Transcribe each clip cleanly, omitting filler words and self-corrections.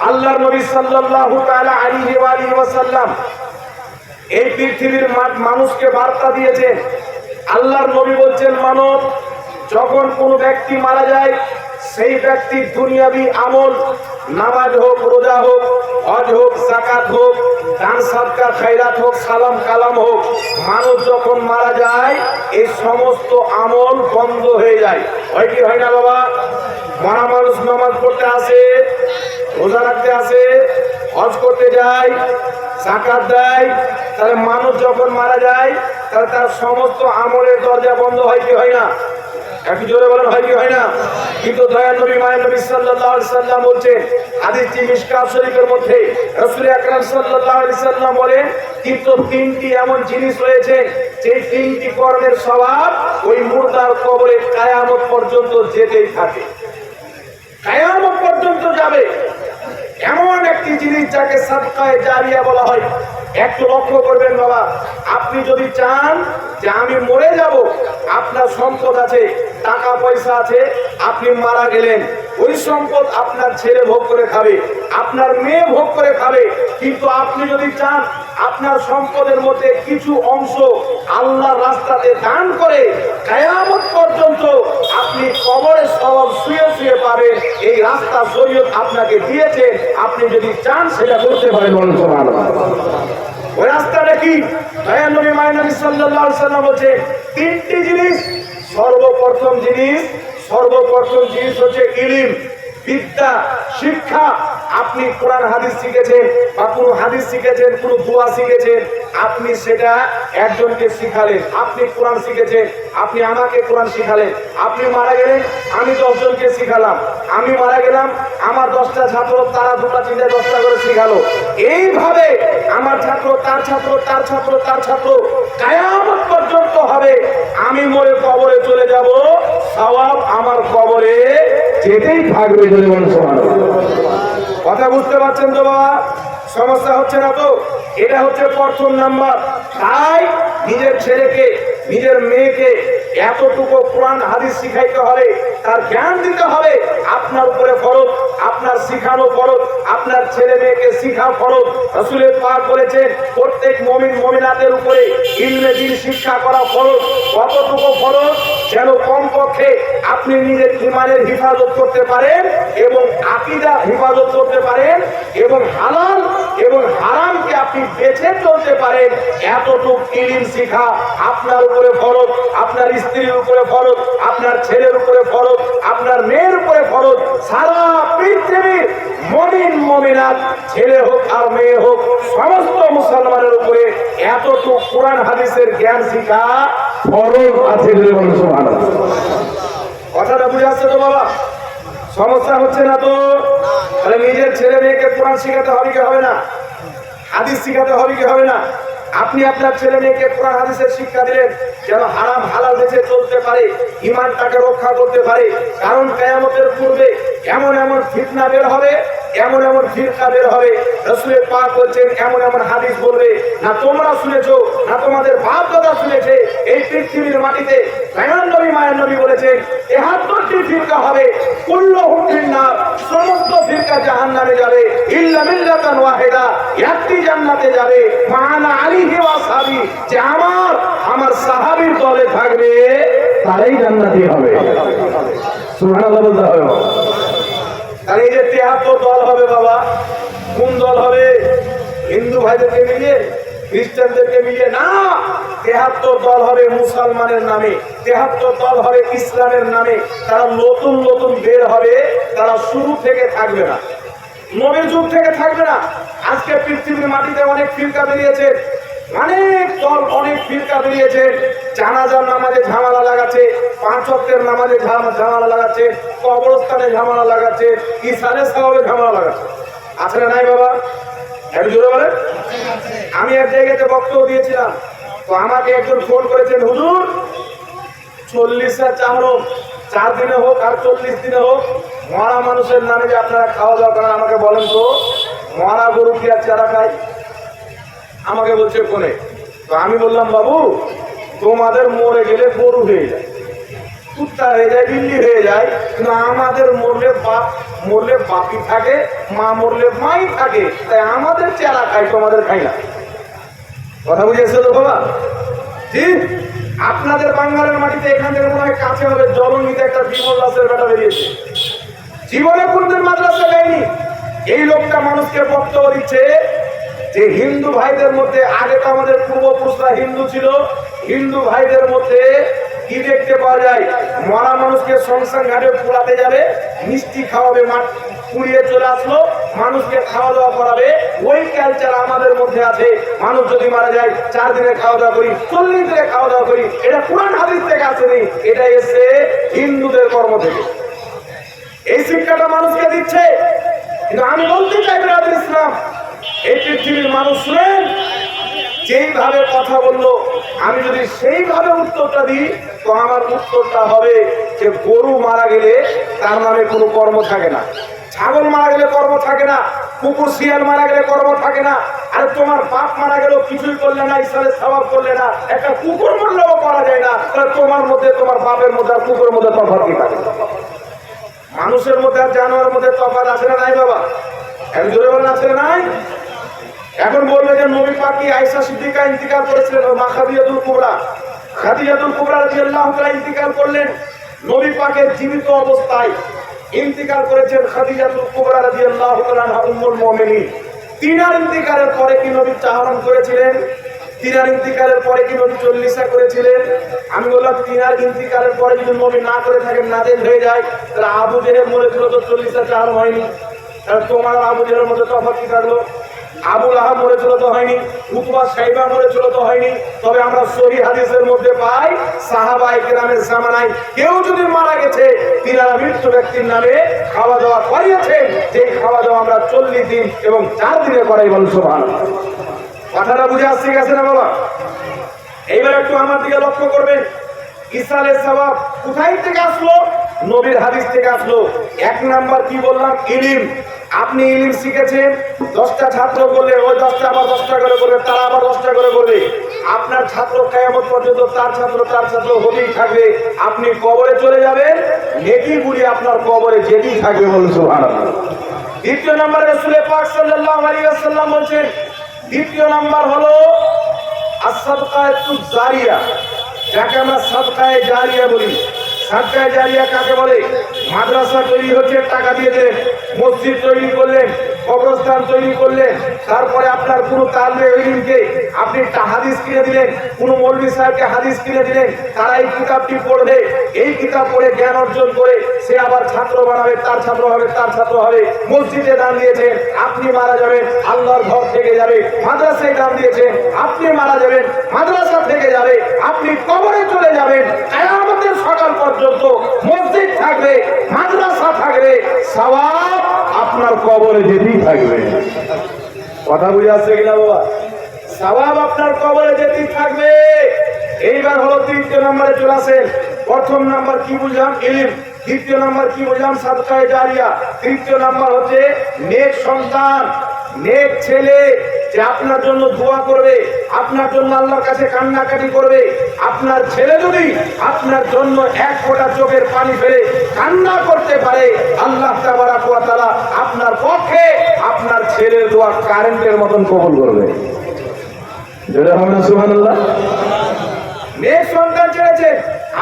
আল্লাহর নবী সাল্লাল্লাহু তাআলা আলাইহি ওয়াসাল্লাম এই পৃথিবীর মানুষকে বার্তা দিয়েছেন। আল্লাহর নবী বলছেন, মানব যখন কোনো ব্যক্তি মারা যায়, সেই ব্যক্তির দুনিয়াবি আমল, নামাজ হোক, রোজা হোক, হজ হোক, যাকাত হোক, দান সাদকা খায়রাত হোক, সালাম কালাম হোক, মানুষ যখন মারা যায় এই সমস্ত আমল বন্ধ হয়ে যায়। হয় কি হয় না বাবা? মারা মানুষ নামাজ পড়তে আসে, রোজা রাখতে আসে, হজ করতে যায়, যাকাত দেয়, তাহলে মানুষ যখন মারা যায় তাহলে তার সমস্ত আমলের দরজা বন্ধ হয় কি হয় না? একটু জোরে বলেন, হয় কি হয় না? কিন্তু দয়ার নবী মায়ের নবী সাল্লাল্লাহু আলাইহি সাল্লাম বলছেন, হাদিসটি মিশকাত শরীফের মধ্যে, রাসূল আকরাম সাল্লাল্লাহু আলাইহি সাল্লাম বলেন, কিন্তু তিনটি এমন জিনিস রয়েছে যে তিনটি কর্মের স্বভাব ওই মুর্দার কবরে কিয়ামত পর্যন্ত যেতেই থাকে, কিয়ামত পর্যন্ত যাবে। এমন একটি জিনিস যাকে সাদকায়ে জারিয়া বলা হয়। একটু লক্ষ্য করবেন বাবা, আপনি যদি চান যে আমি মরে যাব, আপনার সম্পদ আছে, টাকা পয়সা আছে, আপনি মারা গেলেন, ওই সম্পদ আপনার ছেলে ভোগ করে খাবে, আপনার মেয়ে ভোগ করে খাবে। কিন্তু আপনি যদি চান আপনার সম্পদের মধ্যে কিছু অংশ আল্লাহর রাস্তাতে দান করে কিয়ামত পর্যন্ত আপনি কবরে সওয়াব শুয়ে শুয়ে পাবেন, এই রাস্তা শরীয়ত আপনাকে দিয়েছে। আপনি যদি চান সেটা করতে পারেন। সুবহানাল্লাহ। ওই রাস্তাটা কি? দয়ার নবী মায়ের নবী সাল্লাল্লাহু আলাইহি সাল্লাম বলেছে তিনটি জিনিস। সর্বপ্রথম জিনিস হচ্ছে ইলম, বিদ্যা, শিক্ষা। আপনি কোরআন হাদিস শিখেছেন বা কোনো হাদিস শিখেছেন, কোনো দোয়া শিখেছেন, আপনি সেটা একজনকে শিখালেন। আপনি কোরআন শিখেছেন, আপনি আমাকে কোরআন শিখালেন। আপনি মারা গেলেন, আমি 10 জনকে শিখালাম। আমি মারা গেলাম, আমার 10টা ছাত্র, তারা 2টা 3টা 10টা করে শিখালো। এইভাবে আমার ছাত্র, তার ছাত্র, তার ছাত্র, তার ছাত্র, কিয়ামত পর্যন্ত হবে। আমি মরে কবরে চলে যাব, সওয়াব আমার কবরে যেতেই থাকবে। কথা বুঝতে পারছেন তো বাবা? সমস্যা হচ্ছে না তো? এটা হচ্ছে প্রথম নাম্বার। তাই নিজের ছেলেকে, নিজের মেয়েকে এতটুকু কোরআন হাদিস শিখাইতে হবে, তার জ্ঞান দিতে হবে। আপনার উপরে ফরজ, আপনার শিখানো ফরজ, আপনার ছেলে মেয়েকে শিখা ফরজ। রাসূল পাক বলেছেন প্রত্যেক মুমিন মুমিনাতের উপরে ইলমে দ্বীন শিক্ষা করা ফরজ। কতটুকু ফরজ? যেন কমপক্ষে আপনি নিজের ঈমানের হেফাজত করতে পারেন এবং আকীদা হেফাজত করতে পারেন এবং হালাল এবং হারামকে আপনি বেছে চলতে পারেন। এতটুকু ইলম শিখা আপনার উপরে ফরজ, আপনার স্ত্রীর উপরে ফরজ, আপনার ছেলের উপরে ফরজ, আপনার মেয়ের উপরে ফরজ। সারা পৃথিবীর মুমিন মুমিনাত, ছেলে হোক আর মেয়ে হোক, সমস্ত মুসলমানের উপরে এতটুকু কোরআন হাদিসের জ্ঞান শিখা ফরজ আছে। সুবহানাল্লাহ। কথাটা বুঝে আসছে তো বাবা? সমস্যা হচ্ছে না তো? তাহলে নিজের ছেলে মেয়েকে কোরআন শিখাতে হবে কি হবে না? হাদিস শিখাতে হবে কি হবে না? আপনি আপনার ছেলে মেয়েকে কোরআন হাদিসের শিক্ষা দিলেন যেন হারাম হালাল বেঁচে চলতে পারে, ঈমানটাকে রক্ষা করতে পারে। কারণ কিয়ামতের পূর্বে এমন এমন ফিতনা বের হবে, এমন এমন ফিরকা বের হবে। রাসূল পাক বলেছেন এমন এমন হাদিস বলবে না তোমরা শুনেছো, না তোমাদের বাপ দাদা শুনেছে। এই পৃথিবীর মাটিতে দয়ার নবী মায়ের নবী বলেছেন ৭৩টি ফিরকা হবে, কুল্লুহুম ফিন্নার, সমস্ত ফিরকা জাহান্নামে যাবে, ইল্লা মিল্লাতান ওয়াহিদা, একটি জান্নাতে যাবে। মা'আনা আলিহি ওয়া আসহাবি, যে আমার সাহাবীর দলে থাকবে তারাই জান্নাতি হবে। সুবহানাল্লাহ বলতে হবে। তাহলে এই যে ৭৩ দল হবে বাবা, কোন দল হবে? হিন্দু ভাইদেরকে মিলিয়ে, খ্রিস্টানদেরকে মিলিয়ে না, ৭৩ দল হবে মুসলমানের নামে, ৭৩ দল হবে ইসলামের নামে। তারা নতুন নতুন বের হবে, তারা শুরু থেকে থাকবে না, নবীর যুগ থেকে থাকবে না। আজকে পৃথিবীর মাটিতে অনেক ফিরকা বেরিয়েছে, অনেক দল, অনেক ফিরকা বেরিয়েছে। জানাজার নামাজে ঝামেলা লাগাচ্ছে, 5 ওয়াক্তের নামাজে ঝামেলা লাগাচ্ছে, কবরস্থানে ঝামেলা লাগাচ্ছে, ইসারে সাওয়াবে ঝামেলা লাগাচ্ছে। আছে না নাই বাবা? একটু জোরে বলেন। আমি এক জায়গাতে বক্তব্য দিয়েছিলাম, তো আমাকে একজন ফোন করেছেন, হুজুর 40 চাহরো 4 দিনে হোক আর 40 দিনে হোক, মরা মানুষের নামে যে আপনারা খাওয়া দাওয়া করেন, আমাকে বলেন তো মরা গরু কি আর চারা খায়? আমাকে বলছে ফোনে। তো আমি বললাম বাবু তোমাদের মরে গেলে গরু হয়ে যায়, কুত্তা হয়ে যায়, বিল্লি হয়ে যায়, কিন্তু আমাদের মরলে বাপি থাকে, মা মরলে মাই থাকে, তাই আমাদের চেলা খাই, তোমাদের খাই না। কথা বুঝেছে তো বাবা? জি, আপনাদের বাঙালির মাটিতে এখান থেকে মনে হয় কাছে হবে জলঙ্গিতে একটা বিমল দাসের বেটা বেরিয়েছে, জীবনে কোনদিন মাদ্রাসা দেয়নি। এই লোকটা মানুষকে বক্তব্য দিচ্ছে যে হিন্দু ভাইদের মধ্যে, আগে তো আমাদের পূর্বপুরুষরা হিন্দু ছিল, হিন্দু ভাইদের মধ্যে কি দেখতে পাওয়া যায়, মরা মানুষকে সংসার ঘাটে পোড়াতে যাবে, মিষ্টি খাওয়াবে, পুড়িয়ে চলে আসলো, মানুষকে খাওয়া দাওয়া করাবে, ওই কালচার আমাদের মধ্যে আছে। মানুষ যদি মারা যায় 4 দিনে খাওয়া দাওয়া করি, 40 দিনে খাওয়া দাওয়া করি, এটা কোরআন হাদিস থেকে আসেনি, এটা এসে হিন্দুদের কর্ম থেকে। এই শিক্ষাটা মানুষকে দিচ্ছে। কিন্তু আমি বলতে চাই ব্রাদার ইসলাম, এই পৃথিবীর মানুষ শুনেন, যেইভাবে কথা বললো আমি যদি সেইভাবে উত্তরটা দিই, তো আমার উত্তরটা হবে যে গরু মারা গেলে তার নামে কোনো কর্ম থাকে না, ছাগল মারা গেলে কর্ম থাকে না, কুকুর শিয়াল মারা গেলে কর্ম থাকে না। আর তোমার বাপ মারা গেলেও কিছুই করলে না, ঈশ্বরের স্বভাব করলে না, একটা কুকুর মরলেও করা যায় না, তাহলে তোমার মধ্যে, তোমার বাপের মধ্যে আর কুকুরের মধ্যে তফাৎ কি থাকে? মানুষের মধ্যে আর জানোয়ারের মধ্যে তফাৎ আছে না নাই বাবা? এখন জোরে বলেন আছে না নাই? এখন বলবে যে নবী পাক কি আয়েশা সিদ্দিকা ইন্তিকাল করেছিলেন, মা খাদিজাতুল কুবরা, খাদিজাতুল কুবরা রাদিয়াল্লাহু তাআলা ইন্তিকাল করলেন, নবী পাকের জীবিত অবস্থায় ইন্তিকাল করেছেন খাদিজাতুল কুবরা রাদিয়াল্লাহু তাআলা উম্মুল মুমিনিন। তিনার ইন্তিকালের পরে কি নবী চাহরণ করেছিলেন? তিনার ইন্তিকালের পরে কি নবী চল্লিশা করেছিলেন? আমি বললাম তিনার ইন্তিকালের পরে যদি নবী না করে থাকেন, নাজেল হয়ে যায়, তাহলে আবু জেহেল মরেছিল তো চল্লিশা চাহরণ হয়নি, তাহলে তোমার আবু জেহেলের মধ্যে তফাৎ কি থাকলো? আবুল আহাব মরেছিল তো হয়নি, উতবা সাইবা মরেছিল তো হয়নি। তবে আমরা সহিহ হাদিসের মধ্যে পাই সাহাবায়ে কেরামের জামানায় কেউ যদি মারা গেছে, তিনারা মৃত্যু ব্যক্তির নামে খাওয়া দাওয়া করিয়েছেন, যে খাওয়া দাওয়া আমরা 40 দিন এবং 4 দিনে করাই, বল সুবহানাল্লাহ। কথাটা বুঝে আসছে গেছে না বাবা? এইবার একটু আমার দিকে লক্ষ্য করবেন, ইসালের সওয়াব কোথায় থেকে আসলো? নবীর হাদিস থেকে আসলো। 1 নাম্বার কি বললাম? ইলম। আপনি ইলম শিখেছেন, 10টা ছাত্র বললে ওই 10টা আবার 10টা করে বলবে, তারা আবার 10টা করে বলবে, আপনার ছাত্র কিয়ামত পর্যন্ত তার ছাত্র হতেই থাকবে। আপনি কবরে চলে যাবেন, নেকি গুলি আপনার কবরে যেতেই থাকবে, বলুন সুবহানাল্লাহ। দ্বিতীয় নম্বরে রাসূল পাক সাল্লাল্লাহু আলাইহি ওয়াসাল্লাম বলেন, দ্বিতীয় নাম্বার হলো as-সাদকাতুজ জারিয়া, যাকে আমরা সাদকায়ে জারিয়া বলি। সাদকায়ে জারিয়া কাকে বলে? মাদ্রাসা তৈরি হচ্ছে, টাকা দিয়ে দেন, মসজিদ তৈরি করলেন, কবরস্থান তৈরি করলেন, তারপরে আপনার কোনো তালিবে ইলমকে আপনি হাদিস কিনে দিলেন, কোনো মৌলভী সাহেবকে হাদিস কিনে দিলেন, তারা এই কিতাবটি পড়বে, এই কিতাব পড়ে জ্ঞান অর্জন করে সে আবার ছাত্র বানাবে, তার ছাত্র হবে, তার ছাত্র হবে। মসজিদে দান দিয়েছেন, আপনি মারা যাবেন, আল্লাহর ঘর থেকে যাবে। মাদ্রাসায় দান দিয়েছেন, আপনি মারা যাবেন, মাদ্রাসা থেকে যাবে, আপনি কবরে চলে যাবেন। কিয়ামতের সকাল পর্যন্ত মসজিদ থাকবে, মাদ্রাসা থাকবে, সওয়াব আপনার কবরে যেতেই থাকবে। কথা বুঝে আসছে কিনা বাবা? সওয়াব আপনার কবরে যেতেই থাকবে। এইবার হলো তৃতীয় নম্বরে চলে আসেন। প্রথম নাম্বার কি বুঝলাম? ইলম। দ্বিতীয় নাম্বার কি বুঝলাম? সাদকায়ে জারিয়া। তৃতীয় নাম্বার হচ্ছে নেক সন্তান, নেক ছেলে, যে আপনার জন্য দোয়া করবে, আপনার জন্য আল্লাহর কাছে কান্নাকাটি করবে। আপনার ছেলে যদি আপনার জন্য 1 ফোঁটা চোখের পানি ফেলে কান্না করতে পারে, আল্লাহ তাবারাক ওয়া তাআলা আপনার পক্ষে আপনার ছেলের দোয়া কারেন্টের মতন কবুল করবে। জোরে হবে না সুবহানাল্লাহ? নেক সন্তান ছেড়েছে,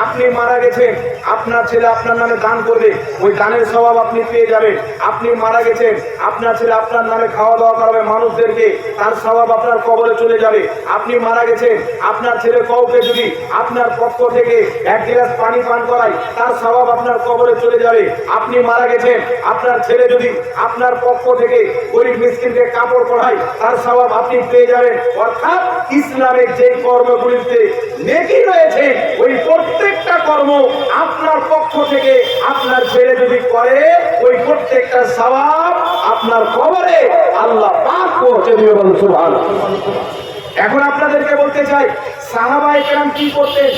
আপনি মারা গেছেন, আপনার ছেলে আপনার নামে দান করবে, ওই দানের স্বভাব আপনি পেয়ে যাবেন। আপনি মারা গেছেন, আপনার ছেলে আপনার নামে খাওয়া দাওয়া করবে মানুষদেরকে, তার স্বভাব আপনার কবরে চলে যাবে। আপনি মারা গেছেন, আপনার ছেলে কাউকে যদি আপনার পক্ষ থেকে 1 গ্লাস পানি পান করায়, তার স্বভাব আপনার কবরে চলে যাবে। আপনি মারা গেছেন, আপনার ছেলে যদি আপনার পক্ষ থেকে গরিব মিসকিনকে কাপড় পরায়, তার স্বভাব আপনি পেয়ে যাবেন। অর্থাৎ ইসলামের যে কর্মগুলিতে নেকি রয়েছে, ওই প্রত্যেকটা কর্ম আপনার পক্ষ থেকে আপনার ছেলে যদি করে, ওই প্রত্যেকটা সওয়াব আপনার কবরে আল্লাহ পাক পৌঁছে দিবে, বলুন সুবহানাল্লাহ। এখন আপনাদেরকে বলতে চাই, সাহাবায়ে কেরাম কি করতেন?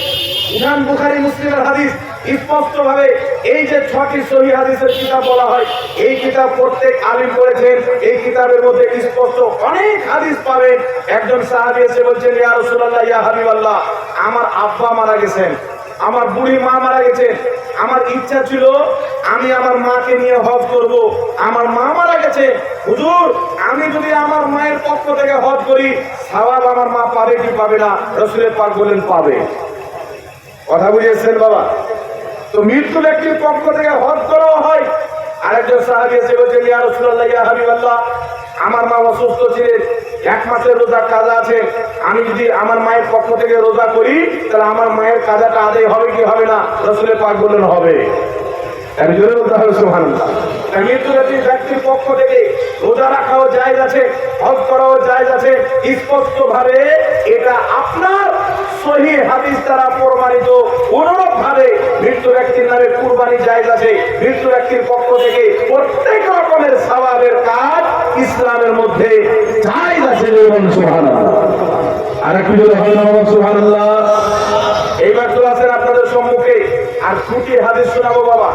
ইমাম বুখারী মুসলিমের হাদিস স্পষ্টভাবে এই যে 6টি সহিহ হাদিসের কিতাব বলা হয়, এই কিতাব প্রত্যেক আলিম পড়েছেন। এই কিতাবের মধ্যে স্পষ্ট অনেক হাদিস পাবেন। একজন সাহাবী এসে বলছেন, ইয়া রাসূলুল্লাহ, ইয়া হাবিবাল্লাহ, আমার আব্বা মারা গেছেন, আমার বুড়ি মা মারা গেছেন, আমার ইচ্ছা ছিল আমি আমার মাকে নিয়ে হজ করব। আমার মা মারা গেছে, হুজুর আমি যদি আমার মায়ের পক্ষ থেকে হজ করি সওয়াব আমার মা পাবে কি পাবে না? রাসূল পাক বলেন পাবে। কথা বুঝেছেন বাবা? তো মৃত্যু ব্যক্তির পক্ষ থেকে হজ করা হয়। আরেকজন সাহাবী এসে বলছেন, ইয়া রাসূলুল্লাহ, ইয়া হাবিবাল্লাহ, আমার মা অসুস্থ ছিলেন, 1 মাসের রোজা কাজা আছে, আমি যদি আমার মায়ের পক্ষ থেকে রোজা করি তাহলে আমার মায়ের কাজাটা আদায় হবে কি হবে না? রাসূল পাক বললেন হবে। আমি জোরে বলতে হবে সুবহানাল্লাহ। মৃত্যু ব্যক্তির পক্ষ থেকে রোজা রাখাও জায়েজ আছে, হজ করাও জায়েজ আছে, স্পষ্ট ভাবে এটা আপনার সহিহ হাদিস দ্বারা প্রমাণিত। অনুরূপ ভাবে মৃত্যু ব্যক্তির নামে কুরবানি জায়েজ আছে। মৃত্যু ব্যক্তির পক্ষ থেকে প্রত্যেক রকমের সওয়াবের কাজ ইসলামের মধ্যে জায়েজ আছে। সুবহানাল্লাহ। আর একটু জোরে বলুন সুবহানাল্লাহ। এইবার চলে আসেন আপনাদের সম্মুখে আর দুটি হাদিস শোনাবো বাবা।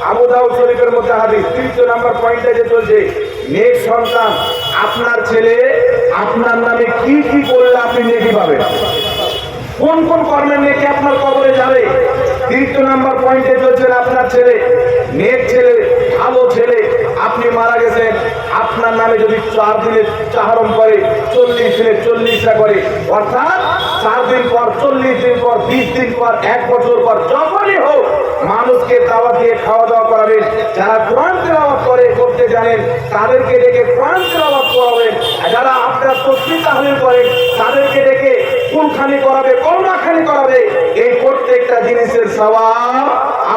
আবু দাউদ শরীফের মধ্যে হাদিস ৩০ নম্বর পয়েন্টে যে চলছে, নেক সন্তান আপনার ছেলে আপনার নামে কি কি করলে আপনি নেকি পাবেন, কোন কোন কর্মের নেকি আপনার কবরে যাবে। ৩০ নম্বর পয়েন্টে চলছেন আপনার ছেলে, নেক ছেলে, ভালো ছেলে, আপনি মারা গেছেন, আপনার নামে যদি 4 দিনের চাহরম করে, 40 দিনে 40টা করে, অর্থাৎ 4 দিন পর, 40 দিন পর, 20 দিন পর, 1 বছর পর, যখনই হোক মানুষকে দাওয়াত দিয়ে খাওয়া দাওয়া করাবেন। যারা কোরআন তেলাওয়াত করতে জানেন তাদেরকে ডেকে কোরআন তেলাওয়াত করাবেন। যারা আপনার তাসবিহ তাহলিল করেন তাদেরকে ডেকে কুলখানি করাবে, কলমাখানি করাবে। এই প্রত্যেকটা জিনিসের সওয়াব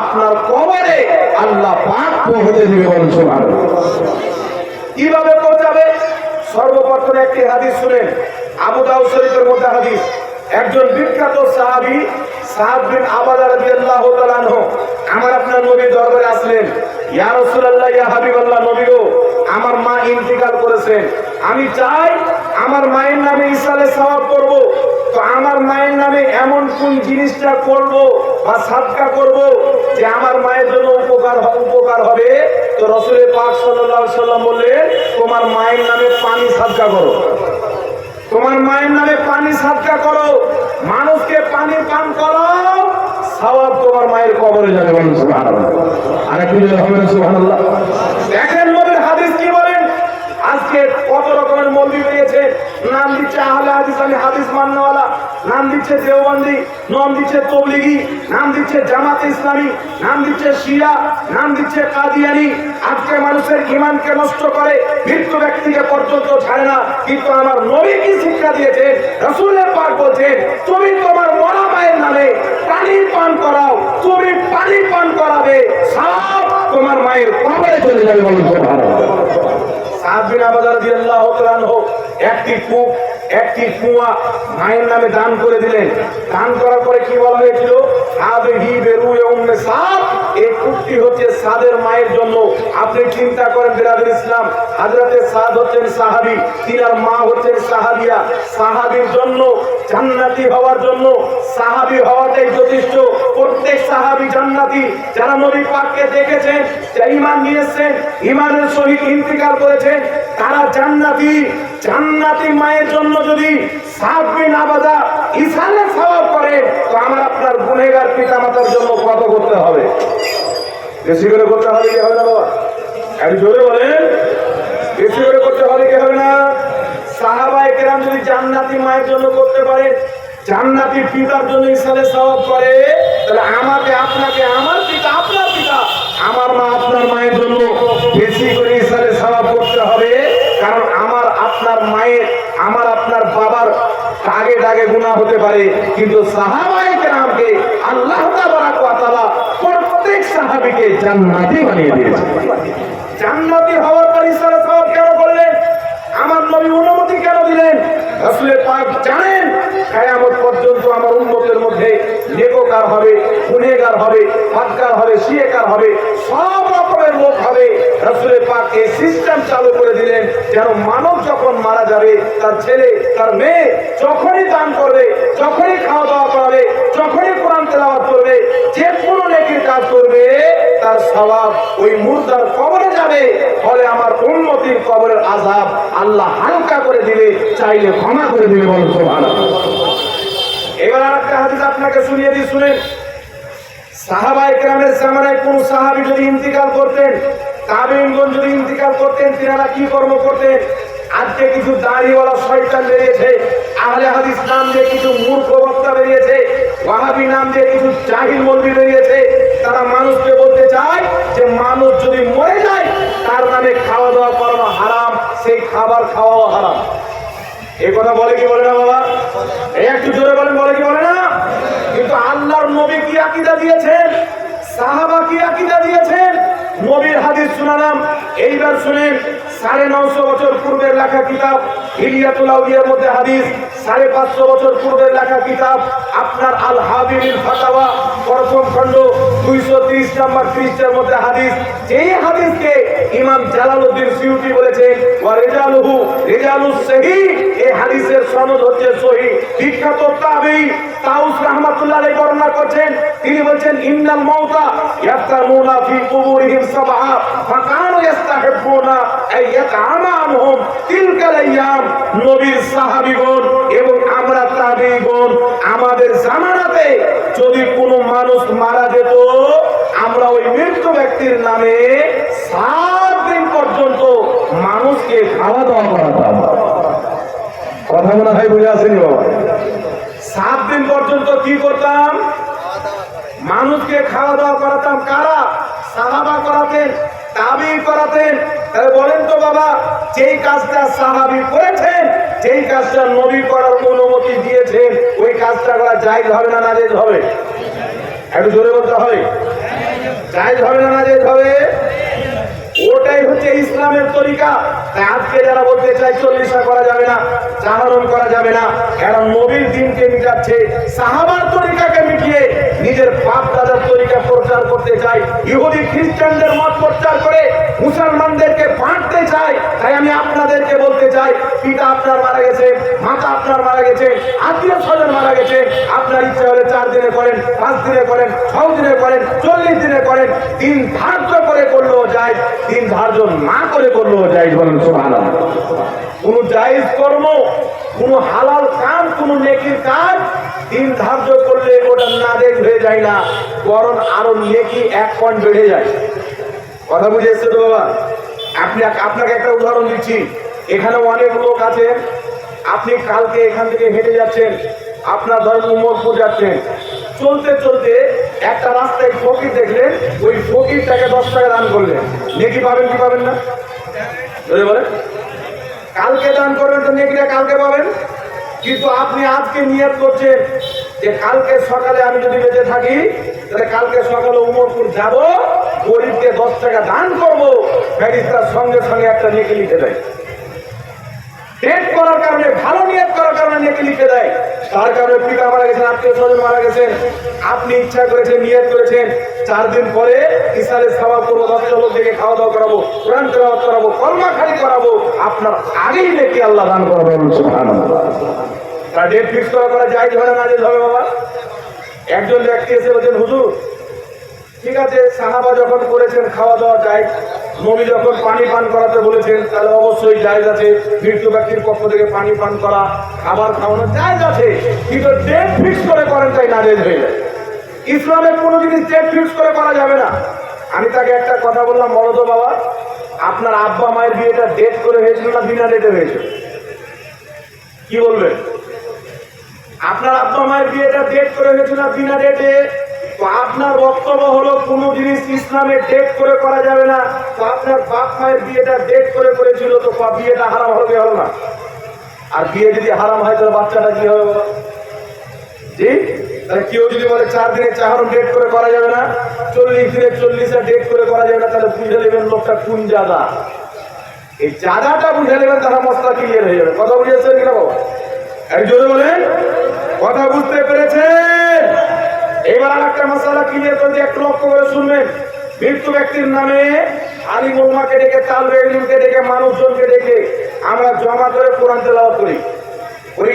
আপনার কবরে আল্লাহ পাক পৌঁছে দিবে। বলেন সুবহানাল্লাহ। কিভাবে পৌঁছাবে? সর্বপ্রথম একটি হাদিস শুনেন, আবু দাউদ শরীফের মধ্যে হাদিস। একজন বিখ্যাত সাহাবী সাদ বিন আবাদা রাদিয়াল্লাহু তাআলা আনহু আমার আপনার নবীর দরবারে আসলেন, ইয়া রাসূলুল্লাহ, ইয়া হাবিবাল্লাহ, নবী গো, আমার মা ইন্তিকাল করেছেন, আমি চাই আমার মায়ের নামে ইসালে সওয়াব করব। তো আমার মায়ের নামে এমন কোন জিনিসটা করব বা সাদকা করব যে আমার মায়ের জন্য উপকার হবে? তো রাসূল পাক সাল্লাল্লাহু আলাইহি সাল্লাম বললেন, তোমার মায়ের নামে পানি সাদকা করো, তোমার মায়ের নামে পানি সাদকা করো, মানুষকে পানি পান করাও, সওয়াব তোমার মায়ের কবরে যাবে। বলেন সুবহানাল্লাহ। আর একটু হবে সুবহানাল্লাহ। দেখেন নবীর হাদিস কি বলেন। আজকে কত রকমের মৌলবি বেরিয়েছে, নাম দিচ্ছে আহলে হাদিস, আমি হাদিস মাননেওয়ালা, নাম দিচ্ছে দেওবন্দি, নাম দিচ্ছে তবলিগি, নাম দিচ্ছে জামাতে ইসলামী, নাম দিচ্ছে শিয়া, নাম দিচ্ছে কাদিয়ানি। আজকে মানুষের ঈমানকে নষ্ট করে, মৃত্যু ব্যক্তিকে পর্যন্ত ছাড়ে না। কিন্তু আমার নবী কি শিক্ষা দিয়েছে? রাসূল পাক বলছেন, তুমি তোমার মরা মায়ের নামে পানি পান করাও, তুমি পানি পান করাবে, সব তোমার মায়ের কবরে চলে যাবে। বলেন সুবহানাল্লাহ। সাদ বিন আবাদা রাদিয়াল্লাহু তাআলা আনহু একটি কুয়া মায়ের নামে দান করে দিলেন। দান করার পরে কি বলা হয়েছিল? আবহি বেরুয়ে উম্মে সাদ, এই কূপটি হচ্ছে সাদের মায়ের জন্য। আপনি চিন্তা করেন বিরাদর ইসলাম, হযরতে সাদ হচ্ছেন সাহাবী, তিনার মা হচ্ছেন সাহাবিয়া। সাহাবীর জন্য জান্নাতি হওয়ার জন্য সাহাবী হওয়াটাই যথেষ্ট। প্রত্যেক সাহাবী জান্নাতি। যারা নবী পাককে দেখেছেন, যারা ঈমান নিয়েছেন, ঈমানের সহিত ইন্তিকাল করেছেন, তারা জান্নাতি। জান্নাতি মায়ের জন্য যদি সাদ বিন আবাদা ইসালে সওয়াব করে, তো আমার আপনার গুনাহগার পিতামাতার জন্য কত করতে হবে? বেশি করে করতে হবে কি হবে না বাবা? একটু জোরে বলেন, বেশি করে করতে হবে কি হবে না? সাহাবায়ে কেরাম যদি জান্নাতি মায়ের জন্য করতে পারে, জান্নাতি পিতার জন্য ইসালে সওয়াব করে, তাহলে আমাকে আপনাকে, আমার পিতা আপনার পিতা, আমার মা আপনার মায়ের জন্য বেশি করে ইসালে সওয়াব করতে হবে। কারণ আমার আপনার মায়ের, আমার আপনার বাবার দাগে দাগে গুনাহ হতে পারে, কিন্তু সাহাবায়ে কেরামকে আল্লাহ তাবারক ওয়া তাআলা প্রত্যেক সাহাবীকে জান্নাতি বানিয়ে দিয়েছেন। জান্নাতি হওয়ার পর ইসালে সওয়াব কেন করলেন? আমার নবী অনুমতি কেন দিলেন? রাসূল পাক জানেন কিয়ামত পর্যন্ত আমার উম্মতের মধ্যে নেককার হবে, গুনাহগার হবে, বদকার হবে, শিয়াকার হবে, সব রকমের লোক হবে। রাসূল পাক এই সিস্টেম চালু করে দিলেন যেন মানব যখন মারা যাবে, তার ছেলে, তার মেয়ে যখনই দান করবে, যখনই খাওয়া দাওয়া করবে, যখনই কোরআন তেলাওয়াত করবে, যে কোনো নেকির কাজ করবে, তার সওয়াব ওই মুর্দার কবরে যাবে। ফলে আমার উম্মতির কবরের আযাব আল্লাহ হালকা করে দিবে, চাইলে ক্ষমা করে দিবে। বলেন সুবহানাল্লাহ। এবার আরেকটা হাদিস আপনাকে শুনিয়ে দিই, শুনেন। সাহাবায়ে কেরামের জামানায় কোন সাহাবী যদি ইন্তিকাল করতেন, তাবেঈনগণ যদি ইন্তিকাল করতেন, তিনারা কি কর্ম করতেন? আজকে কিছু দাড়িওয়ালা শয়তান বেরিয়েছে, আহলে হাদিস নাম দিয়ে কিছু মূর্খ বক্তা বেরিয়েছে, ওয়াহাবি নাম দিয়ে কিছু জাহিল মৌলবি বেরিয়েছে। তারা মানুষকে বলতে চায় যে মানুষ যদি মরে যায় তার নামে খাওয়া দাওয়া করানো হারাম, সেই খাবার খাওয়াও হারাম। এই কথা বলে কি বলে না বাবা? এই একটু জোরে বলেন, বলে কি বলে না? কিন্তু আল্লাহর নবী কি আকীদা দিয়েছেন, সাহাবা কি আকীদা দিয়েছেন, নবীর হাদিস শোনালাম। এইবার শুনেন, 950 বছর পূর্বের লেখা কিতাব হিলিয়াতুল আউলিয়ার মধ্যে হাদিস, 550 বছর পূর্বের লেখা কিতাব আপনার আল হাবিবিল ফাতাওয়া প্রথম খণ্ড 230 নম্বর পৃষ্ঠার মধ্যে হাদিস। এই হাদিসকে ইমাম জালালউদ্দিন সিউতি বলেছেন ওয়া রিজালুহু রিজালুস সহিহ, এই হাদিসের সনদ হচ্ছে সহিহ। বিখ্যাত তাবেঈ তাউস রাহমাতুল্লাহ আলাইহি বর্ণনা করছেন, তিনি বলেন ইন্নাল মাউতা ইয়াফতানুনা ফি কুবুরিহিম সাবআ ফাকানু ইস্তাহিবুনা আই ইয়াতআমা আনহুম তিলকাল আইয়াম। নবীর সাহাবীগণ এবং আমরা তাবেঈগণ আমাদের জামানাতে যদি কোনো মানুষ মারা যেত, আমরা ওই মৃত ব্যক্তির নামে 7 দিন পর্যন্ত মানুষকে খাওয়া দাওয়া করাতাম। কথা মনে হয় বুঝে আসেনি বাবা? 7 দিন পর্যন্ত কি করতাম? মানুষকে খাওয়া দাওয়া করাতাম। কারা? সাহাবা করাতেন, তাবেঈ করাতেন। তাহলে বলেন তো বাবা, যেই কাজটা সাহাবী করেছেন, যেই কাজটা নবী করার অনুমতি দিয়েছেন, ওই কাজটা করা জায়েজ হবে না নাজায়েজ হবে? একটু জোরে বলতে হবে। জায়েজ হবে না নাজায়েজ হবে? ওটাই হচ্ছে ইসলামের তরিকা। তাই আজকে যারা বলতে চায় 40 করা যাবে না, জাহারণ করা যাবে না, এরা নবীর দিনকে মিটাচ্ছে, সাহাবার তরিকাকে মিটিয়ে নিজের বাপ দাদার তরিকা প্রচার করতে চায়, ইহুদি খ্রিস্টানদের মত প্রচার করে মুসলমানদেরকে বাঁটতে চায়। তাই আমি আপনাদেরকে বলতে চাই, পিতা আপনার মারা গেছে, মাতা আপনার মারা গেছে, আত্মীয় স্বজন মারা গেছে, আপনার ইচ্ছা হলে 4 দিনে করেন, 5 দিনে করেন, 6 দিনে করেন, 40 দিনে করেন, দিন ধার্য করে করলেও যায়, দিন ধার্য না করে করলেও যায়। বলেন সুবহানাল্লাহ। কোন জায়েজ কর্ম, কোন হালাল কাজ, কোন নেকির কাজ দিন ধার্য করলে ওটা নাজায়েজ হয়ে যায় না, বরং আরো নেকি 1 পয়েন্ট বেড়ে যায়। কথা বুঝে এসছে তো বাবা? আপনাকে একটা উদাহরণ দিচ্ছি। এখানে অনেক লোক আছে, আপনি কালকে এখান থেকে হেঁটে যাচ্ছেন, আপনার ধরেন উমরপুর যাচ্ছেন, চলতে চলতে একটা রাস্তায় ফকির দেখলেন, ওই ফকিরটাকে 10 টাকা দান করলেন, নেকি পাবেন কি পাবেন না? বলেন, কালকে দান করবেন তো নেকিটা কালকে পাবেন। কিন্তু আপনি আজকে নিয়ত করছেন যে কালকে সকালে আমি যদি বেঁচে থাকি, তাহলে কালকে সকালে উমরপুর যাব, গরিবকে 10 টাকা দান করবো, ফেরেশতার সঙ্গে সঙ্গে একটা নেকি লিখে দেয়। ডেট করার কারণে, ভালো নিয়ত করার কারণে নেকি লিখে দেয়। তার কারণে পিতা মারা গেছেন, আত্মীয় স্বজন মারা গেছেন, আপনি ইচ্ছা করেছেন, নিয়ত করেছেন, 4 দিন পরে ইসালের সওয়াব করবো, 10 লোক থেকে খাওয়া দাওয়া করাবো, কোরআন তেলাওয়াত করাবো, কলমা খালি করাবো, আপনার আগেই নেকি আল্লাহ দান করবেন। সুবহানাল্লাহ। তা ডেট ফিক্স করা জায়েজ হবে না নাজায়েজ হবে বাবা? একজন ব্যক্তি এসে বলছেন, হুজুর ঠিক আছে, সাহাবা যখন করেছেন খাওয়া দাওয়া যায়, নবী যখন পানি পান করাতে বলেছেন, তাহলে অবশ্যই জায়েজ আছে, মৃত্যু ব্যক্তির পক্ষ থেকে পানি পান করা, খাবার খাওয়ানো জায়েজ আছে। কিন্তু ডেট ফিক্স করে করেন, তাই নাজায়েজ হয়ে যায়। ইসলামের কোনো জিনিস ডেট ফিক্স করে করা যাবে না। আমি তাকে একটা কথা বললাম, বলো তো বাবা, আপনার আব্বা মায়ের বিয়েটা ডেট করে হয়েছিল না বিনা ডেটে হয়েছিল? কি বলবেন? আপনার আব্বা মায়ের বিয়েটা ডেট করে হয়েছিল না বিনা ডেটে? তো আপনার বক্তব্য হলো কোনো জিনিস ইসলামে ডেট করে করা যাবে না। তো আপনার বাপ মায়ের বিয়েটা ডেট করে করেছিল, তো বিয়েটা হারাম হবে, হলো না? আর বিয়ে যদি হারাম হয় তাহলে বাচ্চাটা কি হবে বাবা? জি, তাহলে কেউ যদি বলে 4 দিনে চাহারণ ডেট করে করা যাবে না, 40 দিনে 40টা ডেট করে করা যাবে না, তাহলে বুঝে নেবেন লোকটা কোন জাদা। এই জাদাটা বুঝে নেবেন, তারা মশলা ক্লিয়ার হয়ে যাবে। কথা বুঝেছেন কিনা বাবা? একজন বলেন, কথা বুঝতে পেরেছেন? এবার আর একটা মশলা ক্লিয়ার করে একটু লক্ষ্য করে শুনবেন। মৃত্যু ব্যক্তির নামে আলিম উলামাকে ডেকে, তালবে ইলমকে ডেকে, মানুষজনকে ডেকে আমরা জমা করে কোরআন তেলাওয়াত করি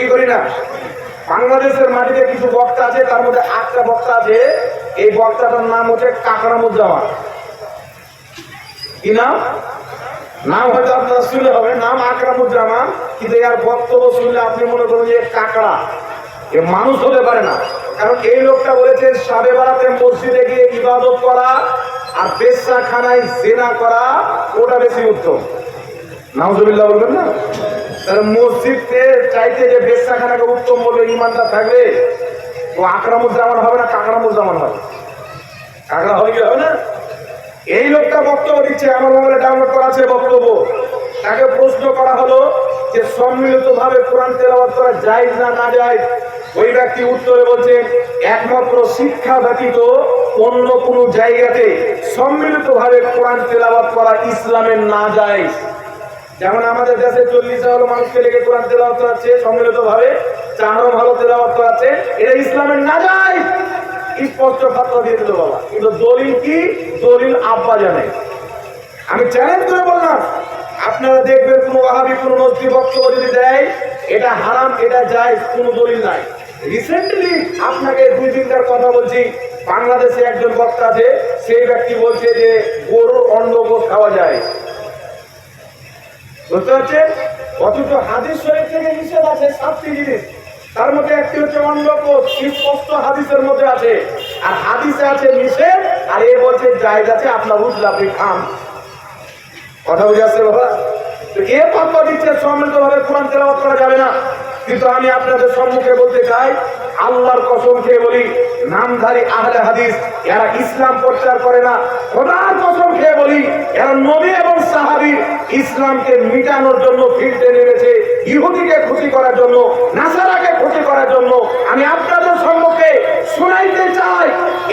কি করি না? বাংলাদেশের মাটিতে কিছু বক্তা আছে, তার মধ্যে 8টা বক্তা আছে। এই বক্তাটার নাম হচ্ছে কাকরামুজ্জামান। কি নাম? নাম হয়তো আপনারা শুনলে হবে, নাম আকরামুজ্জামান, কিন্তু এর বক্তব্য শুনলে আপনি মনে করুন যে কাকড়া, এ মানুষ হতে পারে না। কারণ এই লোকটা বলেছে সাবে বারাতে মসজিদে গিয়ে ইবাদত করা আর বেশ্যাখানায় জেনা করা ওটা বেশি উত্তম। নাউজুবিল্লাহ বলবেন না? তাহলে মসজিদকে চাইতে যে বেশ্যাখানাকে উত্তম বলে ইমানটা থাকবে, ও আকরামুজ্জামান হবে না কাকরামুজ্জামান হবে? কাকরা হয়ে গেলে হবে না? এই লোকটা বক্তব্য দিচ্ছে, আমার মোবাইলে ডাউনলোড করা আছে বক্তব্য। তাকে প্রশ্ন করা হলো যে সম্মিলিত ভাবে কোরআন তেলাওয়াত করা জায়েজ না না জায়েজ? ওই ব্যক্তি উত্তরে বলছেন একমাত্র শিক্ষা ব্যতীত অন্য কোনো জায়গাতে সম্মিলিত ভাবে কোরআন তেলাওয়াত করা ইসলামের না জায়েজ। যেমন আমাদের দেশে 40 হলো মানুষকে লেগে কোরআন তেলাওয়াত করাচ্ছে সম্মিলিত ভাবে, 4 ভালো তেলাওয়াত করাচ্ছে, এটা ইসলামের না জায়েজ। স্পষ্ট ফাতোয়া দিয়ে দিল বাবা। কিন্তু দলিল কি? দলিল আব্বা জানে। আমি চ্যালেঞ্জ করে বললাম, আপনারা দেখবেন কোন ওয়াহাবি কোন নজরি বক্তব্য যদি দেয় এটা হারাম এটা জায়েজ, কোনো দলিল নাই। রিসেন্টলি আপনাকে 2-3টার কথা বলছি, বাংলাদেশে একজন বক্তা আছে, সেই ব্যক্তি বলছে যে গরুর অন্ডকোষ খাওয়া যায়। বুঝতে পারছেন? অথচ হাদিস শরীফ থেকে নিষেধ আছে 7টি জিনিস, তার মধ্যে একটি হচ্ছে অন্ডকোষ, স্পষ্ট হাদিসের মধ্যে আছে। আর হাদিসে আছে নিষেধ, আর এ বলছে জায়েজ আছে, আপনার বুঝলে আপনি খান। কথা বুঝে আসছে বাবা? তো এ ফাতোয়া দিচ্ছে সম্মিলিত ভাবে কোরআন তেলাওয়াত করা যাবে না। কিন্তু আমি আপনাদের সম্মুখে বলতে চাই, আল্লাহর কসম খেয়ে বলি, নামধারী আহলে হাদিস এরা ইসলাম প্রচার করে না। খোদার কসম খেয়ে বলি, এরা নবী এবং সাহাবীর ইসলামকে মিটানোর জন্য ফিরতে নেমেছে, ইহুদিকে খুশি করার জন্য, নাসারাকে খুশি করার জন্য। আমি আপনাদের সম্মুখে শোনাইতে চাই,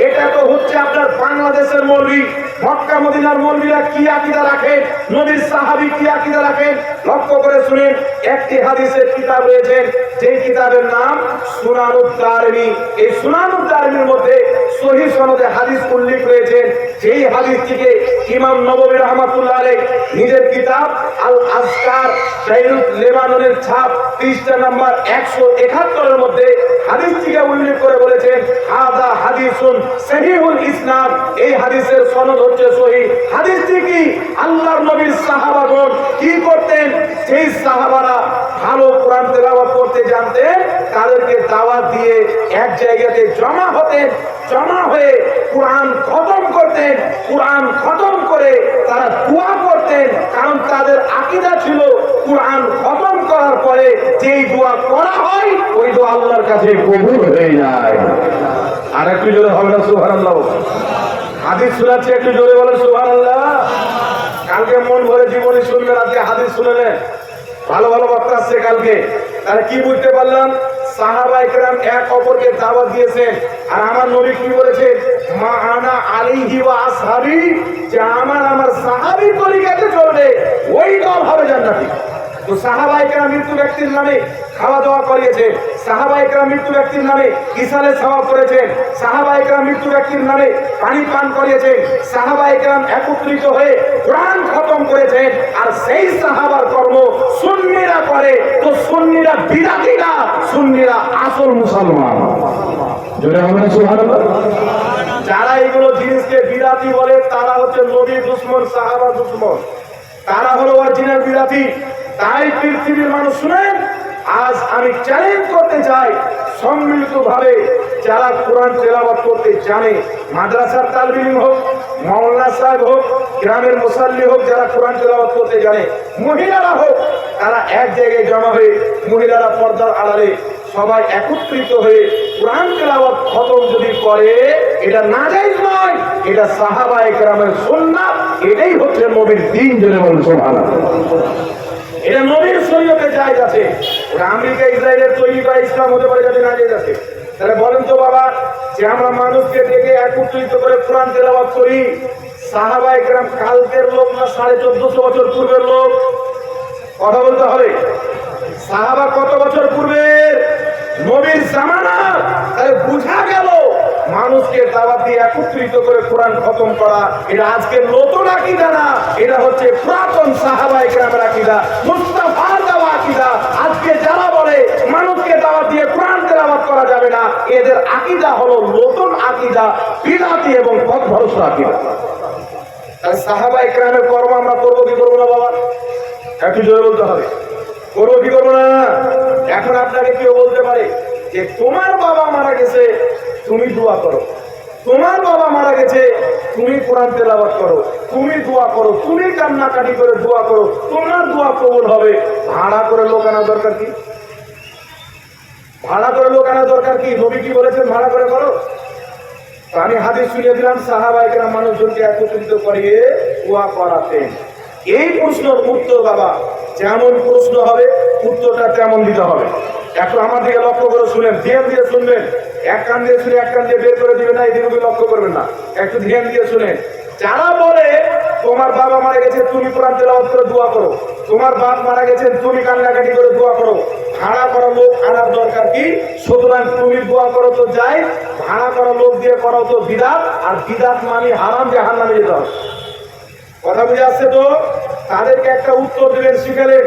এটা তো হচ্ছে আপনার বাংলাদেশের মৌলবি। মক্কা মদিনার মৌলবিরা কি আকীদা রাখেন, নবীর সাহাবী কি আকীদা রাখেন, লক্ষ্য করে শুনেন। একটি হাদিসের কিতাব রয়েছে, যেই কিতাবের নাম সুনানুদ দারমি। এই সুনানুদ দারমির মধ্যে সহিহ সনদে হাদিস উল্লেখ রয়েছে, যেই হাদিসটিকে ইমাম নববী রাহমাতুল্লাহ আলাইহি নিজের কিতাব আল আজকার শাইরুত লেবাননের ছাপ পৃষ্ঠা নাম্বার 171 এর মধ্যে হাদিসটিকে উল্লেখ করে বলেছেন হাদা হাদিসুন সহিহুল ইসনাদ। এই হাদিসের সনদ হচ্ছে সহিহ। হাদিসটি কি? আল্লাহর নবীর সাহাবাগণ কি করতেন? সেই সাহাবারা ভালো কোরআন তেলাওয়াত করতে জানতেন, তাদেরকে দাওয়াত দিয়ে এক জায়গাতে জমা হতেন, জমা হয়ে কোরআন খতম করতেন। কোরআন খতম করে তারা দোয়া করতেন, কারণ তাদের আকীদা ছিল কোরআন খতম করার পরে যেই দোয়া করা হয় ওই দোয়া আল্লাহর কাছে কবুল হয়ে যায়। আর একটু জোরে হবে না সুবহানাল্লাহ? হাদিস শোনাচ্ছি, একটু জোরে বলেন সুবহানাল্লাহ। কালকে মন ভরে জীবনী শুনবেন, আজকে হাদিস শুনলেন। ভালো ভালো বক্তা আসছে কালকে। তাহলে কি বুঝতে পারলাম? সাহাবায়ে কেরাম এক অপরকে দাওয়াত দিয়েছেন। আর আমার নবী কি বলেছে? মা আনা আলাইহি ওয়া আসহাবি, যে আমার সাহাবীর তরিকাতে চলবে ওই দল হবে জান্নাতি। তো সাহাবায়ে কেরাম মৃত্যু ব্যক্তির নামে খাওয়া দাওয়া করিয়েছেন, সাহাবায়ে কেরাম মৃত্যু ব্যক্তির নামে ইসালে সওয়াব করেছেন, সাহাবায়ে কেরাম মৃত্যু ব্যক্তির নামে পানি পান করিয়েছেন, সাহাবায়ে কেরাম একত্রিত হয়ে কোরআন খতম করেছেন। আর সেই সাহাবার কর্ম সুন্নিরা করে, তো সুন্নিরা বিদাতি না, সুন্নিরা আসল মুসলমান। জোরে বলেন সুবহানাল্লাহ। যারা এগুলো জিনিসকে বিদাতি বলে তারা হচ্ছে নবী দুশমন, সাহাবা দুশমন, তারা হলো অরিজিনাল বিদাতি। তাই পৃথিবীর মানুষ শুনেন, আজ আমি চ্যালেঞ্জ করতে চাই, সম্মিলিত ভাবে যারা কোরআন তেলাওয়াত করতে জানে, মাদ্রাসার তালিব ইলম হোক, মাওলানা সাহেব হোক, গ্রামের মুসাল্লি হোক, যারা কোরআন তেলাওয়াত করতে জানে, মহিলারা হোক, তারা এক জায়গায় জমা হয়ে, মহিলারা পর্দার আড়ালে সবাই একত্রিত হয়ে কোরআন তেলাওয়াত খতম যদি করে, এটা নাজায়েজ নয়, এটা সাহাবায়ে কেরামের সুন্নাত, এটাই হচ্ছে নবীর দ্বীন। জোরে বলুন সুবহানাল্লাহ। এটা নবীর শরীয়তে জায়েজ আছে। ওটা আমেরিকা ইসরায়েলের তৈরি বা ইসলাম হতে পারে যাতে না জায়েজ আছে। তাহলে বলেন তো বাবা, যে আমরা মানুষকে ডেকে একত্রিত করে কোরআন তেলাওয়াত করি, সাহাবায়ে কেরাম কালকের লোক না 1450 বছর পূর্বের লোক? কথা বলতে হবে। সাহাবা কত বছর পূর্বের? নবীর জামানা। তাহলে বুঝা গেল মানুষকে দাওয়াত দিয়ে একত্রিত করে কোরআন খতম করা এটা আজকে নতুন আকীদা না, এটা হচ্ছে পুরাতন সাহাবায়ে কেরামের আকীদা, মুস্তাফার দেওয়া আকীদা। আজকে যারা বলে মানুষকে দাওয়াত দিয়ে কোরআন তেলাওয়াত করা যাবে না, এদের আকীদা হলো নতুন আকীদা, বিদআতি এবং পথভ্রষ্ট আকীদা। তাহলে সাহাবায়ে কেরামের কর্ম আমরা করবো কি করবো না বাবা? একটু জোরে বলতে হবে, করবো কি করবো না? এখন আপনাকে কেউ বলতে পারে যে তোমার বাবা মারা গেছে, তুমি দোয়া করো। তোমার বাবা মারা গেছে, তুমি কোরআন তেলাওয়াত করো, তুমি দোয়া করো, তুমি কান্নাকাটি করে দোয়া করো, তোমার দোয়া কবুল হবে। ভাড়া করে লোক আনা দরকার কি? ভাড়া করে লোক আনা দরকার কি? নবী কি বলেছেন? ভাড়া করে করো। আমি হাদিস শুনিয়ে দিলাম, সাহাবায়ে কেরাম মানুষজনকে একত্রিত করিয়ে দোয়া করাতেন। এই প্রশ্নের উত্তর বাবা যেমন প্রশ্ন হবে উত্তরটা তেমন দিতে হবে। একটু আমার দিকে লক্ষ্য করে শুনেন, ধ্যান দিয়ে শুনবেন। এক কান দিয়ে শুনে এক কান দিয়ে বের করে দিবেন না, এই দিকে লক্ষ্য করবেন না, একটু ধ্যান দিয়ে শুনেন। যারা বলে তোমার বাবা মারা গেছে তুমি কোরআন তেলাওয়াত করে দোয়া করো, তোমার বাপ মারা গেছে তুমি কান্নাকাটি করে দোয়া করো, ভাড়া করা লোক আনার দরকার কি? সুতরাং তুমি দোয়া করো তো যাই, ভাড়া করা লোক দিয়ে করো তো বিদআত, আর বিদআত মানে হারাম, জাহান্নামে যেতে হবে। কথা বুঝে আসছে তো? তাদেরকে একটা উত্তর দিলেন, শিখালেন।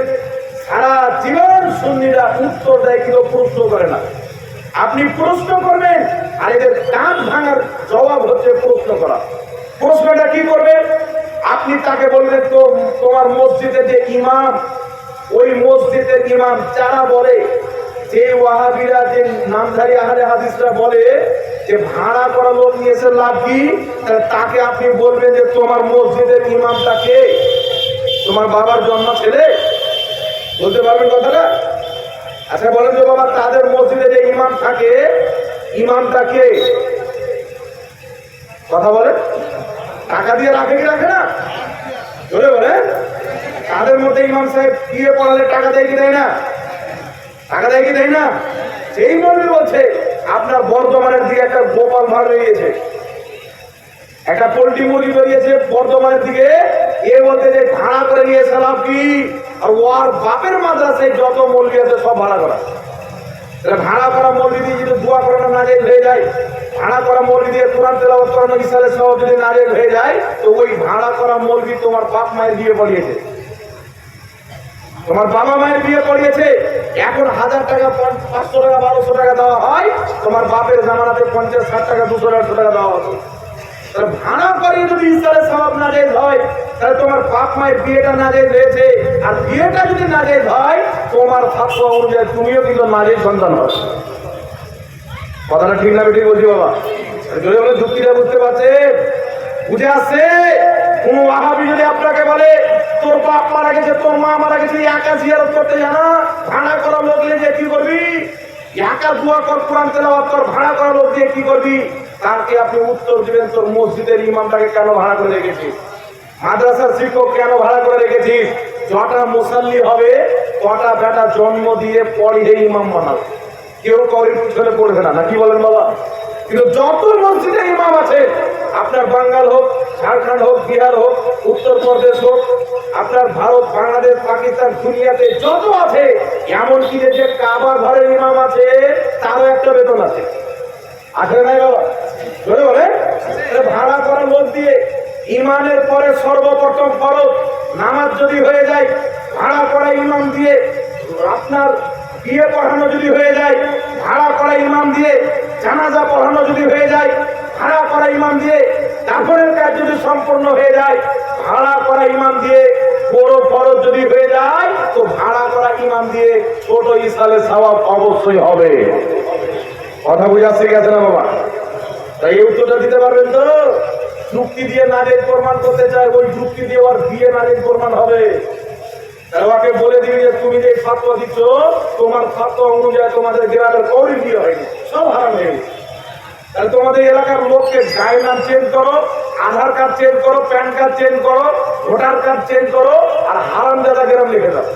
সারা জীবন সুন্নিরা উত্তর দেয় কিন্তু প্রশ্ন করে না। আপনি প্রশ্ন করবেন, আর এদের দাঁত ভাঙার জবাব হচ্ছে প্রশ্ন করা। প্রশ্নটা কি করবেন? আপনি তাকে বললেন তো তোমার মসজিদে যে ইমাম, ওই মসজিদের ইমাম যারা বলে, যে ওয়াহাবিরা, যে নামধারী আহলে হাদিসরা বলে যে ভাড়া করা লোক নিয়েছে লাভ কি, তাকে আপনি বলবেন যে তোমার মসজিদের ইমামটা কে? তোমার বাবার জন্ম ছেলে? বলতে পারবেন কথাটা? আচ্ছা বলেন তো বাবা, তাদের মসজিদে যে ইমাম থাকে, ইমামটা কে? কথা বলে, টাকা দিয়ে রাখে কি রাখে না? বলে বলে তাদের মধ্যে ইমাম সাহেব গিয়ে পড়ালে টাকা দেয় কি দেয় না? টাকা দেয় কি দেয় না? সেই মৌলবি বলছে আপনার বর্ধমানের দিকে একটা গোপাল ভাড় বেরিয়েছে, একটা পোল্ট্রি মুরগি বেরিয়েছে বর্ধমানের দিকে, এ বলতে যে ভাড়া করে নিয়ে সালাম কি? আর ওর বাপের মাদ্রাসায় যত মৌলবি আছে সব ভাড়া করা। তাহলে ভাড়া করা মৌলবি দিয়ে যদি দোয়া করানো নাজেল হয়ে যায়, ভাড়া করা মৌলবি দিয়ে কোরআন তেলাওয়াত করানো ইসালে সহ যদি নাজেল হয়ে যায়, তো ওই ভাড়া করা মৌলবি তোমার বাপ মায়ের বিয়ে পড়িয়েছে, তোমার বাবা মায়ের বিয়ে পড়িয়েছে। এখন 1000 টাকা, 500 টাকা, 1200 টাকা দেওয়া হয়, তোমার বাপের জামানাতে 50, 60 টাকা, 200, 150 টাকা দেওয়া হতো। তাহলে ভাড়া করে যদি ইসলামের সওয়াব নাজেল হয়, তাহলে তোমার বাপ মায়ের বিয়েটা নাজেল হয়েছে, আর বিয়েটা যদি নাজেল হয় তোমার ফাতওয়া অনুযায়ী তুমিও কিন্তু নাজেল সন্তান হবে। কথাটা ঠিক না ঠিক বলছি বাবা? যদি বলে যুক্তিটা বুঝতে পারছেন, বুঝে আসছে? কোন ওয়াহাবি যদি আপনাকে বলে তোর বাপ মারা গেছে, তোর মা মারা গেছে, একা জিয়ারত করতে জানা, ভাড়া করা লোক নিয়ে কি করবি? একা দোয়া কর, কোরআন তেলাওয়াত কর, ভাড়া করা লোক দিয়ে কি করবি? তাকে আপনি উত্তর দিবেন তোর মসজিদের ইমামটাকে কেন ভাড়া করে রেখেছিস, মাদ্রাসার শিক্ষক কেন ভাড়া করে রেখেছিস? যটা মুসাল্লি হবে তটা বেটা জন্ম দিয়ে পড়িয়ে ইমাম বানাবে, কেউ করির পিছনে পড়বে না, কি বলেন বাবা? কিন্তু যত মসজিদে ইমাম আছে, আপনার বাঙ্গাল হোক, ঝাড়খণ্ড হোক, বিহার হোক, উত্তরপ্রদেশ হোক, আপনার ভারত, বাংলাদেশ, পাকিস্তান, দুনিয়াতে যত আছে, এমনকি যে কাবা ঘরের ইমাম আছে তারও একটা বেতন আছে, আছে নাই বাবা? ধরে বলে ভাড়া করা লোক দিয়ে ইমানের পরে সর্বপ্রথম ফরজ নামাজ যদি হয়ে যায়, ভাড়া করা ইমাম দিয়ে আপনার বিয়ে পড়ানো যদি হয়ে যায়, ভাড়া করা ইমাম দিয়ে জানাজা পড়ানো যদি হয়ে যায়, ভাড়া করা ইমাম দিয়ে দাফনের কাজ যদি সম্পূর্ণ হয়ে যায়, ভাড়া করা ইমাম দিয়ে বড় ফরজ যদি হয়ে যায়, তো ভাড়া করা ইমাম দিয়ে ছোট ইসালে সওয়াব অবশ্যই হবে। কথা বুঝাচ্ছে গেছে না বাবা? তাই এই উত্তরটা দিতে পারবেন তো? যুক্তি দিয়ে নারীর প্রমাণ করতে চায়, ওই যুক্তি দিয়ে ওর বিয়ে নারীর প্রমাণ হবে। ওকে বলে দিবি যে তুমি যে ফাতোয়া দিচ্ছ, তোমার ফাতোয়া অনুযায়ী তোমাদের গ্রামের কৌরি বিয়ে হয়নি, সব হারাম হয়ে গেছে। তাহলে তোমাদের এলাকার লোককে গায়ের নাম চেঞ্জ করো, আধার কার্ড চেঞ্জ করো, প্যান কার্ড চেঞ্জ করো, ভোটার কার্ড চেঞ্জ করো, আর হারামজাদা গ্রাম লিখে দাও।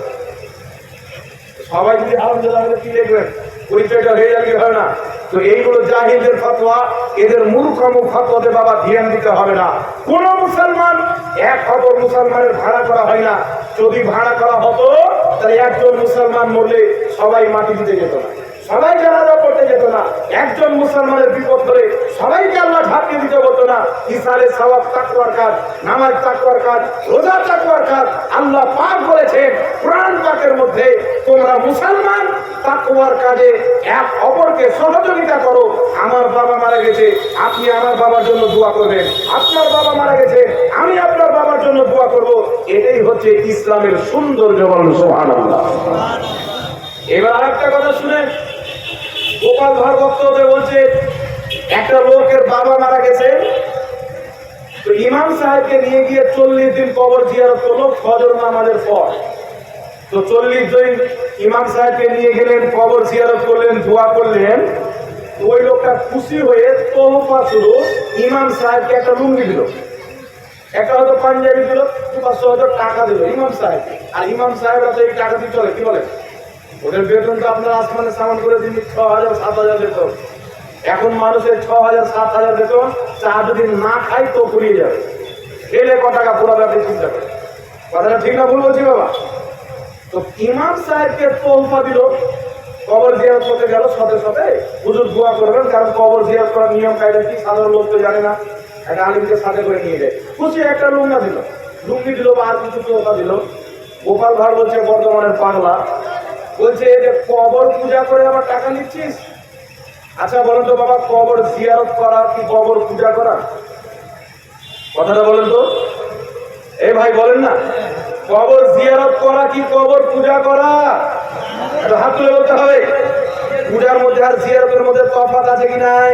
সবাই যদি হারামজাদা হলে কি লিখবেন? পরিচয়টা হয়ে যাবে, হয় না? তো এইগুলো জাহিলদের ফতোয়া, এদের মূর্খম ফতোয়াতে বাবা ধ্যান দিতে হবে না। কোন মুসলমান এক খবর মুসলমানের ভাড়া করা হয় না। যদি ভাড়া করা হতো তাহলে একজন মুসলমান মরলে সবাই মাটি দিতে যেত না, সবাই জানাজা করতে যেত না। একজন মুসলমানের বিপদ হলে সবাইকে আল্লাহ ঝাঁপিয়ে দিতে হতো না। ইসালে সওয়াব তাকওয়ার কাজ, নামাজ তাকওয়ার কাজ, রোজা তাকওয়ার কাজ। আল্লাহ পাক বলেছেন কোরআন পাকের মধ্যে, তোমরা মুসলমান তাকওয়ার কাজে এক অপরকে সহযোগিতা করো। আমার বাবা মারা গেছে, আপনি আমার বাবার জন্য দোয়া করবেন। আপনার বাবা মারা গেছে, আমি আপনার বাবার জন্য দোয়া করব। এটাই হচ্ছে ইসলামের সৌন্দর্য। বলুন সুবহানাল্লাহ। এবার আরেকটা কথা শুনেন, গোপাল ভাঁড় বক্তব্যে বলছে একটা লোকের বাবা মারা গেছে, তো ইমাম সাহেবকে নিয়ে গিয়ে 40 দিন কবর জিয়ারত করলো ফজর নামাজের পর। তো 40 দিন ইমাম সাহেবকে নিয়ে গেলেন, কবর জিয়ারত করলেন, দোয়া করলেন। ওই লোকটা খুশি হয়ে তোহফা শুরু ইমাম সাহেবকে একটা লুঙ্গি দিল, একটা হয়তো পাঞ্জাবি দিল, 500 হয়তো টাকা দিল ইমাম সাহেব। আর ইমাম সাহেবরা তো এই টাকা দিয়ে চলে, কি বলে, ওদের বেতন তো আপনার আসমানে সামান করে দিন 6,000 7,000 বেতন। এখন মানুষের 6,000 7,000 বেতন, চা যদি না খাই তো ফুরিয়ে যাবে, খেলে ক টাকা পুরাবে আপনি চিন্তা করেন। কথাটা ঠিক না ভুল বলছি বাবা? তো ইমাম সাহেবকে তোহফা দিল, কবর জিয়ারত করতে গেল, সাথে সাথে হুজুর দোয়া করবেন, কারণ কবর জিয়ারত করার নিয়ম কায়দা কি সাধারণ লোক তো জানে না। একটা আলিমকে সাথে করে নিয়ে যায়, খুশি একটা লুঙ্গা দিল, লুঙ্গি দিল বা আর কিছু তোহফা দিল। গোপাল ভাঁড় বলছে বর্ধমানের পাগলা, বলছে যে কবর পূজা করে আবার টাকা নিচ্ছিস? আচ্ছা বলেন তো বাবা, কবর জিয়ারত করা কি কবর পূজা করা? কথাটা বলেন তো, এই ভাই বলেন না, কবর জিয়ারত করা কি কবর পূজা করা? হাত তুলে বলতে হবে। পূজার মধ্যে আর জিয়ারতের মধ্যে তফাৎ আছে কি নাই?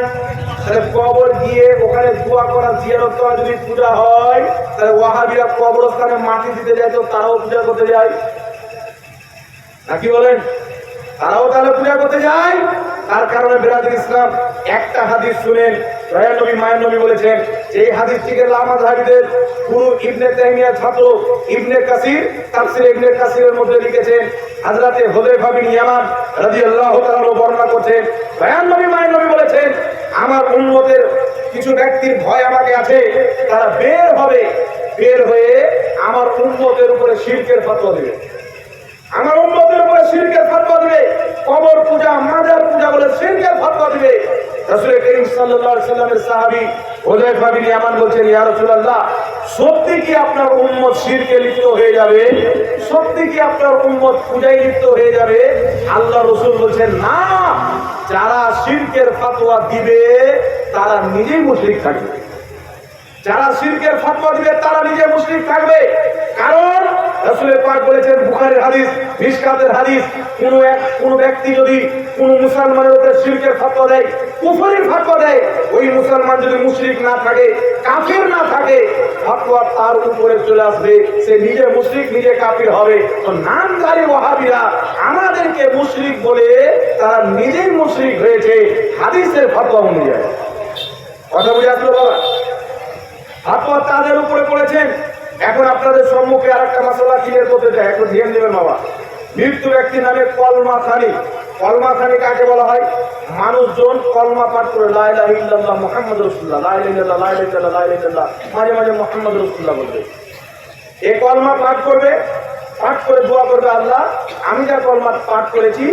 তাহলে কবর গিয়ে ওখানে দোয়া করা, জিয়ারত করা যদি পূজা হয়, তাহলে ওয়াহাবিরা কবরস্থানে মাটি দিতে যায়, তো তারাও পূজা করতে যায় নাকি বলেন? তারাও তাহলে পূজা করতে যায়। তার কারণে বিরাদুল ইসলাম একটা হাদিস শুনেন, দয়ার নবী মায়ের নবী বলেছেন, এই হাদিসটিকে লামাযহাবীদের গুরু ইবনে তাইমিয়া ছাত্র ইবনে কাসির তাফসীর ইবনে কাসিরের মধ্যে লিখেছেন। হযরতে হুযায়ফা বিন ইয়ামান রাদিয়াল্লাহু তাআলা বর্ণনা করছেন, দয়ার নবী মায়ের নবী বলেছেন, আমার উম্মতের কিছু ব্যক্তির ভয় আমাকে আছে, তারা বের হবে, বের হয়ে আমার উম্মতের উপরে শিরকের ফতোয়া দেবে, আমার উম্মতের উপরে শিরকের ফতোয়া দিবে, কবর পূজা মাজার পূজা বলে শিরকের ফতোয়া দিবে। রাসূল করিম সাল্লাল্লাহু আলাইহি সাল্লামের সাহাবী হুযায়ফা বিন ইয়ামান বলছেন, ইয়া রাসূলুল্লাহ, সত্যি কি আপনার উম্মত শিরকে লিপ্ত হয়ে যাবে? সত্যি কি আপনার উম্মত পূজায় লিপ্ত হয়ে যাবে? আল্লাহ রাসূল বলছেন, না, যারা শিরকের ফতোয়া দিবে তারা নিজেই মুশরিক থাকবে। যারা শিরকের ফতোয়া দিবে তারা নিজে মুশরিক থাকবে। কারণ রাসূল পাক বলেছেন, বুখারীর হাদিস, মিশকাতের হাদিস, কোন ব্যক্তি যদি কোন মুসলমানের উপরে শিরকের ফতোয়া দেয়, কুফরের ফতোয়া দেয়, ওই মুসলমান যদি মুশরিক না থাকে, কাফির না থাকে, ফতোয়া তার উপরে চলে আসবে, সে নিজে মুশরিক, নিজে কাফির হবে। তো নামধারী ওয়াহাবিরা আমাদেরকে মুশরিক বলে তারা নিজেই মুশরিক হয়েছে হাদিসের ফতোয়া অনুযায়ী। কথা বুঝে আসলো বাবা? ফতোয়া তাদের উপরে পড়েছেন। এখন আপনাদের সম্মুখে আর একটা মাসালা ক্লিয়ার করতে চাই, একটু ধ্যান দেবেন বাবা। মৃত্যু ব্যক্তির নামে কলমা খানি, কলমা খানি কাকে বলা হয়? মানুষজন কলমা পাঠ করে লা ইলাহা ইল্লাল্লাহ মুহাম্মাদুর রাসূলুল্লাহ, লা ইলাহা ইল্লাল্লাহ, লা ইলাহা ইল্লাল্লাহ, লা ইলাহা ইল্লাল্লাহ, মাঝে মাঝে মুহাম্মাদুর রাসূলুল্লাহ বলবে। এই কলমা পাঠ করবে, পাঠ করে দোয়া করবে, আল্লাহ আমি যা কলমা পাঠ করেছি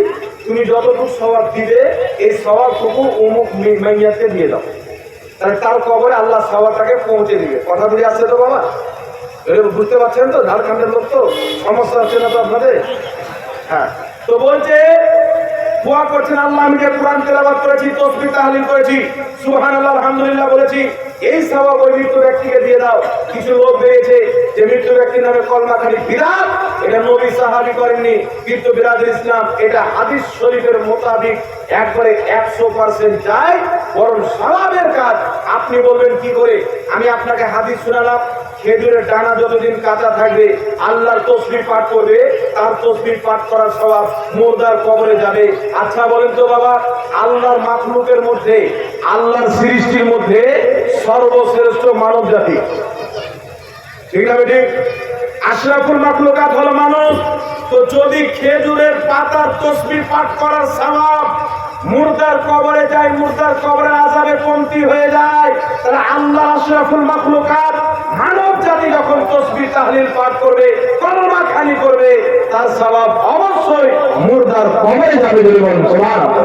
তুমি যতটুকু সওয়াব দিবে, এই সওয়াবটুকু অমুক মাইয়াকে দিয়ে দাও, তাহলে তার কবরে আল্লাহ সওয়াবটাকে পৌঁছে দিবে। কথা বুঝে আসছে তো বাবা? বুঝতে পারছেন তো? ঝাড়খণ্ডের লোক তো, সমস্যা হচ্ছে না তো আপনাদের? হ্যাঁ, তো বলছে দোয়া করছেন, আল্লাহ আমি যে কোরআন তেলাওয়াত করেছি, তাসবিহ তাহলিল করেছি, সুবহানাল্লাহ আলহামদুলিল্লাহ বলেছি, এই সওয়াব ওই মৃত্যু ব্যক্তিকে দিয়ে দাও। কিছু লোক বেরিয়েছে যে মৃত্যু ব্যক্তির নামে কলমা খালি বিরাট, এটা নবী সাহাবী করেননি, কিন্তু বিরাদুল ইসলাম এটা হাদিস শরীফের মোতাবিক একবারে 100% যায়, বরং সওয়াবের কাজ। আপনি বলবেন কি করে? আমি আপনাকে হাদিস শোনালাম, খেজুরের ডানা যতদিন কাঁচা থাকবে আল্লাহর তাসবিহ পাঠ করবে, তার তাসবিহ পাঠ করার সওয়াব মুর্দার কবরে যাবে। আচ্ছা বলেন তো বাবা, আল্লাহর মাখলুকের মধ্যে, আল্লাহর সৃষ্টির মধ্যে সর্বশ্রেষ্ঠ মানব জাতি, ঠিক না বেঠিক? আশরাফুল মাখলুকাত হলো মানুষ। তো যদি খেজুরের পাতার তাসবিহ পাঠ করার সওয়াব মুর্দার কবরে যায়, মুর্দার কবরের আযাবে কমতি হয়ে যায়, তাহলে আল্লাহ আশরাফুল মাখলুকাত মানব জাতি যখন তাসবিহ তাহলিল পাঠ করবে, কলমা খানি করবে, তার সওয়াব অবশ্যই মুর্দার কবরে যাবে বলে বলেন সুবহানাল্লাহ।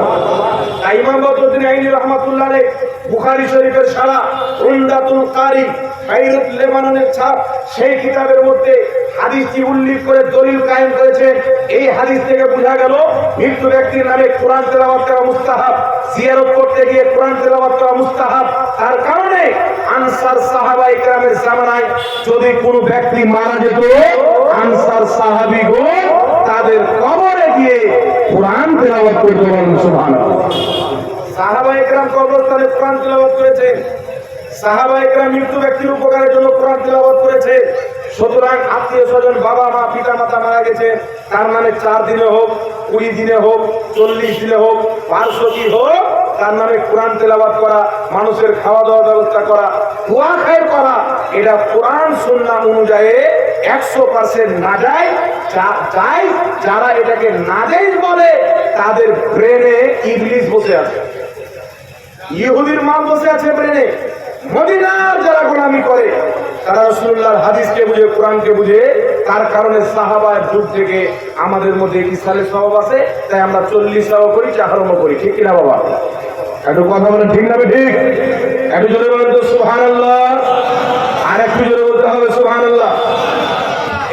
তাই ইমাম বদরুদ্দিন আইনি রাহমাতুল্লাহ আলাইহি বুখারী শরীফের সারা উমদাতুল কারি বাইরুত লেবাননের ছাপ, সেই কিতাবের মধ্যে হাদিসটি উল্লেখ করে দলিল কায়েম করেছেন। এই হাদিস থেকে বোঝা গেল মৃত্যু ব্যক্তির নামে কোরআন তেলাওয়াত করা মুস্তাহাব, জিয়ারত করতে গিয়ে কোরআন তেলাওয়াত করা মুস্তাহাব। তার কারণে আনসার সাহাবায়ে কেরামের জামানায় যদি কোনো ব্যক্তি মারা যেত, আনসার সাহাবীগণ তাদের কবরে গিয়ে কোরআন তেলাওয়াত করতে বলেন সুবহানাল্লাহ। সাহাবায়ে একরাম কবরস্থানে কোরআন তিলাওয়াত করেছেন, সাহাবা একরাম মৃত্যু ব্যক্তির উপকারের জন্য কোরআন তিলাওয়াত করেছে। সুতরাং আত্মীয় স্বজন, বাবা মা পিতা মাতা মারা গেছে, তার নামে 4 দিনে হোক, 20 দিনে হোক, 40 দিনে হোক, 500 হোক, তার নামে কোরআন তেলাওয়াত করা, মানুষের খাওয়া দাওয়ার ব্যবস্থা করা, দোয়া খায়ের করা, এটা কোরআন সুন্নাহ অনুযায়ী 100% নাজায়েজ। যারা এটাকে নাজায়েজ বলে তাদের ব্রেনে ইবলিস বসে আছে, ইহুদির মাল বসে আছে ব্রেনে। মদিনার যারা গোলামি করে তারা রাসূলুল্লাহর হাদিসকে বুঝে, কোরআনকে বুঝে, তার কারণে সাহাবার যুগ থেকে আমাদের মধ্যে ইসলামের স্বভাব আছে, তাই আমরা 40 করি, 4 করি। ঠিক কিনা বাবা? একটু কথা বলেন, ঠিক না? ঠিক। একটু জোরে বলেন তো সুবহানাল্লাহ। আর একটু জোরে বলতে হবে সুবহানাল্লাহ।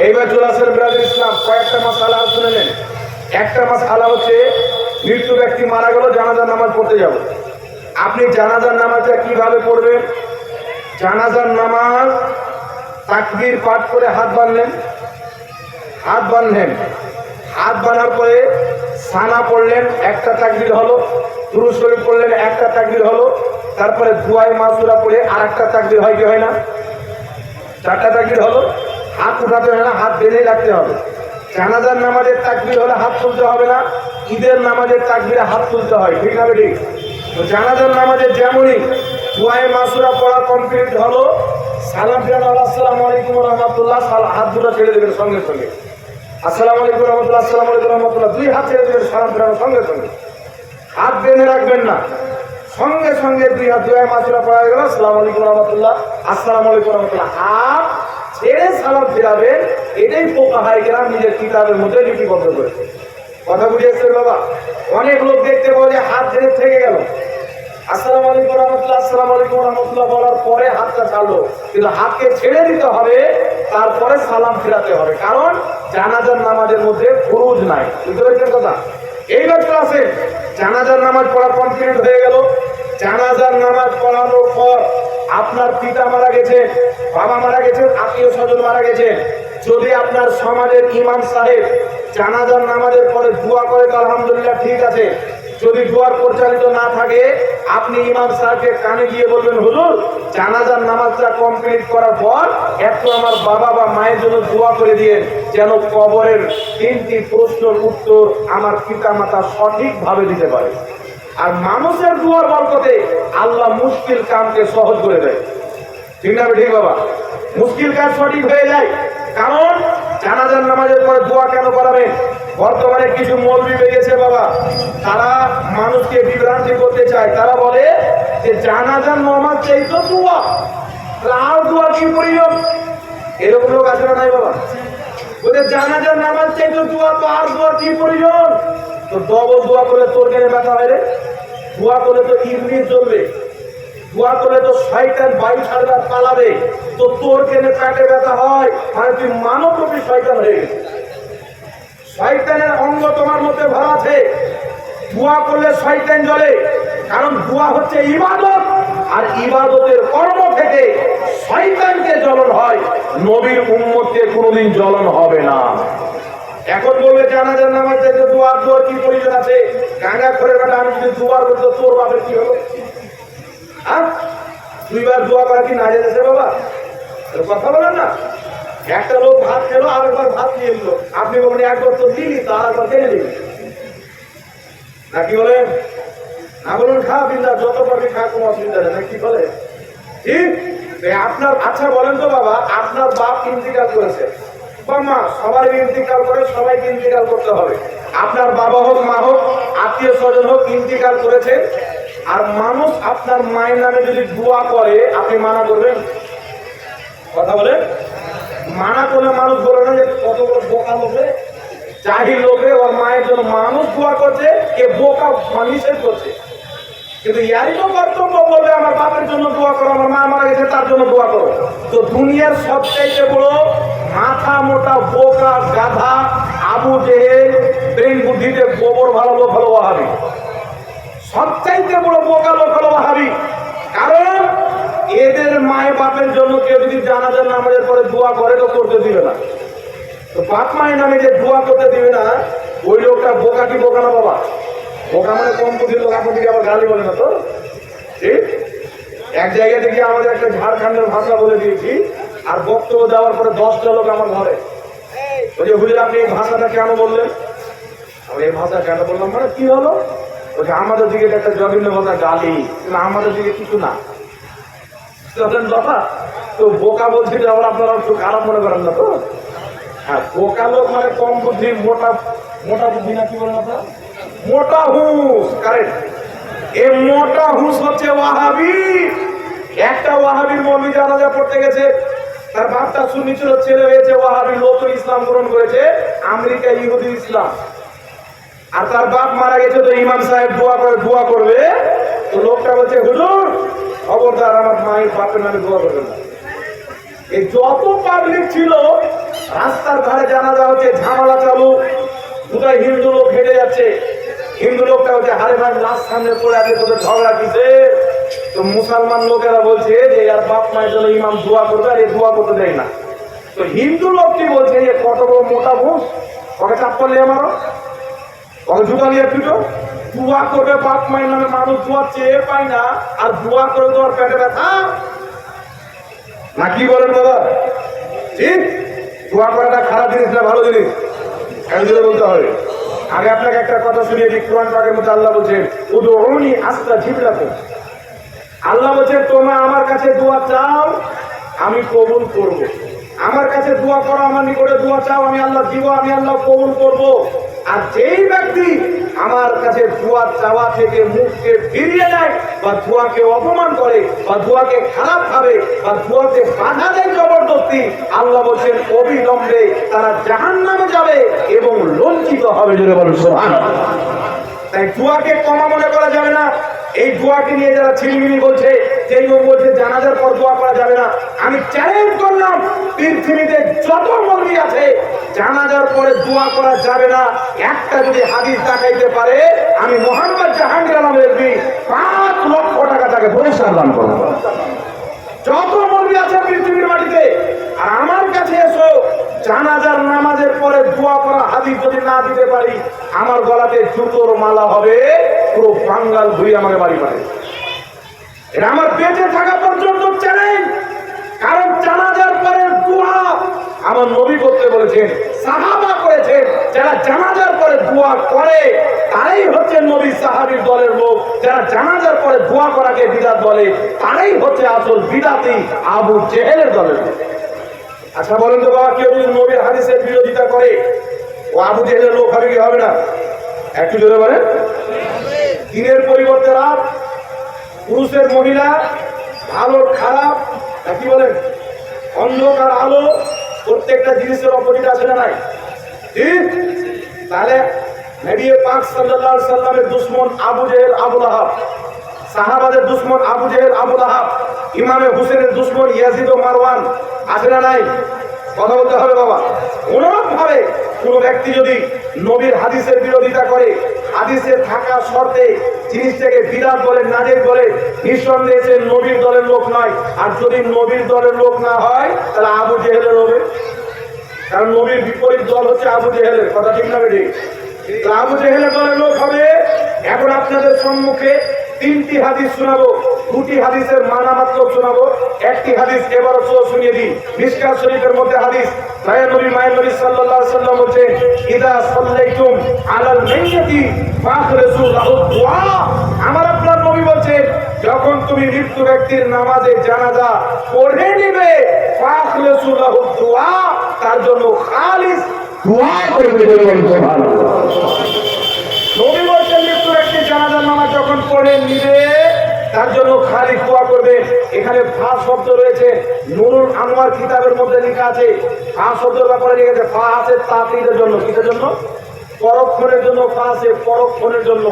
এইবার চলে আসেন ব্রাদার ইসলাম, কয়েকটা মাসআলা শুনে নেন। একটা মাসআলা হচ্ছে মৃত্যু ব্যক্তি মারা গেল, জানাজার নামাজ পড়তে যাব। আপনি জানাজার নামাজটা কিভাবে পড়বেন? জানাজার নামাজ তাকবীর পাঠ করে হাত বাঁধলেন, হাত বাঁধার পরে সানা পড়লেন, একটা তাকবীর হলো। দুরূদ শরীফ পড়লেন, একটা তাকবীর হলো। তারপরে দুআয়ে মাসুরা পড়ে আরেকটা তাকবীর হয় কি হয় না? 4টা তাকবীর হলো। হাত উঠাতে হয় না, হাত বেঁধে রাখতে হবে। জানাজার নামাজের তাকবীর হলে হাত তুলতে হবে না, ঈদের নামাজের তাকবীরে হাত তুলতে হয়। ঠিক না? ঠিক। তো জানাজার নামাজের যেমনই দুআয়ে মাসুরা পড়া কমপ্লিট হলো, সালাম ফিরানো, আসসালামু আলাইকুম ওয়া রাহমাতুল্লাহ, হাত দুটো ছেড়ে দেবেন সঙ্গে সঙ্গে। আসসালামু আলাইকুম ওয়া রাহমাতুল্লাহ, আসসালামু আলাইকুম ওয়া রাহমাতুল্লাহ, 2 হাত ছেড়ে দেবেন সালাম ফিরানোর সঙ্গে সঙ্গে। হাত বেঁধে রাখবেন না, সঙ্গে সঙ্গে 2 হাত দুআয়ে মাসুরা পড়া হয়ে গেল, আসসালামু আলাইকুম ওয়া রাহমাতুল্লাহ, আসসালামু আলাইকুম ওয়া রাহমাতুল্লাহ, হাত ছেড়ে সালাম ফিরাবেন। এটাই ফুকাহায়ে কেরাম নিজের কিতাবের মধ্যে লিপিবদ্ধ করেছে। কথা বুঝেছেন বাবা? অনেক লোক দেখতে পাওয়া যায় হাত ছেড়ে থেকে গেল, আসসালামু আলাইকুম ওয়া রাহমাতুল্লাহ, আসসালামু আলাইকুম ওয়া রাহমাতুল্লাহ বলার পরে হাতটা ছাড়লো, কিন্তু হাতকে ছেড়ে দিতে হবে, তারপরে সালাম ফিরাতে হবে, কারণ জানাজার নামাজের মধ্যে ফুরুজ নাই। বুঝতে পেরেছেন কথা? এইবার তো আছে, জানাজার নামাজ পড়া কমপ্লিট হয়ে গেল। জানাজার নামাজ পড়ানোর পর আপনার পিতা মারা গেছে, বাবা মারা গেছে, আত্মীয় স্বজন মারা গেছে, যদি আপনার সমাজের ইমাম সাহেব জানাজার নামাজের পরে দোয়া করে তো আলহামদুলিল্লাহ, ঠিক আছে। যদি দোয়ার পরিচালিত না থাকে, আপনি ইমাম সাহেবকে কানে গিয়ে বলবেন, হুজুর জানাজার নামাজটা কমপ্লিট করার পর একটু আমার বাবা বা মায়ের জন্য দোয়া করে দিয়ে, যেন কবরের 3টি প্রশ্নের উত্তর আমার পিতা মাতা সঠিকভাবে দিতে পারে। আর মানুষের দোয়ার বরকতে আল্লাহ মুশকিল কামকে সহজ করে দেয়। ঠিক না? ঠিক বাবা? মুশকিল কাজ সঠিক হয়ে যায়। কারণ জানাজার নামাজের পরে দোয়া কেন করাবেন? বর্তমানে কিছু মৌলবি বেরিয়েছে বাবা, তারা মানুষকে বিভ্রান্তি করতে চায়। তারা বলে যে জানাজার নামাজ চাই তো দোয়া, আর দোয়া কি প্রয়োজন? এরকম লোক আছে না নাই বাবা? বলে জানাজার নামাজ চাই তো দোয়া, তো আর দোয়া কি প্রয়োজন? তো ডবল দোয়া করলে তোর কেন ব্যথা হয় রে? দোয়া করলে তো ইবলিস জ্বলবে, দোয়া করলে তো শয়তান বায়ু ছাড়বে, পালাবে, তো তোর কেনে পেটে ব্যথা হয়, মানে তুই মানব রূপী শয়তান হয়ে গেছে। শয়তানের অঙ্গ তোমার মধ্যে ভরা আছে। দোয়া করলে শয়তান জ্বলে, কারণ দোয়া হচ্ছে ইবাদত, আর ইবাদতের কর্ম থেকে শয়তানকে জ্বলন হয়, নবীর উম্মতকে কোনোদিন জ্বলন হবে না। এখন বলবে জানাজার নামাজ চাইতে দোয়ার কি প্রয়োজন আছে? গাঁজা করে বেটা, আমি যদি দুবার বলতো তোর বাপের কি হবে? হ্যাঁ, 2 বার দোয়া করা কি না যেতেছে বাবা? কথা বলেন না। একটা লোক ভাত খেলো, আরেকবার ভাত নিয়ে এলো, আপনি বলেন একবার তো দিলি, তো আরেকবার টেনে দিবি নাকি বলেন? না বলুন খা বিন্দা, যত পারবি খা, কোনো অসুবিধা নেই, কি বলে? ঠিক আপনার। আচ্ছা বলেন তো বাবা, আপনার বাপ ইন্তিকাল করেছে বা মা, সবাই ইন্তিকাল করে, সবাইকে ইন্তিকাল করতে হবে। আপনার বাবা হোক, মা হোক, আত্মীয় স্বজন হোক, ইন্তিকাল করেছে, আর মানুষ আপনার মায়ের নামে যদি দোয়া করে, আপনি মানা করবেন? কথা বলেন। মানা করলে মানুষ বলে না যে কত বড় বোকা লোকে, জাহিল লোকে, ওর মায়ের জন্য মানুষ দোয়া করছে, কে বোকা নিষেধ করছে। কিন্তু ইয়ারই তো কর্তব্য বলবে আমার বাপের জন্য দোয়া করো, আমার মা মারা গেছে তার জন্য দোয়া করো। তো দুনিয়ার সবচাইতে বড় মাথা মোটা বোকা গাধা আবু জেহেল, ব্রেন বুদ্ধিতে গোবর ভালো লোক হলো ওয়াহাবি। সবচাইতে বড় বোকা লোক হলো ওয়াহাবি। কারণ এদের মায়ের বাপের জন্য কেউ যদি জানাজার নামাজের পরে দোয়া করে তো করতে দিবে না। তো বাপ মায়ের নামে যে দোয়া করতে দিবে না, ওই লোকটা বোকা কি বোকা না বাবা? বোকা মানে কম বুদ্ধির লোক। আপনি আবার গালি বলে না তো? ঠিক এক জায়গা থেকে আমাদের একটা ঝাড়খণ্ডের ভাষা বলে দিয়েছি, আর বক্তব্য দেওয়ার পরে 10টা লোক আমার ঘরে ওই যে হুজুর আপনি এই ভাষাটা কেন বললেন, আমি এই ভাষা কেন বললাম মানে কি হলো, ওই যে আমাদের দিকে একটা জঘন্য ভাষা গালি, না আমাদের দিকে কিছু না কথা। তো বোকা বলছি যে আবার আপনারা একটু খারাপ মনে করেন না তো? হ্যাঁ, বোকা লোক মানে কম বুদ্ধি, মোটা মোটা বুদ্ধি না, কি বলেন আপনারা? মোটা হুঁশ, কারেক্ট। এই মোটা হুঁশ হচ্ছে ওয়াহাবি। একটা ওয়াহাবির মৌলবি জানাজা পড়তে গেছে, তার বাপটা সুন্নি ছিল, ছেলে হয়েছে ওয়াহাবি, নতুন ইসলাম গ্রহণ করেছে, আমেরিকা ইহুদি ইসলাম। আর তার বাপ মারা গেছে, তো ইমাম সাহেব দোয়া করবে, তো লোকটা বলছে হুজুর খবরদার আমার মায়ের বাপের নামে দোয়া করবেন না। এই যত পাবলিক ছিল রাস্তার ধারে জানাজা হচ্ছে, ঝামেলা চালু, কোথায় হিন্দু লোক হেঁটে যাচ্ছে, হিন্দু লোকটা হচ্ছে হারে ভাই লাশ সামনে পড়ে আছে, তোদের ঝগড়া কিসে? তো মুসলমান লোকেরা বলছে যে আর বাপ মায়ের জন্য ইমাম দোয়া করবে, আর এই দোয়া করতে দেয় না। তো হিন্দু লোকটি বলছে যে কত বড় মোটা ভুষ, ওকে চাপ্পল নিয়ে মারো, ওকে জুতা নিয়ে পিটো, দোয়া করবে বাপ মায়ের নামে, মানুষ দোয়া চেয়ে পায় না, আর দোয়া করে তোমার পেটে ব্যথা না, কি বলেন দাদা? ঠিক, দোয়া করাটা খারাপ জিনিস না ভালো জিনিস, একজনে বলতে হবে। আগে আপনাকে একটা কথা শুনিয়ে দিই, কোরআন পাকের মধ্যে আল্লাহ বলছেন উদউনি আস্তাজিব লাকুম। আল্লাহ বলছেন তোমরা আমার কাছে দোয়া চাও, আমি কবুল করব। আমার কাছে দোয়া করো, আমার নিকটে দোয়া চাও, আমি আল্লাহ দিব, আমি আল্লাহ কবুল করব। আর যেই ব্যক্তি আমার কাছে দোয়া চাওয়া থেকে মুখকে ফিরিয়ে নেয়, বা দোয়াকে অপমান করে, বা দোয়াকে খারাপ ভাবে, বা দোয়াকে বাধা দেয় জবরদস্তি, আল্লাহ বলছেন অবিলম্বে তারা জাহান্নামে যাবে এবং লজ্জিত হবে। জোরে বলুন সুবহানাল্লাহ। তাই দোয়াকে কমা মনে করা যাবে না। এই দোয়াকে নিয়ে যারা ছিলমিলি বলছে, যেই লোক বলছে জানাজার পর দোয়া করা যাবে না, আমি চ্যালেঞ্জ করলাম পৃথিবীতে যত মৌলবি আছে জানাজার পরে দোয়া করা যাবে না, একটা যদি হাদিস দেখাইতে পারে, আমি মোহাম্মদ জাহাঙ্গীর আলম রেজভী 5 লক্ষ টাকা তাকে পুরস্কার দান করব। যত মৌলবি আছে পৃথিবীর মাটিতে, আর আমার কাছে এসো, জানাজার নামাজের পরে দোয়া করা হাদিস যদি না দিতে পারি, আমার গলাতে জুতোর মালা হবে, পুরো বাঙ্গাল ধুই আমাকে বাড়ি পারে। এটা আমার বেঁচে থাকা পর্যন্ত চ্যালেঞ্জ। কারণ জানাজার পরে দোয়া আমার নবী করতে বলেছেন, সাহাবা করেছেন। যারা জানাজার পরে দোয়া করে তারাই হচ্ছে নবী সাহাবীর দলের লোক। যারা জানাজার পরে দোয়া করাকে বিদআত বলে তারাই হচ্ছে আসল বিদআতি আবু জেহেলের দলের লোক। আচ্ছা বলেন তো বাবা, কেউ যদি নবীর হাদিসের বিরোধিতা করে, ও আবু জেহেলের লোক হবে কি হবে না? একটু জোরে বলেন। দিনের পরিবর্তে রাত, পুরুষের মহিলা, ভালোর খারাপ, কি বলেন, অন্ধকার আলো, প্রত্যেকটা জিনিসের অপোজিট আছে না নাই? ঠিক, তাহলে নবী পাক সাল্লাল্লাহু আলাইহি সাল্লামের দুশমন আবু জেহেল আবু লাহাব, সাহাবাদের দুশমন আবু জেহেল আবু লাহাব, ইমামে হুসেনের দুশমন ইয়াজিদ ও মারওয়ান আছে না নাই? কথা বলতে হবে বাবা। অনুরূপ ভাবে কোন ব্যক্তি যদি নবীর হাদিসের বিরোধিতা করে, হাদিসে থাকা শর্তে জিনিসটাকে বিদআত বলে, নাজেজ বলে, নিঃসন্দেহে সে নবীর দলের লোক নয়। আর যদি নবীর দলের লোক না হয়, তাহলে আবু জেহেলের হবে। কারণ নবীর বিপরীত দল হচ্ছে আবু জেহেলের, কথা ঠিক না বেঠিক? আবু জেহেলের দলের লোক হবে। এখন আপনাদের সম্মুখে 3টি হাদিস শোনাবো, 2টি হাদিসের মানা মাত্র শোনাবো। একটি হাদিস এবারও শুনিয়ে দিই, মিশকাত শরীফের মধ্যে হাদিস। মায়ের নবী সাল্লাল্লাহু আলাইহি সাল্লাম বলেছেন, ইদা সাল্লাইতুম আলাল মাইয়্যিতি ফাখরিজু লাহু দুআ। আমার আপনার নবী বলেছেন, যখন তুমি মৃত্যু ব্যক্তির নামাজে জানাজা পড়ে নিবে, ফাখরিজু লাহু দুআ, তার জন্য খালিস দোয়া করবে। সুবহানাল্লাহ। নবী বলেছেন মৃত্যু ব্যক্তির জানাজার নামাজ যখন পড়ে নিবে, তার জন্য খালি দোয়া করবে। এখানে ফা শব্দ রয়েছে, নুরুল আনোয়ার কিতাবের মধ্যে লেখা আছে। ফা শব্দের ব্যাপারে লেখা আছে, ফা আছে তাকিদের জন্য, কিসের জন্য? পরক্ষণের জন্য। ফা আছে পরক্ষণের জন্য।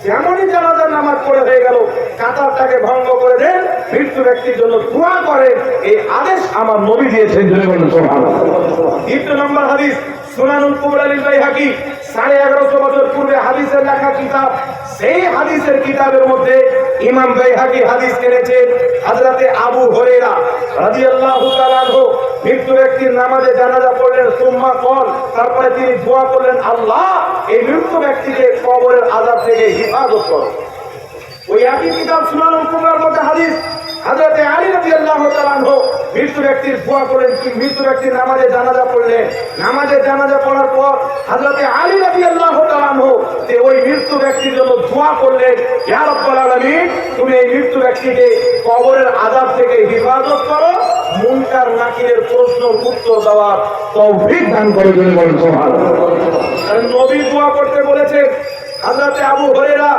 যেমনই জানাজার নামাজ পড়ে হয়ে গেল, কাতারটাকে ভঙ্গ করে দেন, মৃত্যু ব্যক্তির জন্য দোয়া করে, এই আদেশ আমার নবী দিয়েছেন। 2 নম্বর হাদিস, সুনানুল কুবরা লিল বাইহাকি, 1150 বছর পূর্বে হাদিসের লেখা কিতাব। সেই হাদিসের কিতাবের মধ্যে ইমাম বাইহাকি হাদিস এনেছেন, হযরতে আবু হুরায়রা রাদিয়াল্লাহু তাআলা আনহু মৃত্যু ব্যক্তির নামাজে জানাজা পড়লেন, সুম্মা কল, তারপরে তিনি দোয়া করলেন, আল্লাহ এই মৃত্যু ব্যক্তিকে কবরের আযাব থেকে হেফাজত করো। ওই একই কিতাব সুনানুল কুবরার মধ্যে হাদিস, হযরত আলী রাদিয়াল্লাহু তাআলা আনহু মৃত্যু ব্যক্তির দোয়া করেন, মৃত্যু ব্যক্তির নামাজে জানাজা পড়লেন। নামাজে জানাজা পড়ার পর হযরত আলী রাদিয়াল্লাহু তাআলা আনহু ওই মৃত্যু ব্যক্তির জন্য দোয়া করলেন, ইয়া রাব্বুল আলামিন, তুমি এই মৃত্যু ব্যক্তিকে কবরের আযাব থেকে হেফাজত করো, মুনকার নাকিরের প্রশ্নের উত্তর দেওয়ার তৌফিক দান করে দিন, বলেন সুবহানাল্লাহ। কারণ নবী দোয়া করতে বলেছেন। হযরত আবু হুরায়রা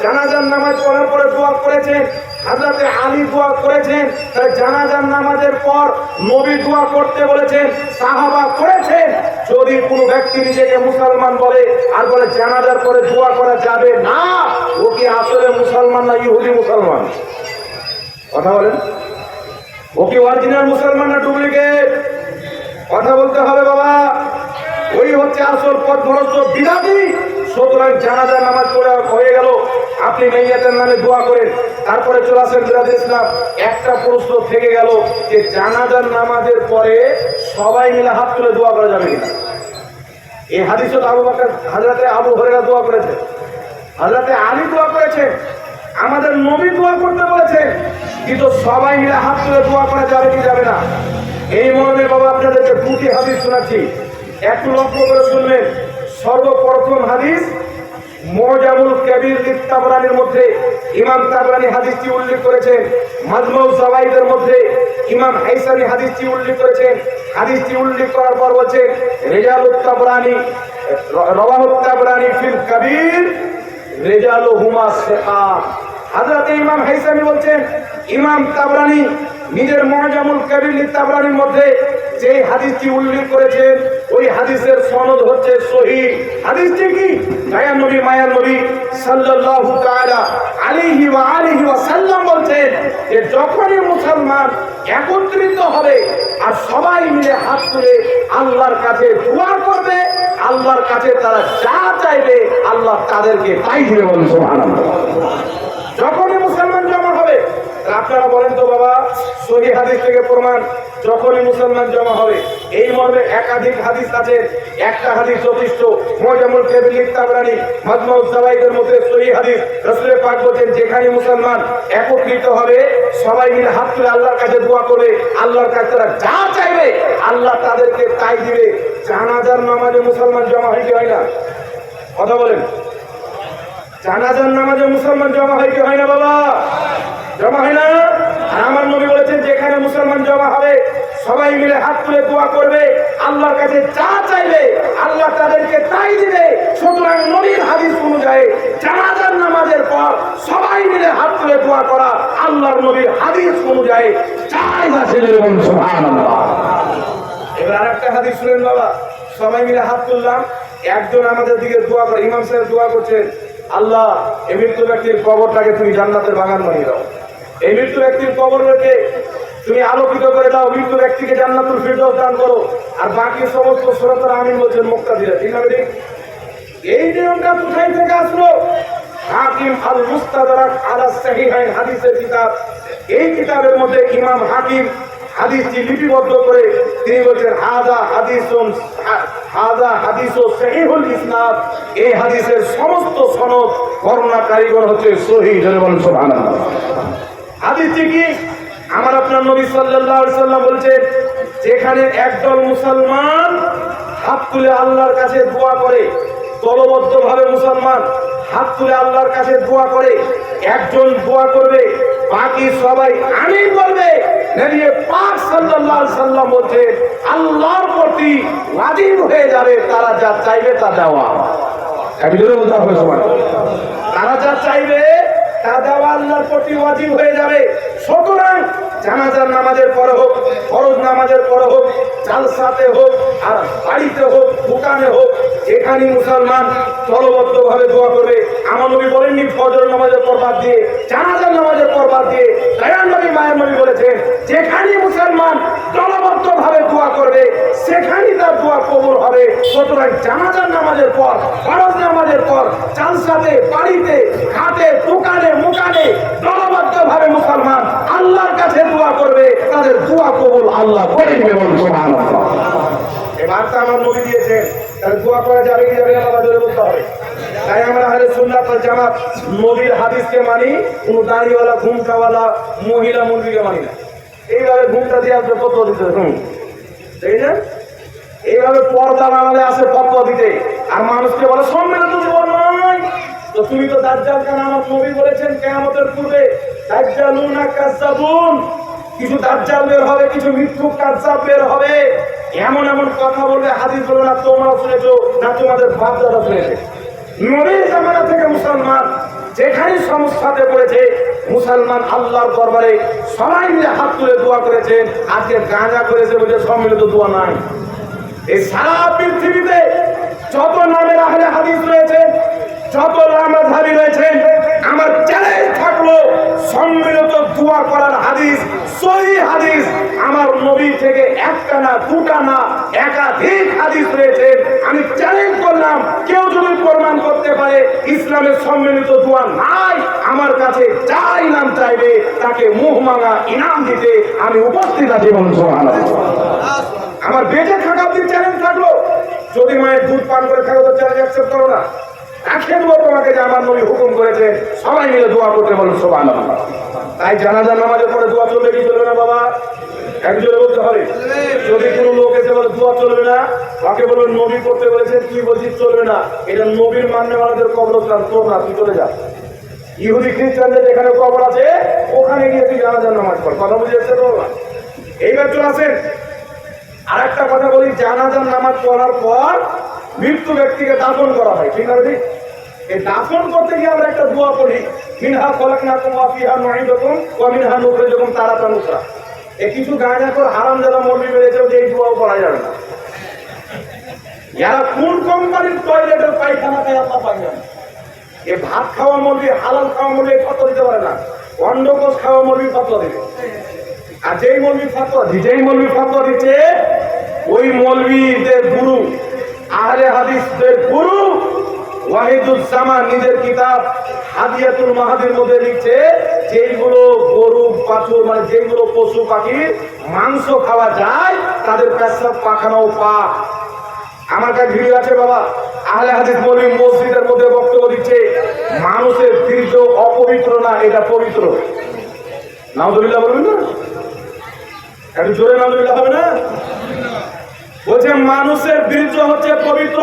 জানাজার নামাজ পড়ার পরে দোয়া করেছেন, হযরত আলী দোয়া করেছেন, তাই জানাজার নামাজের পর নবী দোয়া করতে বলেছেন, সাহাবা করেছেন। যদি কোনো ব্যক্তি নিজেকে মুসলমান বলে আর বলে জানাজার পরে দোয়া করা যাবে না, ও কি আসলে মুসলমান না ইহুদি মুসলমান? কথা বলেন, ও কি অরিজিনাল মুসলমান না ডুপ্লিকেট? কথা বলতে হবে বাবা। ওই হচ্ছে আসল পথভ্রষ্ট বিদাতি। সুতরাং জানাজার নামাজ পড়ে হয়ে গেল, আপনি মাইয়াতের নামে দোয়া করেন, তারপরে চলে আসেন বিরাদ ইসলাম। একটা প্রশ্ন থেকে গেল যে জানাজার নামাজের পরে সবাই মিলে হাত তুলে দোয়া করা যাবে কিনা? এই হাদিসে আবু বকর, হযরতে আবু হুরায়রা দোয়া করেছে, হযরতে আলী দোয়া করেছে, আমাদের নবী দোয়া করতে বলেছেন, কিন্তু সবাই মিলে হাত তুলে দোয়া করা যাবে কি যাবে না? এই মর্মে বাবা আপনাদেরকে দুটি হাদিস শোনাচ্ছি, একটু লক্ষ্য করে শুনবেন। সর্বপ্রথম হাদিস মুজামুল কবির তাবরানির মধ্যে ইমাম তাবরানি হাদিসটি উল্লেখ করেছেন। মাজমুউ যাওয়াইদের মধ্যে ইমাম হাইসামি হাদিসটি উল্লেখ করেছেন। হাদিসটি উল্লেখ করার পর বলছেন রিজালুত তাবরানি, রাওয়াহুত তাবরানি ফিল কবির রিজালুহুমা সিকাত। হযরত ইমাম হাইসামি বলছেন, ইমাম তাবরানি নিজের মুজামুল কবির তাবরানির মধ্যে যে হাদিসটি উল্লেখ করেছেন, ওই হাদিসের সনদ হচ্ছে সহিহ। হাদিসটি কি? দয়ার নবী মায়ার নবী সাল্লাল্লাহু তাআলা আলাইহি ওয়া আলিহি ওয়া সাল্লাম বলছেন যে যখনই মুসলমান একত্রিত হবে আর সবাই মিলে হাত তুলে আল্লাহর কাছে দোয়া করবে, আল্লাহর কাছে তারা যা চাইবে আল্লাহ তাদেরকে তাই দিবে, বলেন সুবহানাল্লাহ। যখনই মুসলমান জমা হবে, আপনারা বলেন তো বাবা, সহিহ হাদিস থেকে প্রমাণ যখনই মুসলমান জমা হবে। এই মর্মে একাধিক হাদিস আছে, একটা হাদিস যথেষ্ট। মুজামুল কবির তাবরানি মাজমুউ যাওয়াইদের মধ্যে সহিহ হাদিস, রাসূল পাক বলেন যেখানে মুসলমান একত্রিত হবে সবাই মিলে হাত তুলে আল্লাহর কাছে দোয়া করবে, আল্লাহর কাছে তারা যা চাইবে আল্লাহ তাদেরকে তাই দিবে। জানাজার নামাজে মুসলমান জমা হয় কি হয় না? কথা বলেন, জানাজার নামাজে মুসলমান জমা হয় কি হয় না বাবা? জমা হয় না? আর আমার নবী বলেছেন যেখানে মুসলমান জমা হবে সবাই মিলে হাত তুলে দোয়া করবে, আল্লাহর কাছে যা চাইবে আল্লাহ তাদেরকে তাই দিবে। সুতরাং নবীর হাদিস অনুযায়ী জানাজার নামাজের পর সবাই মিলে হাত তুলে দোয়া করা আল্লাহর নবীর হাদিস অনুযায়ী জায়েজ আছে, বলুন সুবহানাল্লাহ। এবার আরেকটা হাদিস শুনেন বাবা, সবাই মিলে হাত তুললাম, একজন আমাদের দিকে দোয়া করে, ইমাম সাহেব দোয়া করছেন, আল্লাহ এই মৃত্যু ব্যক্তির কবরটাকে তুমি জান্নাতের বাগান বানিয়ে দাও, এই মৃত্যু ব্যক্তির কবরকে তুমি আলোকিত করে দাও, মৃত্যু ব্যক্তিকে জান্নাতুল ফিরদাউস দান করো। আর বাকি সমস্ত শ্রোতারা আমিন বলছেন মুক্তাদিরা, ঠিক না? এই নিয়মটা কোথায় থেকে আসলো? হাকিম আল মুস্তাদরাক আলা সাহিহাইন হাদিসের কিতাব, এই কিতাবের মধ্যে ইমাম হাকিম হাদিসটি লিপিবদ্ধ করে তিনি বলছেন হাযা হাদিসুন সহিহুল ইসনাদ। এই হাদিসের সমস্ত সনদ বর্ণনাকারীগণ হচ্ছে সহিহ, জোরে বলেন সুবহানাল্লাহ। হাদিসটি কি? আমার আপনার নবী সাল্লাল্লাহু আলাইহি সাল্লাম বলছেন যেখানে একদল মুসলমান হাত তুলে আল্লাহর কাছে দোয়া করে, দলবদ্ধভাবে মুসলমান হাত তুলে আল্লাহর কাছে দোয়া করে, একজন দোয়া করবে, বাকি সবাই আমিন বলবে, নবী পাক সাল্লাল্লাহু আলাইহি সাল্লাম বলছেন আল্লাহর প্রতি ওয়াজিব হয়ে যাবে তারা যা চাইবে তা দেওয়া। আমি জোরে বলতে হবে সুবহানাল্লাহ। তারা যা চাইবে তা দেওয়া আল্লাহর প্রতি ওয়াজিব হয়ে যাবে। সুতরাং জানাজার নামাজের পরে হোক, ফরজ নামাজের পরে হোক, জালসাতে হোক, আর বাড়িতে হোক, দোকানে হোক, এখানে মুসলমান দলবদ্ধভাবে দোয়া করবে। আমার নবী বলেননি ফজর নামাজের পর বাদ দিয়ে, জানাজার নামাজের পর বাদ দিয়ে। দয়ার নবী মায়ের নবী বলেছেন যেখানে মুসলমান দলবদ্ধভাবে দোয়া করবে সেখানেই তার দোয়া কবুল হবে। সুতরাং জানাজার নামাজের পর, ফরজ নামাজের পর, জালসাতে, বাড়িতে, ঘাটে, দোকানে, মুকানে দলবদ্ধভাবে মুসলমান আল্লাহর কাছে দোয়া করবে, তাদের দোয়া কবুল আল্লাহ করে দিবেন, সুবহানাল্লাহ। এবার তো আমার নবী দিয়েছেন, তাহলে দোয়া করা যাবে কি যাবে না বাবা, জোরে বলতে হবে। তাই আমরা আহলে সুন্নাত ওয়াল জামাত নবীর হাদিসকে মানি, কোন দাড়িওয়ালা ঘুমটাওয়ালা মহিলা মন্ত্রীকে মানি না। এইভাবে ঘুমটা দিয়ে আসবে ফতোয়া দিতে, তাই না? এইভাবে পর্দা নামালে আসে ফতোয়া দিতে, আর মানুষকে বলে সম্মিলিত জীবন নয়। তো তুমি তো দাজ্জাল কেন? আমার নবী বলেছেন কিয়ামতের পূর্বে দাজ্জালুনা কাজ্জাবুন, কিছু দাজ্জাল বের হবে, কিছু মিথ্যুক কাজ্জাব বের হবে, এমন এমন কথা বলবে হাদিস বলবে না তোমরা শুনেছো না তোমাদের বাপ দাদা শুনেছে। নবীর জামানা থেকে মুসলমান যেখানে সমস্যাতে পড়েছে, মুসলমান আল্লাহর দরবারে সবাই মিলে হাত তুলে দোয়া করেছেন। আজকে গাঁজা করেছে বলে সম্মিলিত দোয়া নাই। এই সারা পৃথিবীতে যত নামের আহলে হাদিস রয়েছে, যত লামাধারী রয়েছেন, আমার চ্যালেঞ্জ থাকলো সম্মিলিত দোয়া করার হাদিস, সহিহ হাদিস আমার নবী থেকে একটা না দুটা না একাধিক হাদিস রয়েছে। আমি চ্যালেঞ্জ করলাম, কেউ যদি প্রমাণ করতে পারে ইসলামের সম্মিলিত দোয়া নাই, আমার কাছে যা ইনাম চাইবে তাকে মুখ মাঙা ইনাম দিতে আমি উপস্থিত আছি। আমার বেঁচে থাকা অব্দি চ্যালেঞ্জ থাকলো, যদি মায়ের দুধ পান করে থাকো তো চ্যালেঞ্জ অ্যাকসেপ্ট করো না। রাখে দেবো তোমাকে যে আমার নবী হুকুম করেছে সবাই মিলে দোয়া করতে বলো সুবহানাল্লাহ। তাই জানাজার নামাজের পরে দোয়া চলবে কি চলবে না বাবা? একজনে বলতে হবে। যদি কোনো লোক এসে বলে দোয়া চলবে না, তাকে বলবেন নবী করতে বলেছে, কি বলছিস চলবে না, এটা নবীর মান্য মানুষের কবরস্থান, তোর না, তুই চলে যা। ইহুদি খ্রিস্টানদের যেখানে কবর আছে ওখানে গিয়ে তুই জানাজার নামাজ পড়। কথা বুঝে এসছে তো? এইবার চলে আসেন আর একটা কথা বলি, জানাজার নামাজ পড়ার পর মৃত্যু ব্যক্তিকে দাফন করা হয়, ঠিক আছে? এই দাফন করতে গিয়ে আমরা একটা দোয়া পড়ি, মিনহা খলাকনাকুম ওয়া ফিহা নুঈদুকুম ওয়া মিনহা নুখরিজুকুম তারাতান উখরা। এই কিছু গাঁজাখোর হারামজাদা মৌলবী বেরিয়েছে যে এই দোয়াও পড়া যাবে না। যারা কোন কোম্পানির টয়লেটের পায়খানাতে আপা পাই না, এ ভাত খাওয়া মৌলবী, হালাল খাওয়া মৌলবী ফতোয়া দিতে পারে না, অন্ডকোষ খাওয়া মৌলবী ফতোয়া দিবে। আর যেই মৌলবী ফতোয়া দিচ্ছে ওই মৌলবীদের গুরু, আহলে হাদিসদের গুরু ওয়াহিদুজ্জামান নিজের কিতাব হাদিয়াতুল মাহাদির মধ্যে লিখছে, যেইগুলো গরু বাছুর মানে যেইগুলো পশু পাখির মাংস খাওয়া যায় তাদের পেশাব পাখানাও পাক। আমার কাছে ভিডিও আছে বাবা, আহলে হাদিস মৌলবী মসজিদের মধ্যে বক্তব্য দিচ্ছে মানুষের বীর্য অপবিত্র না, এটা পবিত্র। নাউযুবিল্লাহ বলবেন না? একটু জোরে নাউযুবিল্লাহ হবে না? বলছে মানুষের বীর্য হচ্ছে পবিত্র।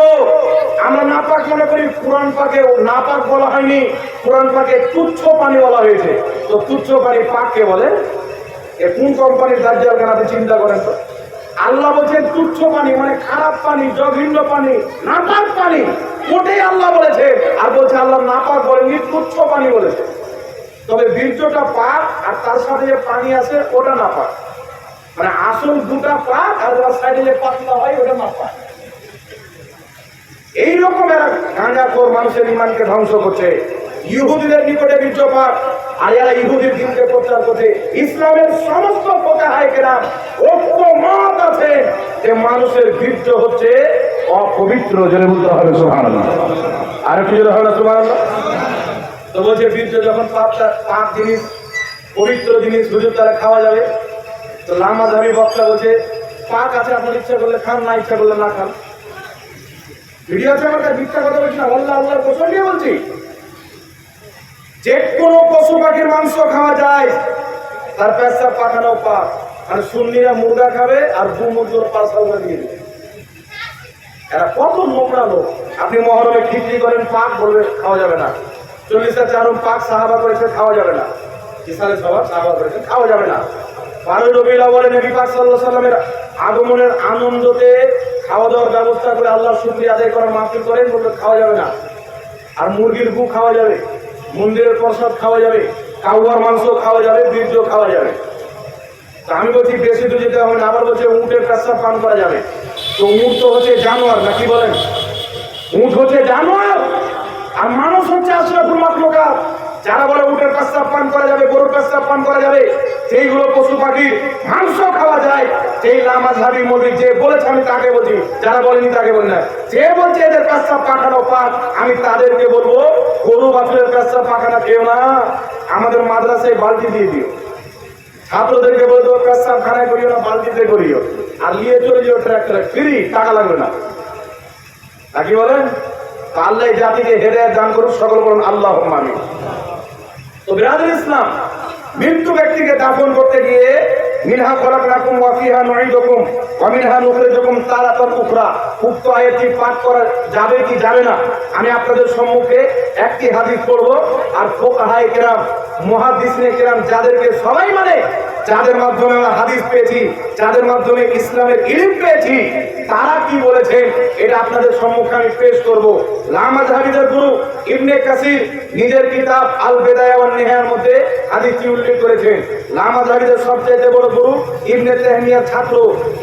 আমরা নাপাক মনে করি, কোরআন পাকে নাপাক বলা হয়নি, কোরআন পাকে তুচ্ছ পানি বলা হয়েছে। তো তুচ্ছ পানি পাককে বলে? এ কোন কোম্পানির দাজ্জাল কেন আপনি চিন্তা করেন তো? আল্লাহ বলছেন তুচ্ছ পানি মানে খারাপ পানি, জঘন্য পানি, নাপাক পানি, ওটাই আল্লাহ বলেছে। আর বলছে আল্লাহ নাপাক বলেননি, তুচ্ছ পানি বলেছে। তবে বীর্যটা পাক আর তার সাথে যে পানি আছে ওটা নাপাক, মানে আসল দুটা পাক আর যারা সাইডে যে পাতলা হয় ওটা না পাক। এইরকম এরা গাঁজাখোর মানুষের ইমানকে ধ্বংস করছে। ইহুদিদের নিকটে বীর্য পাক, আর এরা ইহুদির দিনকে প্রচার করছে। ইসলামের সমস্ত ফুকাহায়ে কেরাম ঐক্যমত আছে যে মানুষের বীর্য হচ্ছে অপবিত্র। জেনে বলতে হবে সুবহানাল্লাহ। আর কি জোরে হবে না সুবহানাল্লাহ? তো বলছে বীর্য যখন পাক জিনিস, পবিত্র জিনিস, হুজুর তারা খাওয়া যাবে। তো লামাধারী বক্তা বলছে পাক আছে, আপনার ইচ্ছা করলে খান, না ইচ্ছা করলে না খান। ভিডিও আছে আমার কাছে, মিথ্যা কথা বলছি না, আল্লাহর কসম দিয়ে বলছি। যে কোনো পশু পাখির মাংস খাওয়া যায়, তার পেশাব পাখানো পাক। আর সুন্নিরা মুরগা খাবে আর মুরগির পাশাও দিয়ে দেবে। এরা কত নোংরা লোক। আপনি মহরমে খিচড়ি করেন, পাক বলবে খাওয়া যাবে না। 40টা চারণ পাক সাহাবা করেছে, খাওয়া যাবে না। ইসলামের সবার সাহাবা করেছে, খাওয়া যাবে না। 12 রবিউল আউয়ালে নবী পাক সাল্লাল্লাহু আলাইহি ওয়াসাল্লামের আগমনের আনন্দতে খাওয়া দাওয়ার ব্যবস্থা করে আল্লাহর শুকরিয়া আদায় করার মাহফিল করেন, বলতে খাওয়া যাবে না। আর মুরগির গু খাওয়া যাবে, মন্দিরের প্রসাদ খাওয়া যাবে, কাউয়ার মাংস খাওয়া যাবে, বীর্য খাওয়া যাবে। তা আমি বলছি বেশি তো যেতে হবে না। আবার বলছে উটের পেশাব পান করা যাবে। তো উট তো হচ্ছে জানোয়ার, না কি বলেন? উট হচ্ছে জানোয়ার আর মানুষ হচ্ছে আশরাফুল মাখলুকাত। যারা বলে উটের পেশাব পান করা যাবে, গরুর পেশাব পান করা যাবে, সেইগুলো পশু পাখির মাংস খাওয়া যায়। সেই লামাযহাবী মৌলবী যে বলেছে আমি তাকে বলছি, যারা বলেনি তাকে বলি না। যে বলছে এদের পেশাব পাখানো পাক, আমি তাদেরকে বলবো গরু বাছুরের পেশাব পাখানা খেও না, আমাদের মাদ্রাসায় বালতি দিয়ে দিও। ছাত্রদেরকে বলে দেবো পেশাব খানায় করিও না, বালতিতে করিও, আর নিয়ে চলে যাও ট্রাক্টরে, ফ্রি, টাকা লাগবে না। নাকি বলেন? আল্লাহ জাতিকে হেদায়েত দান করুন, সকল বলুন আল্লাহুম্মা আমিন। তো বিরাদুল ইসলাম, মৃত্যু ব্যক্তিকে দাফন করতে গিয়ে মিনহা খলাকনাকুম ওয়া ফিহা নুঈদুকুম ওয়া মিনহা নুখরিজুকুম তারাতান উখরা, উক্ত আয়াতটি পাঠ করা যাবে কি যাবে না, আমি আপনাদের সম্মুখে একটি হাদিস পড়ব। আর ফুকাহায়ে কেরাম, মুহাদ্দিসিনে কেরাম যাদেরকে সবাই মানে, যাদের মাধ্যমে আমরা হাদিস পেয়েছি, যাদের মাধ্যমে ইসলামের ইলম পেয়েছি, তারা কি বলেছেন এটা আপনাদের সম্মুখে আমি পেশ করব। লামাযহাবীদের গুরু ইবনে কাসির নিজের কিতাব আল বিদায়া ওয়ান নিহায়ার মধ্যে হাদিসটি উল্লেখ করেছেন। লামাযহাবীদের সবচেয়ে বড় গুরু ইবনে তাইমিয়ার ছাত্র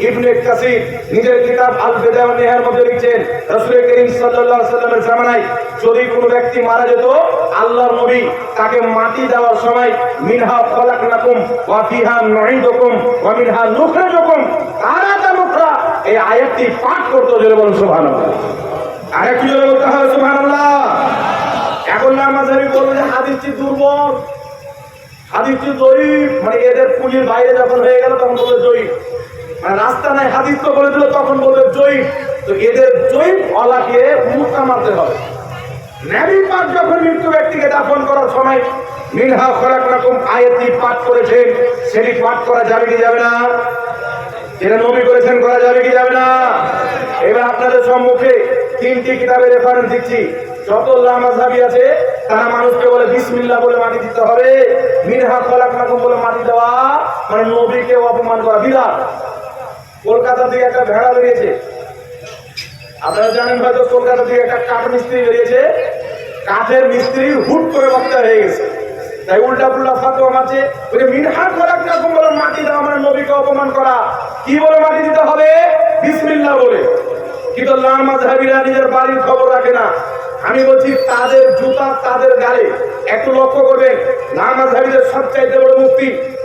ইবনে কাসির নিজের কিতাব আল বিদায়া ওয়ান নিহায়ার মধ্যে লিখছেন, রাসূল করিম সাল্লাল্লাহু আলাইহি ওয়াসাল্লামের জামানায় যদি কোনো ব্যক্তি মারা যেত, আল্লাহর নবী তাকে মাটি দেওয়ার সময় মিনহা খলাকনাকুম ওয়া ফিহা নুঈদুকুম ওয়া মিনহা নুখরিজুকুম তারাতান উখরা, এই আয়াতটি পাঠ করতে জোরে বলুন সুবহানাল্লাহ। আরেকটু জোরে বলতে হবে সুবহানাল্লাহ। এখন লামাযহাবী বলল যে হাদিসটি দুর্বল, হাদিসটি জয়ীফ, মানে এদের পুঁজির বাইরে যখন হয়ে গেল তখন বলবে জয়ীফ, মানে রাস্তা নাই হাদিস তো বলে দিল তখন বলবে জয়ীফ। তো এদের জয়ীফ ওয়ালাকে মুক্তা মারতে হবে। নবী পাক যখন মৃত্যু ব্যক্তিকে দাফন করার সময় মিনহা খলাকনাকুম আয়াতটি পাঠ করেছেন, সেটি পাঠ করা যাবে কি যাবে না? যেটা নবী করেছেন করা যাবে কি যাবে না? এবার আপনাদের সম্মুখে তিনটি কিতাবের রেফারেন্স দিচ্ছি। যত লামাযহাবী আছে তারা মানুষকে বলে বিসমিল্লাহ বলে মাটি দিতে হবে, মিনহা খলাকনাকুম বলে মাটি দেওয়া মানে নবীকে অপমান করা, বিদাত। কলকাতা থেকে একটা ভেড়া বেরিয়েছে, আপনারা জানেন হয়তো, কলকাতা থেকে একটা কাঠ মিস্ত্রি বেরিয়েছে, কাঠের মিস্ত্রি হুট করে বক্তা হয়ে গেছে, তাই উল্টা পুল্টা ফাতোয়া মারছে। ওই মিনহা খলাকনাকুম বলে মাটি দেওয়া মানে নবীকে অপমান করা। কি বলে মাটি দিতে হবে? বিসমিল্লাহ বলে। কিন্তু লামাযহাবীরা নিজের বাড়ির খবর রাখে না। আমি বলছি তাদের জুতা তাদের গালে। একটু লক্ষ্য করবেন, লামাযহাবীদের সবচাইতে বড়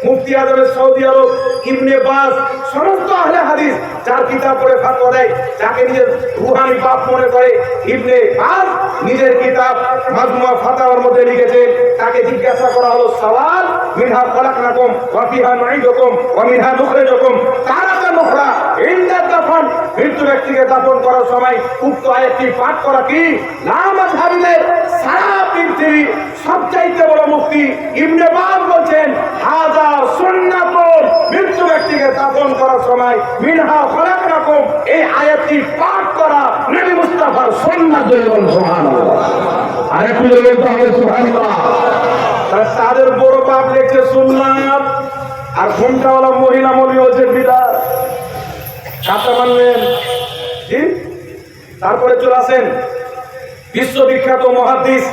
মুফতি আজমের সৌদি আরব ইবনে বাজ, সমস্ত আহলে হাদিস যার কিতাব পড়ে ফাতোয়া দেয়, যাকে নিজের রুহানি বাপ মনে করে, ইবনে বাজ নিজের কিতাব মাজমুআ ফাতাওয়ার মধ্যে লিখেছেন। তাকে জিজ্ঞাসা করা হলো সওয়াল, মিনহা খলাকনাকুম ওয়া ফিহা নুঈদুকুম ওয়া মিনহা নুখরিজুকুম তারাতান উখরা, ইনদা দাফন, মৃত্যু ব্যক্তিকে দাফন করার সময় উক্ত আয়াতটি পাঠ করা কি? লামাযহাবীদের সারা পৃথিবী সবচাইতে বড় মুফতি ইবনে বাজ বলছেন হাযা সুন্নাতুন, মৃত্যু ব্যক্তিকে দাফন করার সময় মিনহা খলাকনাকুম এই আয়াতটি পাঠ করা নবী মুস্তাফার সুন্নাত। সুবহানাল্লাহ। আরেকটু জোরে বলতে হবে সুবহানাল্লাহ। তাদের বড় বাপ লিখছে সুন্নাত, আর ঘুমটাওয়ালা মহিলা মৌলবি হচ্ছে বিদআত। কাটা মানবেন জি। তারপরে চলে আসেন বিশ্ববিখ্যাত মুহাদ্দিস,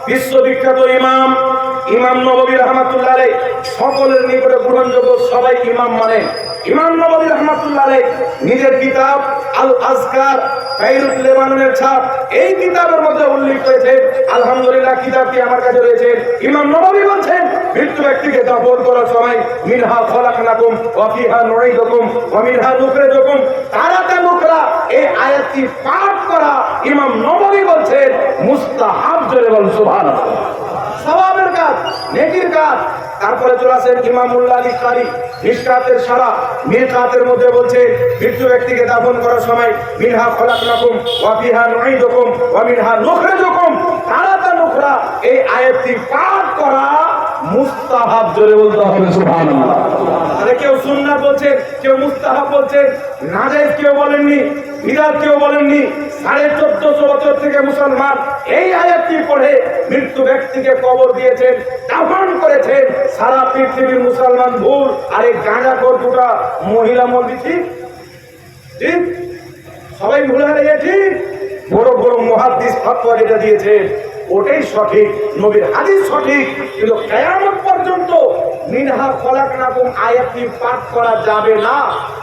বিশ্ববিখ্যাত ইমাম নববী রাহমাতুল্লাহ আলাইহি, সকলের নিকটে গ্রহণযোগ্য, সবাই ইমাম মানেন। ইমাম নববী রাহমাতুল্লাহ আলাইহি নিজের কিতাব আল আযকার বাইরুত লেবাননের ছাপ, এই কিতাবের মধ্যে উল্লেখ করেছে, আলহামদুলিল্লাহ কিতাবটি আমার কাছে রয়েছে। ইমাম নববী বলেন মৃত্যু ব্যক্তিকে দাফন করার সময় মিনহা খলাকনাকুম ওয়া ফিহা নুঈদুকুম ওয়া মিনহা নুখরিজুকুম তারাতান উখরা, এই আয়াতটি পাঠ করা ইমাম নববী বলেন মুস্তাহাব। জোরে বলুন সুবহানাল্লাহ। সওয়াবের কাজ, নেকির কাজ। তারপরে চলে আসেন ইমামুল্লাহ আলী কারি মিশকাতের সারা মিরকাতের মধ্যে বলছে মৃত্যু ব্যক্তিকে দাফন করার সময় মিনহা খলাকনাকুম ওয়া ফিহা নুঈদুকুম ওয়া মিনহা নুখরিজুকুম তারাতান উখরা, এই আয়াতটি পাঠ করা মুস্তাহাব। জোরে বলতে হবে সুবহানাল্লাহ। তাহলে কেউ সুন্নাত বলছেন, কেউ মুস্তাহাব বলছেন, নাজায়েজ কেউ বলেননি, বিদআত কেউ বলেননি। 1450 বছর থেকে মুসলমান এই আয়াতটি পড়ে মৃত্যু ব্যক্তিকে কবর দিয়েছেন, দাফন করেছেন। সারা পৃথিবীর মুসলমান ভুল। আর এই গাঁজাখোর দুটা মহিলা মন্দির ঠিক ঠিক সবাই ভুলে গেছে। বড় বড় মুহাদ্দিস ফতোয়া যেটা দিয়েছে ওটাই সঠিক, নবীর হাদিস সঠিক, কিন্তু কিয়ামত পর্যন্ত মিনহা খলাকনাকুম আয়াতটি পাঠ করা যাবে না।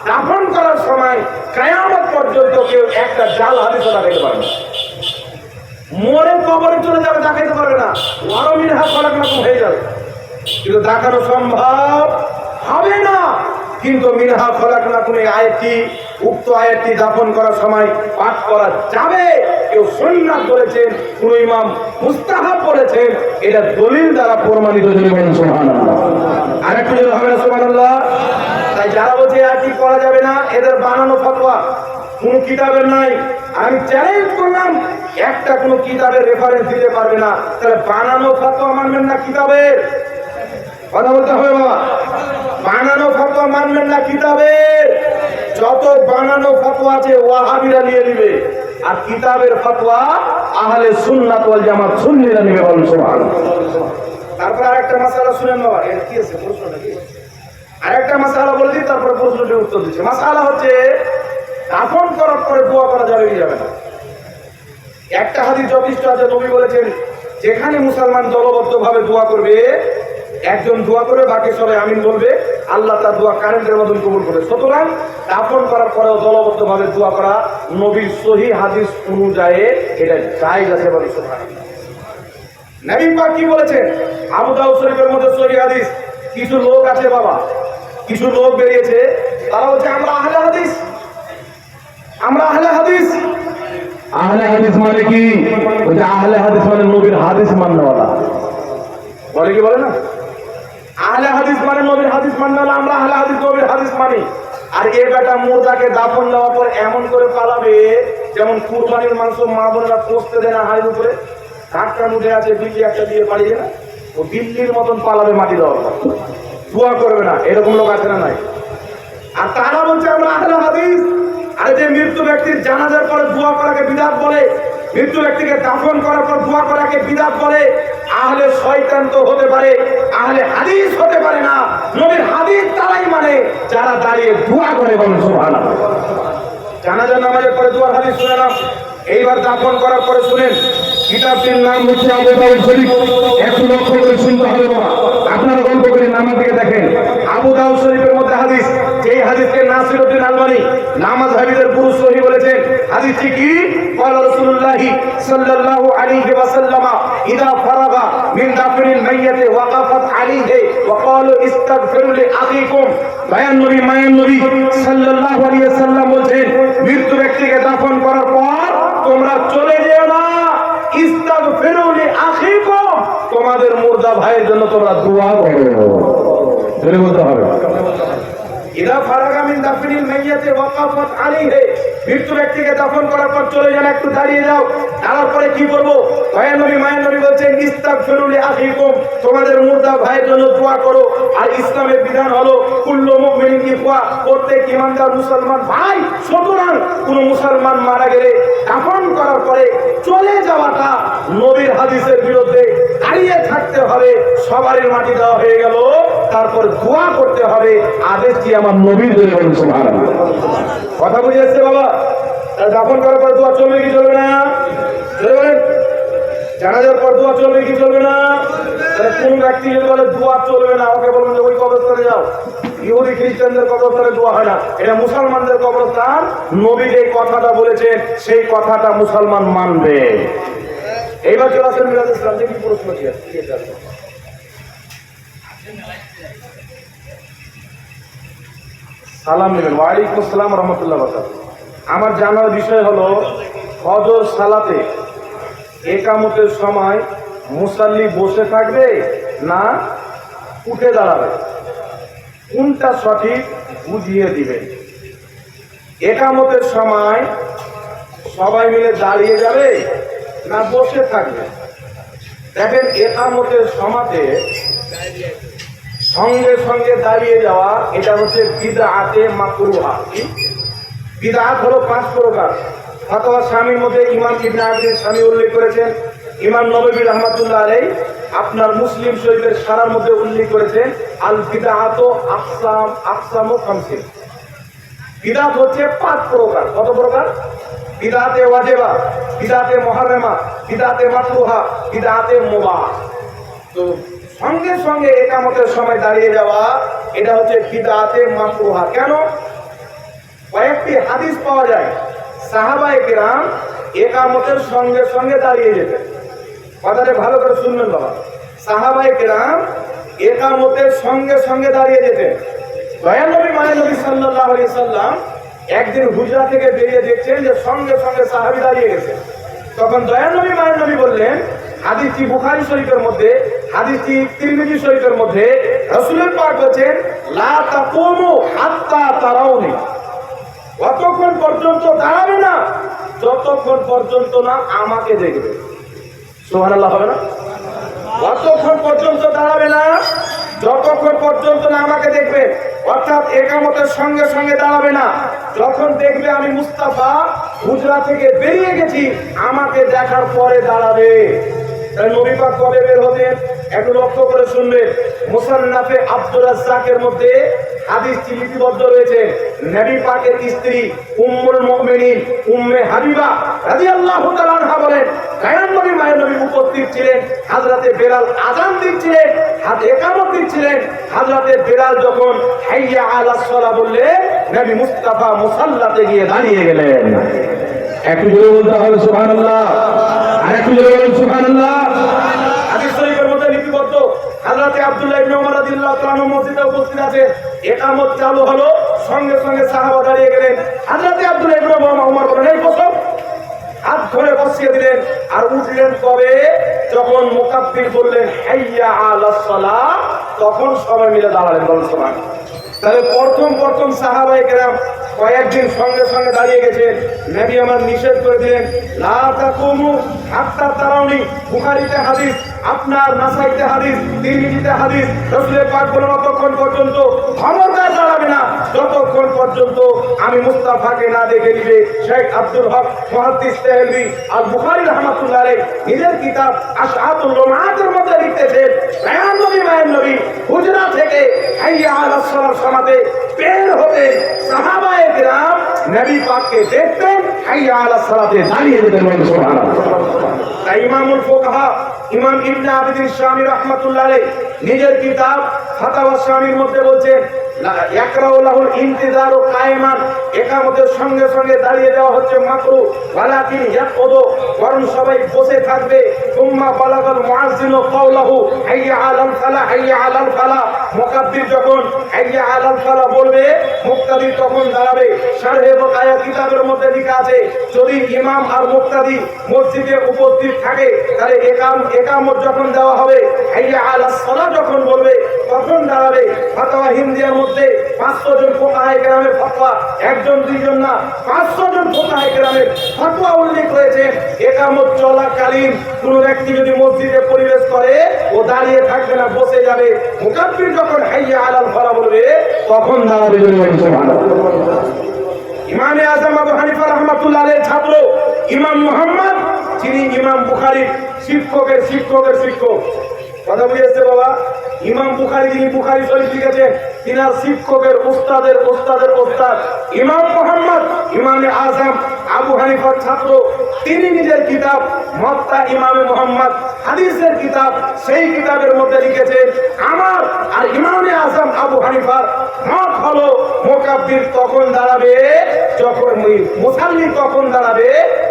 দাফন করার সময় কিয়ামত পর্যন্ত কেউ একটা জাল হাদিসও দেখাতে পারবে না। মরে কবরে চলে যাবে, দেখাতে পারবে না, আরো মিনহা খলাকনাকুম হয়ে যাবে, কিন্তু দেখানো সম্ভব হবে না। কিন্তু মিনহা খলাকনাকুম এই আয়াতটি, উক্ত আয়াতটি দাফন করার সময় পাঠ করা যাবে। কেউ সুন্নাত বলেছেন, কোন ইমাম মুস্তাহাব বলেছেন, এটা দলিল দ্বারা প্রমাণিত। সুবহানাল্লাহ। আরেকটু যদি হবে না সুবহানাল্লাহ। তাই যারা বলছে আয়াতটি করা যাবে না, এদের বানানো ফতোয়া। কোন কিতাবের নাই। আমি চ্যালেঞ্জ করলাম, একটা কোন কিতাবের রেফারেন্স দিতে পারবে না, তাহলে বানানো ফতোয়া মানবেন না কিতাবের? কথা বলতে হবে বাবা, বানানো ফতোয়া মানবেন না কিতাবের? যত বানানো ফতোয়া আছে ওয়াহাবিরা নিয়ে নিবে, আর কিতাবের ফতোয়া আহলে সুন্নাত ওয়াল জামাত সুন্নিরা নিবে। বলুন সুবহানাল্লাহ। তারপর আরেকটা মাসালা শুনেন বাবা, এর কি আছে প্রশ্নটা কি? আরেকটা মাসালা বলে দিই, তারপরে প্রশ্নটির উত্তর দিচ্ছে। মাসালা হচ্ছে দাফন করার পরে দোয়া করা যাবে কি যাবে না? একটা হাদিস যথেষ্ট আছে, নবী বলেছেন যেখানে মুসলমান দলবদ্ধভাবে দোয়া করবে, একজন দোয়া করবে, বাকি সবাই আমিন বলবে, আল্লাহ তার দোয়া কারেন্টের মতন কবুল করবে। সুতরাং দাফন করার পরেও দলবদ্ধভাবে দোয়া করা নবীর সহিহ হাদিস অনুযায়ী এটা জায়েজ আছে। বলে সুবহানাল্লাহ। নবী পাক কি বলেছেন? আবু দাউদ শরীফের মধ্যে সহিহ হাদিস, কিছু লোক আছে বাবা, কিছু লোক বেরিয়েছে, তারা বলছে আমরা আহলে হাদিস, আমরা আহলে হাদিস। আহলে হাদিস মানে কি? বলছে আহলে হাদিস মানে নবীর হাদিস মাননেওয়ালা। বলে কি বলে না? আহলে হাদিস মানে নবীর হাদিস মাননেওয়ালা, আমরা আহলে হাদিস নবীর হাদিস মানি। আর এ বেটা মুর্দাকে দাফন দেওয়ার পর এমন করে পালাবে যেমন কুরবানির মাংস মা বোনেরা পোষতে দেয় না হাড়ির উপরে, ধাক্কা মুঠে আছে, বিল্লি একটা দিয়ে পালিয়ে না, ও বিল্লির মতন পালাবে মাটি দেওয়ার পর, দোয়া করবে না। এরকম লোক আছে না নাই? আর তারা বলছে আমরা আহলে হাদিস। আর যে মৃত্যু ব্যক্তির জানাজার পরে দোয়া করাকে বিদআত বলে, মৃত্যু ব্যক্তিকে দাফন করার পর দোয়া করাকে বিদআত বলে, আহলে শয়তান তো হতে পারে, আহলে হাদিস হতে পারে না। নবীর হাদিস তারাই মানে যারা দাঁড়িয়ে দোয়া করে। বলেন সুবহানাল্লাহ। জানাজার নামাজের পরে দোয়ার হাদিস শুনলাম, এইবার দাফন করার পরে শুনেন, কিতাবটির নাম হচ্ছে আবু দাউদ শরীফ। একটু লক্ষ্য করে শুনতে হবে বাবা, আপনারা গল্প করে নামাজ থেকে দেখেন। আবু দাউদ শরীফের মধ্যে হাদিস, যেই হাদিসকে নাসিরউদ্দিন আলবানী নামাজ হাদিসের গুরু সহিহ বলেছেন। হাদিসটি কি? قال رسول الله صلى الله عليه وسلم اذا فرغ من دفن الميت وقفت عليه وقالوا استغفروا لاخيكم। বায়ান নবী মায়ান নবী সাল্লাল্লাহু আলাইহি ওয়াসাল্লাম বলেন, মৃত্যু ব্যক্তিকে দাফন করার পর তোমরা চলে যেও না, ইস্তাগফিরু লিআখিকুম, তোমাদের মুর্দা ভাইয়ের জন্য তোমরা দোয়া করো। জোরে বলতে হবে। ইদা ফারাগা মিন দাফনিল মাইয়াতি ওয়াকাফাত আলাইহি, মৃত্যু ব্যক্তিকে দাফন করার পর চলে যান, একটু দাঁড়িয়ে যাও। তারপরে কি করব? ভাইয়ের নবী মায়ের নবী বলছেন ইস্তাগফিরু লিআখিকুম, তোমাদের মুর্দা ভাইয়ের জন্য দোয়া করো। আর ইসলামের বিধান হলো কুল্লু মুমিনিন ইখওয়া, প্রত্যেক ঈমানদার মুসলমান ভাই। সুতরাং কোন মুসলমান মারা গেলে দাফন করার পরে চলে যাওয়াটা নবীর হাদিসের বিরুদ্ধে, দাঁড়িয়ে থাকতে হবে। সবারই মাটি দেওয়া হয়ে গেল, তারপর দোয়া করতে হবে। আদেশটি আমার নবীর জন্য। বলুন সুবহানাল্লাহ। কথা বুঝে আসছে বাবা? দাফন করার পর দোয়া চলবে কি চলবে না? বলেন, জানাজার পর দোয়া চলবে কি চলবে না? তাহলে কোন ব্যক্তি যদি বলে দোয়া চলবে না, ওকে বলবেন যে ওই কবরস্থানে যাও। ইহুদি খ্রিস্টানদের কবরস্থানে দোয়া হয় না, এটা মুসলমানদের কবরস্থান। নবী যে কথাটা বলেছেন সেই কথাটা মুসলমান মানবে। এইবার চলে আসেন মিরাজ ইসলাম, যে কি প্রশ্ন কি আছে? সালাম নেবেন। ওয়ালাইকুম আসসালাম রহমতুল্লাহ বারাকাতুহু। আমার জানার বিষয় হলো ফজর সালাতে একামতের সময় মুসাল্লি বসে থাকবে না উঠে দাঁড়াবে, কোনটা সঠিক বুঝিয়ে দিবেন। একামতের সময় সবাই মিলে দাঁড়িয়ে যাবে না বসে থাকবে? দেখেন, একামতের সময়তে সঙ্গে সঙ্গে দাঁড়িয়ে যাওয়া, এটা হচ্ছে বিদআতে মাকরুহা। বিদআত হলো 5 প্রকার। ফাতোয়া শামীর মধ্যে ইমাম ইবনে আবিদিন শামী উল্লেখ করেছেন। ইমাম নববী রাহমাতুল্লাহ আলাইহি আপনার মুসলিম শরীফের সারার মধ্যে উল্লেখ করেছেন, আল বিদআতু আকসামু 50। বিদআত হচ্ছে 5 প্রকার। কত প্রকার? বিদআতে ওয়াজিবা, বিদআতে মুহাররামা, বিদআতে মাকরুহা, বিদআতে মুবাহ। তো সঙ্গে সঙ্গে একামতের সময় দাঁড়িয়ে যাওয়া, এটা হচ্ছে বিদআতে মাকরুহা। কেন? কয়েকটি হাদিস পাওয়া যায়, সাহাবায়ে কেরাম একামতের সঙ্গে সঙ্গে দাঁড়িয়ে যেতেন। কথাটা ভালো করে শুনবেন বাবা, সাহাবায়ে কেরাম একামতের সঙ্গে সঙ্গে দাঁড়িয়ে যেতেন। দয়াল নবী মায়ের নবী সাল্লাল্লাহু আলাইহি সাল্লাম একদিন হুজরা থেকে বেরিয়ে দেখছেন যে সঙ্গে সঙ্গে সাহাবী দাঁড়িয়ে গেছে। তখন দয়াল নবী মায়ের নবী বললেন, হাদিসটি বুখারী শরীফের মধ্যে, হাদিসটি তিরমিজি শরীফের মধ্যে, রাসূল পাক বলেছেন লা তাকুমু হাত্তা তারাউনি, অতক্ষণ পর্যন্ত দাঁড়াবে না যতক্ষণ পর্যন্ত না আমাকে দেখবে। সুবহানাল্লাহ হবে না? অতক্ষণ পর্যন্ত দাঁড়াবে না যতক্ষণ পর্যন্ত না আমাকে দেখবে। অর্থাৎ একামতের সঙ্গে সঙ্গে দাঁড়াবে না, যখন দেখবে আমি মুস্তাফা হুজরা থেকে বেরিয়ে গেছি আমাকে দেখার পরে দাঁড়াবে। তাই নবী পাক কবে বের হতেন একটু লক্ষ্য করে শুনবেন। মুসান্নাফে আব্দুর রাজ্জাকের মধ্যে হাদিসটি লিপিবদ্ধ রয়েছে। নবী পাকের স্ত্রী উম্মুল মুমিনিন উম্মে হাবিবা রাদিয়াল্লাহু তাআলা আনহা বলেন, কায়াম নবী মায়ের নবী উপস্থিত ছিলেন, হযরতে বেলাল আযান দিচ্ছিলেন, ইকামত দিচ্ছিলেন। হযরতে বেলাল যখন হাইয়া আলাস সালাহ বললেন, নবী মুস্তাফা মুসাল্লাতে গিয়ে দাঁড়িয়ে গেলেন। একটু জোরে বলতে হবে সুবহানাল্লাহ, আর একটু জোরে বলুন সুবহানাল্লাহ। হাদিস শরীফের মধ্যে লিপিবদ্ধ হযরতে আব্দুল্লাহ ইবনে ওমর রাদিয়াল্লাহু তাআলা মসজিদে উপস্থিত আছেন। ইকামত চালু হলো, সঙ্গে সঙ্গে সাহাবা দাঁড়িয়ে গেলেন। হযরতে আব্দুল্লাহ ইবনে ওমর বলেন, এই বসো, হাত ধরে বসিয়ে দিলেন। আর উঠলেন কবে? যখন মুকাব্বির বললেন হাইয়া আলাস সালাহ, তখন সবাই মিলে দাঁড়ালেন। বলুন সুবহানাল্লাহ। তাহলে প্রথম সাহাবায়ে কেরাম কয়েকদিন সঙ্গে সঙ্গে দাঁড়িয়ে গেছেন। নবী আমার নিষেধ করে দিলেন, লা তাকুমু হাত্তা তারাউনি। বুখারীতে হাদিস, আপনার নাসাইতে হাদিস, তিরমিজিতে হাদিস। রাসূল পাক বলেন, ততক্ষণ পর্যন্ত খবরদার দাঁড়াবে না যতক্ষণ পর্যন্ত আমি মুস্তাফাকে না দেখে নিবে। শেখ আব্দুল হক মুহাদ্দিস তেহলভি আল বুখারী রাহমাতুল্লাহ আলাইহি নিজের কিতাব আশআতুল লুমাতের মধ্যে লিখতেছেন, কায়াম নবী মায়ের নবী হুজরা থেকে হাইয়া আলাস সালাহ সমাতে বের হতে সাহাবায়ে কেরাম নবী পাককে দেখতেন, হাইয়া আলাস সালাতে দাঁড়িয়ে যেতেন। সুবহানাল্লাহ। ইমামুল ফুকাহা ইমাম ইবনে আবিদিন শামী রাহমাতুল্লাহ আলাইহি নিজের কিতাব ফাতাওয়া শামীর মধ্যে বলছেন, ইয়াকরাউ লাহুল ইনতিজারু কায়েমান, ইকামতের সঙ্গে সঙ্গে দাঁড়িয়ে যাওয়া হচ্ছে মাকরুহ, ওয়ালাকিন ইয়াকুদু, বরং সবাই বসে থাকবে। সুম্মা বালাগাল মুয়াজ্জিনু কাওলাহু হাইয়া আলাল ফালাহ, হাইয়া আলাল ফালাহ। মুকাব্বির যখন হাইয়া আলাল ফালাহ বলবে, মুক্তাদি তখন দাঁড়াবে। শারহে বুখারী কিতাবের মধ্যে লেখা আছে, যদি ইমাম আর মুক্তাদি মসজিদে উপস্থিত থাকে তাহলে একামত যখন দেওয়া হবে, হাইয়া আলাস সালাহ যখন বলবে তখন দাঁড়াবে। ফাতাওয়া হিন্দিয়ার মধ্যে 500 জন ফুকাহায়ে কেরামের ফতোয়া, একজন দুইজন না 500 জন ফুকাহায়ে কেরামের ফতোয়া উল্লেখ রয়েছে। একামত চলাকালীন কোন ব্যক্তি যদি মসজিদে প্রবেশ করে ও দাঁড়িয়ে থাকবে না, বসে যাবে। মুকাব্বির যখন হাইয়া আলাল ফালাহ বলবে তখন দাঁড়াবে। সুবহানাল্লাহ। ইমামে আযম আবু হানিফা রাহমাতুল্লাহ আলাইহির ছাত্র ইমাম মুহাম্মদ, যিনি ইমাম বুখারীর শিক্ষকের শিক্ষক। কথা বুঝেছে বাবা? ইমাম বুখারী যিনি বুখারী শরীফ লিখেছেন, তিনার শিক্ষকের ওস্তাদের ওস্তাদ ইমাম মুহাম্মদ ইমামে আযম আবু হানিফার ছাত্র। তিনি নিজের কিতাব মুওয়াত্তা ইমামে মুহাম্মদ হাদিসের কিতাব, সেই কিতাবের মধ্যে লিখেছেন, আমার আর ইমামে আযম আবু হানিফার মত হলো মুকাব্বির তখন দাঁড়াবে যখন মুসাল্লি তখন দাঁড়াবে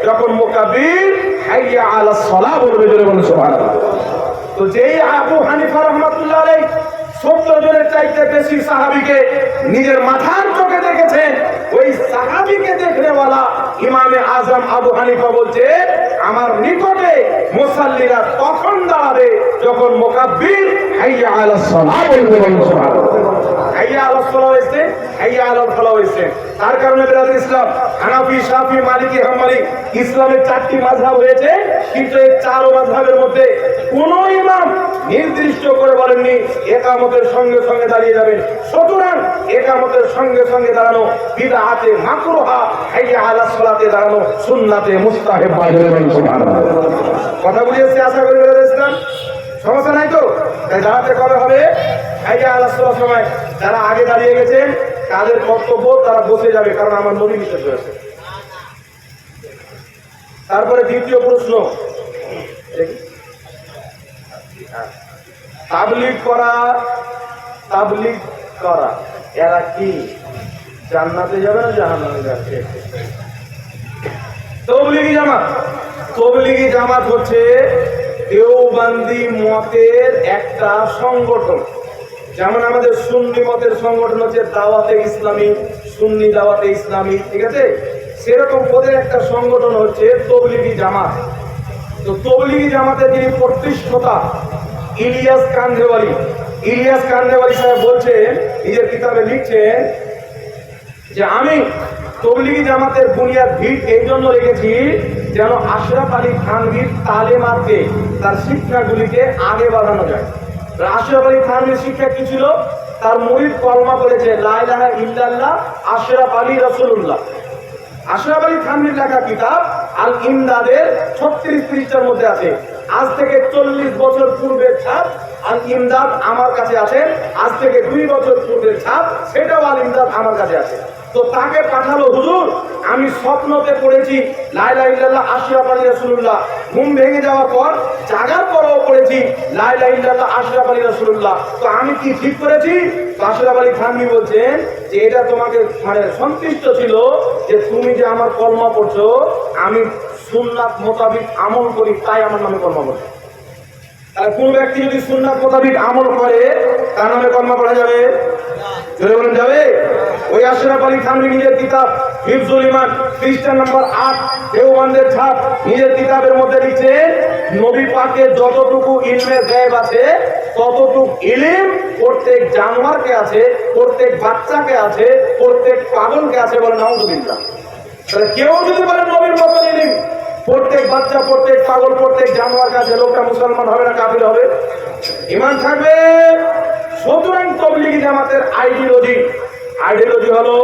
যখন মুকাব্বির হাইয়া আলাস সালাহ বলবে। জোরে বলুন সুবহানাল্লাহ। তো যেই আবু হানিফা রাহমাতুল্লাহ আলাইহি 70 জনের চাইতে বেশি সাহাবীকে নিজের মাথার চোখে দেখেছেন, ওই সাহাবীকে দেখনেওয়ালা ইমামে আযম আবু হানিফা বলছে, আমার নিকটে মুসাল্লিরা তখন দাঁড়াবে যখন মুকাব্বির হাইয়া আলাস সালাহ বলবে। সুবহানাল্লাহ। হাইয়া আলাস সালাহ হইছে, হাইয়া আলাল ফালাহ হইছে। তার কারণে বিরাদর ইসলাম হানাফি, শাফি, মালিকি, হাম্বলি ইসলামের 4টি মাযহাব হয়েছে, কিন্তু এই 4 মাযহাবের মধ্যে কোন ইমাম নির্দিষ্ট করে বলেননি ইকামতের সঙ্গে সঙ্গে দাঁড়িয়ে যাবেন। সুতরাং ইকামতের সঙ্গে সঙ্গে দাঁড়ানো বিদআতে মাকরুহা, হাইয়া আলাস সালাতে দাঁড়ানো সুন্নাতে মুস্তাহাব। সুবহানাল্লাহ। কথা বুঝেছে আশা করি বিরাদর ইসলাম? সমস্যা নাই তো? তাই দাঁড়াতে কবে হবে? হাইয়া আলাস সালার সময়। যারা আগে দাঁড়িয়ে গেছেন তাদের কর্তব্য তারা বসে যাবে, কারণ আমার নবী নিষেধ করেছে। তারপরে দ্বিতীয় প্রশ্ন, তাবলীগ করা এরা কি জান্নাতে যাবে না জাহান্নামে যাবে? তবলীগী জামাত হচ্ছে দেওবন্দি মতের একটা সংগঠন। যেমন আমাদের সুন্নি মতের সংগঠন হচ্ছে দাওয়াতে ইসলামী, সুন্নি দাওয়াতে ইসলামী, ঠিক আছে? সেরকম ওদের একটা সংগঠন হচ্ছে তবলীগী জামাত। তো তবলীগী জামাতের যিনি প্রতিষ্ঠাতা ইলিয়াস কান্দেওয়ালি সাহেব বলছেন, নিজের কিতাবে লিখছেন যে আমি তবলিগি জামাতের বুনিয়াদ ভিত এই জন্য রেখেছি যেন আশরাফ আলী থানভীর তালেমাতকে, তার শিক্ষাগুলিকে আগে বাড়ানো যায়। আশরাফ আলী থানভীর শিক্ষা কি ছিল? তার মুরিদ কলমা করেছে লা ইলাহা ইল্লাল্লাহ আশরাফ আলী রাসূলুল্লাহ। আশরাফ আলী থানভীর লেখা কিতাব আল ইমদাদের 36 পৃষ্ঠার মধ্যে আছে। আজ থেকে 40 বছর পূর্বের ছাপ আল ইমদাদ আমার কাছে আছে। আজ থেকে 2 বছর পূর্বের ছাপ, সেটাও আল ইমদাদ আমার কাছে আছে। তো তাকে পাঠালো, হুজুর আমি স্বপ্নতে পড়েছি লা ইলাহা ইল্লাল্লাহ আশরাফ আলী রাসূলুল্লাহ। ঘুম ভেঙে যাওয়ার পর জাগার পরেও পড়েছি লা ইলাহা ইল্লাল্লাহ আশরাফ আলী রাসূলুল্লাহ। তো আমি কি ঠিক করেছি? আশরাফ আলী থানভী বলছেন যে এটা তোমাকে মানে সন্তুষ্ট ছিল যে তুমি যে আমার কলমা পড়ছো, আমি সুন্নাত মোতাবিক আমল করি, তাই আমার নামে কলমা পড়ছো। তাহলে কোন ব্যক্তি যদি সুন্নাত মোতাবিক আমল করে তার নামে কলমা পড়া যাবে? জোরে বলেন যাবে? ওই আশরাফ আলী থানভী নিজের কিতাব হিফজুল ঈমান পৃষ্ঠা নম্বর 8 দেওবন্দের ছাপ নিজের কিতাবের মধ্যে লিখছে নবী পাকের যতটুকু ইলমের গায়েব আছে ততটুকু ইলম প্রত্যেক জানোয়ারকে আছে, প্রত্যেক বাচ্চাকে আছে, প্রত্যেক পাগলকে আছে। বলে নাউযুবিল্লাহ। তাহলে কেউ যদি বলে নবীর মতো ইলম প্রত্যেক বাচ্চা, প্রত্যেক পাগল, প্রত্যেক জানোয়ার কাছে, লোকটা মুসলমান হবে না কাফির হবে? ঈমান থাকবে। সুতরাং তবলিগি জামাতের আইডিওলজি হলো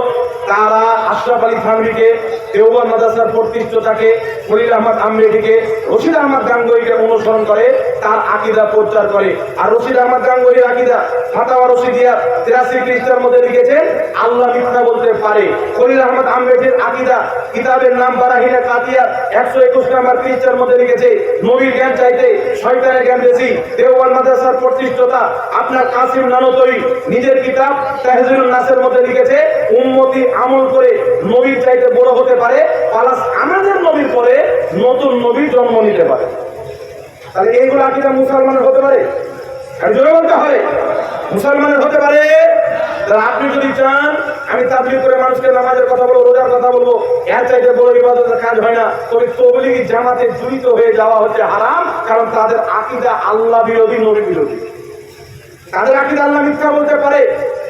তারা আশরাফ আলী থানভীকে, দেওবন্দ মাদ্রাসার প্রতিষ্ঠাতাকে, খলিল আহমদ আমরেটিকে, রশিদ আহমদ গাঙ্গুহিকে অনুসরণ করে, তার আকীদা প্রচার করে। আর রশিদ আহমদ গাঙ্গুহির আকীদা ফাতাওয়া রশিদিয়া 83 পৃষ্ঠার মধ্যে লিখেছেন আল্লাহ মিথ্যা বলতে পারে। খলিল আহমদ আমরেটির আকীদা কিতাবের নাম বারাহিনে কাতিয়াত 121 নম্বর পৃষ্ঠার মধ্যে লিখেছে নবীর জ্ঞান চাইতে শয়তানের জ্ঞান বেশি। দেওবন্দ মাদ্রাসার প্রতিষ্ঠাতা আপনার কাসিম নানতবী নিজের কিতাব তাহজিরুন নাসের মধ্যে লিখেছে উম্মতি আমল করে নবীর চাইতে বড় হতে পারে, প্লাস আমাদের নবীর পরে নতুন নবী জন্ম নিতে পারে। তাহলে এইগুলো আকীদা মুসলমানের হতে পারে? আর জোরে বলতে হয় মুসলমানের হতে পারে। তাহলে আপনি যদি চান আমি তাবলীগ করে মানুষকে নামাজের কথা বলবো, রোজার কথা বলবো, এর চাইতে বড় ইবাদতের কাজ হয় না, তবে তবলীগি জামাতে জড়িত হয়ে যাওয়া হচ্ছে হারাম। কারণ তাদের আকীদা আল্লাহ বিরোধী, নবী বিরোধী। তাদের আকীদা আল্লাহ মিথ্যা বলতে পারে।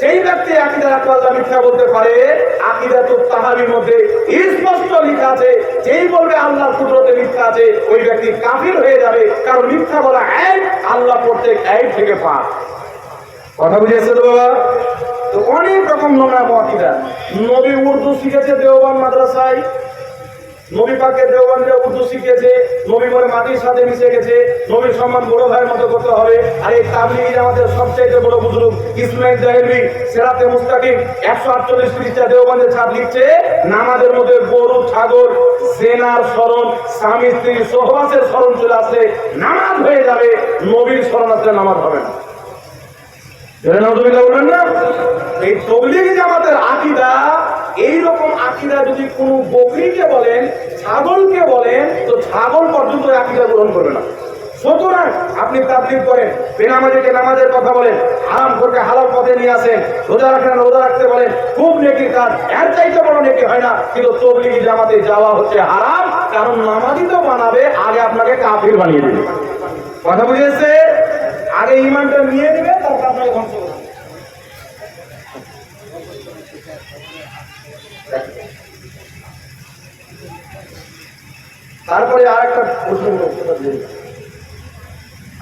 যেই ব্যক্তি আকীদা আল্লাহ মিথ্যা বলতে পারে, আকীদাতুত তাহাবীর মধ্যে স্পষ্ট লেখা আছে যেই বলবে আল্লাহর কুদরতে মিথ্যা আছে ওই ব্যক্তি কাফির হয়ে যাবে। কারণ মিথ্যা বলা এক, আল্লাহ প্রত্যেক এক থেকে পাক। কথা বুঝেছে তো বাবা? তো অনেক রকম নোংরা আকীদা। নবী উর্দু শিখেছে দেওবন্দ মাদ্রাসায়, নবী পাকের দেওবন্দে উর্দু শিখেছে, নবী বলে মাটির সাথে মিশে গেছে, নবীর সম্মান বড় ভাইয়ের মতো করতে হবে। আর এই তাবলীগি জামাতের সবচাইতে বড় বুজুর্গ ইসমাইল জাহেলভী সিরাতে মুস্তাকিম 148 পৃষ্ঠা দেওবন্দের ছাপ লিখছে নামাজের মধ্যে গরু, ছাগল, জেনার স্মরণ, স্বামী স্ত্রীর সহবাসের স্মরণ চলে আসলে নামাজ হয়ে যাবে, নবীর স্মরণ আসলে নামাজ হবে না। বলবেন না? এই তবলীগি জামাতের আকীদা, এইরকম আকীদা যদি কোনো বকরিকে বলেন, ছাগলকে বলেন, তো ছাগল পর্যন্ত আকীদা গ্রহণ করবে না। সুতরাং আপনি তাবলীগ করেন, বেনামাজিকে নামাজের কথা বলেন, হারাম করে হালাল পথে নিয়ে আসেন, রোজা রাখেন রোজা রাখতে বলেন, খুব নেকির কাজ, এর চাইতে বড় নেকি হয় না। কিন্তু তবলীগি জামাতে যাওয়া হচ্ছে হারাম। কারণ নামাজি তো বানাবে, আগে আপনাকে কাফির বানিয়ে দেবে। কথা বুঝেছে? আগে ঈমানটা নিয়ে নেবে, তারপর আপনাকে ধ্বংস করবে। তারপরে আর একটা প্রশ্ন,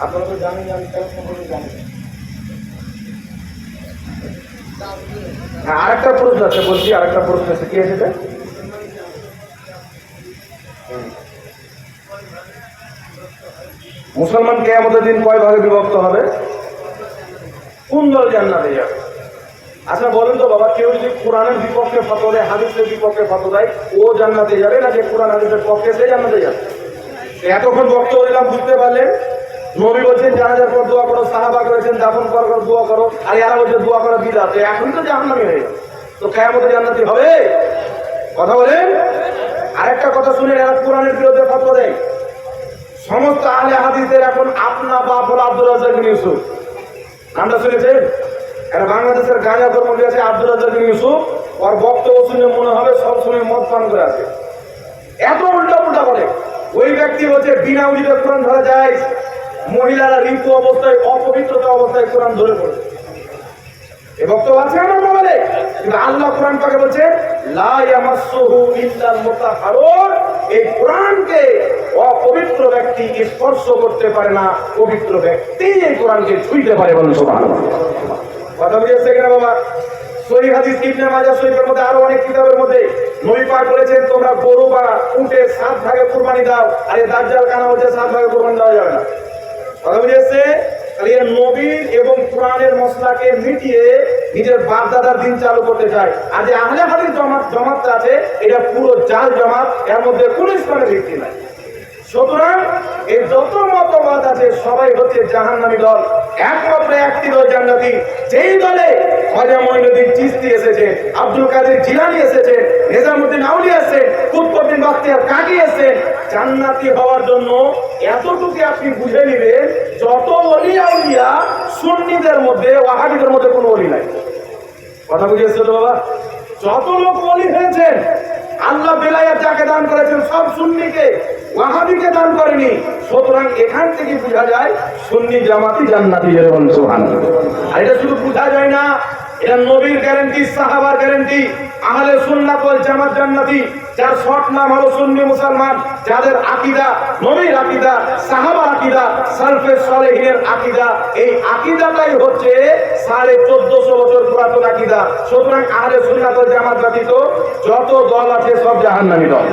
আপনারা তো জানেন আমি কেন সম্পর্কে জানি। আর একটা প্রশ্ন আছে, বলছি আর একটা প্রশ্ন আছে, কি আছে এটা? মুসলমান কিয়ামতের দিন কয় ভাগে বিভক্ত হবে? কোন দল জান্নাতে যাবে? আচ্ছা বলেন তো বাবা, কেউ যদি কোরআনের বিপক্ষে ফতোয়া দেয়, হাদিসের বিপক্ষে ফতোয়া দেয়, ও জান্নাতে যাবে না যে কোরআন হাদিসের পক্ষে সে জান্নাতে যাবে? এতক্ষণ বক্তব্য দিলাম, বুঝতে পারলেন? নবী বলছেন জানাজার পর দোয়া করো, সাহাবা করেছেন দাফন করার দোয়া করো, আর এরা বলছে দোয়া করা বিদআত। এখন তো জাহান্নামী হয়ে গেল, তো কিয়ামতে জান্নাতি হবে? কথা বলেন। আরেকটা কথা শুনেন, এরা কোরআনের বিরুদ্ধে ফতোয়া দেয়। সমস্ত আহলে হাদিসের এখন আপনা বাপ হলো আব্দুর রাজ্জাক বিন ইউসুফ, নামটা শুনেছেন? এটা বাংলাদেশের গাঁজা কর্মী আছে আব্দুর রাজ্জাক বিন ইউসুফ, ওর বক্তব্য শুনে মনে হবে সব শুনে মদ পান করে আছে। এত উল্টা উল্টা বলে। ওই ব্যক্তি হচ্ছে বিনা উজিতে কোরআন ধরা যায়, মহিলারা ঋতু অবস্থায় অপবিত্রতা অবস্থায় কোরআন ধরে পড়ে। এ বক্তব্য আছে আমার মোবাইলে, কিন্তু আল্লাহ কোরআন পাকে বলছে লা ইয়ামাসসুহু ইল্লাল মুতাহহারুন, এই কোরআনকে অপবিত্র ব্যক্তি স্পর্শ করতে পারে না, পবিত্র ব্যক্তি এই কোরআনকে ছুঁইতে পারে। বলুন সুবহানাল্লাহ। কথা বুঝেছে কিনা বাবা? সহিহ হাদিস ইবনে মাজাহ শরীফের মধ্যে আরো অনেক কিতাবের মধ্যে নবী পাক বলেছেন তোমরা গরু বা উটে 7 ভাগে কুরবানি দাও, আর এই দাজ্জাল কানা হচ্ছে 7 ভাগে কুরবানি দেওয়া যাবে না। কথা বুঝেছে? তাহলে নবী এবং কোরআনের মসলাকে মিটিয়ে নিজের বাপ দাদার দিন চালু করতে চায়। আর যে আহলে হাদিস জমাতটা আছে এটা পুরো জাল জমাত, এর মধ্যে কোনো ইসলামের ভিত্তি নাই। সুতরাং এই যত মতবাদ আছে সবাই হচ্ছে জাহান্নামী দল, একমাত্র একটি দল জান্নাতি। যেই দলে খাজা মঈনুদ্দিন চিশতি এসেছে, আব্দুল কাদের জিলানী এসেছে, নিজামুদ্দিন আউলিয়া এসেছে, কুতুবউদ্দিন বখতিয়ার কাকি এসেছে, জান্নাতি হওয়ার জন্য এতটুকু আপনি বুঝে নেবেন যত ওলি আউলিয়া সুন্নিদের মধ্যে ওয়াহাবিদের মধ্যে কোনো ওলি নাই। কথা বুঝেছো তো বাবা? যত লোক ওলি হয়েছেন আল্লাহ বেলায়েত যাকে দান করেছেন সব সুন্নিকে, ওয়াহাবিকে দান করেনি। সুতরাং এখান থেকে বোঝা যায় সুন্নি জামাতি জান্নাতি। সুবহানাল্লাহ। আর এটা শুধু বোঝা যায় না, এটা নবীর গ্যারান্টি, সাহাবার গ্যারান্টি। আহলে সুন্নাত ওয়াল জামাত জান্নাতি, যার শর্ট নাম হলো সুন্নি মুসলমান, যাদের আকীদা নবীর আকীদা, সাহাবার আকীদা, সালফে সালেহিনের আকীদা, এই আকীদাটাই হচ্ছে 1450 বছর পুরাতন আকীদা। সুতরাং আহলে সুন্নাত ওয়াল জামাত ব্যতীত যত দল আছে সব জাহান্নামী দল।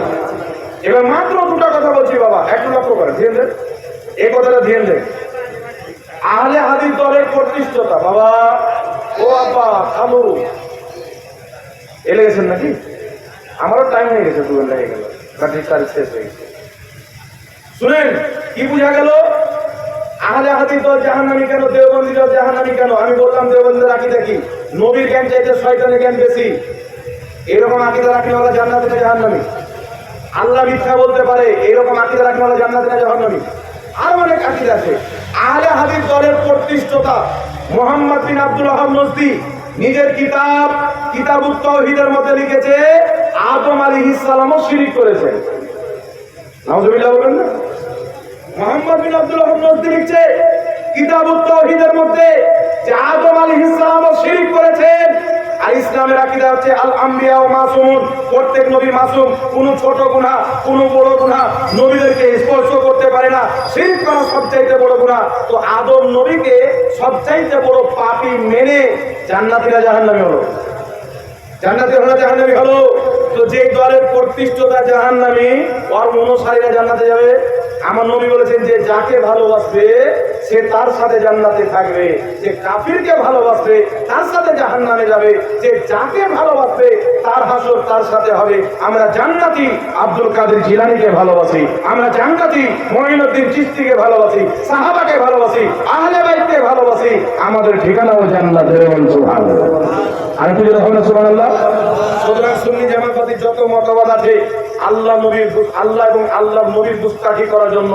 এবার মাত্র দুটো কথা বলছি বাবা, একটু লক্ষ্য করেন, ধ্যান দেন এই কথাটা, ধ্যান দেন। আহলে হাদিস দলের প্রতিষ্ঠাতা বাবা, ও বাবা খালু এলে গেছেন নাকি? আমারও টাইম হয়ে গেছে, 2 ঘন্টা হয়ে গেল, তারিখ শেষ হয়ে গেছে। শুনেন কি বোঝা গেল? আহলে হাদিস দল জাহান্নামী কেন, দেওবন্দি দল জাহান্নামী কেন? আমি বললাম দেওবন্দির আকীদা কি? নবীর জ্ঞান চাইতে শয়তানের জ্ঞান বেশি। এরকম আকীদা রাখলেওয়ালা জান্নাতে না জাহান্নামী? আল্লাহ মিথ্যা বলতে পারে, এইরকম আকীদা রাখলেওয়ালা জান্নাতে না জাহান্নামী? আরো অনেক আকীদা আছে। আহলে হাদিস দলের প্রতিষ্ঠাতা মুহাম্মদ বিন আব্দুল ওয়াহাব নজদি নিজের কিতাবুত তাওহীদের মধ্যে লিখেছে আদম আলাইহিস সালামও শিরক করেছেন। নাউজুবিল্লাহ বলেন না? মুহাম্মদ বিন আব্দুল ওয়াহাব নজদি লিখছে কিতাবুত তাওহীদের মধ্যে যে আদম আলাইহিস সালামও শিরক করেছেন। আর ইসলামের আকীদা হচ্ছে আল আম্বিয়া ও মাসুমুন, প্রত্যেক নবী মাসুম, কোনো ছোট গুনাহ কোনো বড় গুনাহ নবীদেরকে স্পর্শ করতে পারে না। শিরক করা সবচাইতে বড় গুনাহ। তো আদম নবীকে সবচাইতে বড় পাপী মেনে জান্নাতীরা জাহান্নামী হলো, জান্নাতি হলো জাহান্নামী হলো। তো যে দলের প্রতিষ্ঠাতা জাহান্নামী, ওর অনুসারীরা জান্নাতে যাবে। আমার নবী বলেছেন যে যাকে ভালোবাসবে সে তার সাথে জান্নাতে থাকবে, যে কাফিরকে ভালোবাসবে তার সাথে জাহান্নামে যাবে, যে যাকে ভালোবাসবে তার হাসর তার সাথে হবে। আমরা জান্নাতি আব্দুল কাদের জিলানীকে ভালোবাসি, আমরা জান্নাতি মঈনুদ্দিন চিশতিকে ভালোবাসি, সাহাবাকে ভালোবাসি, আহলে বাইতকে ভালোবাসি। আমাদের ঠিকানাও জান্নাতের। সুবহানাল্লাহ। আর একটু যেটা হবে না সুবহানাল্লাহ। সুতরাং সুন্নি জামাতবাদী যত মতবাদ আছে আল্লাহ এবং আল্লাহর নবীর দুস্তাকি করার জন্য,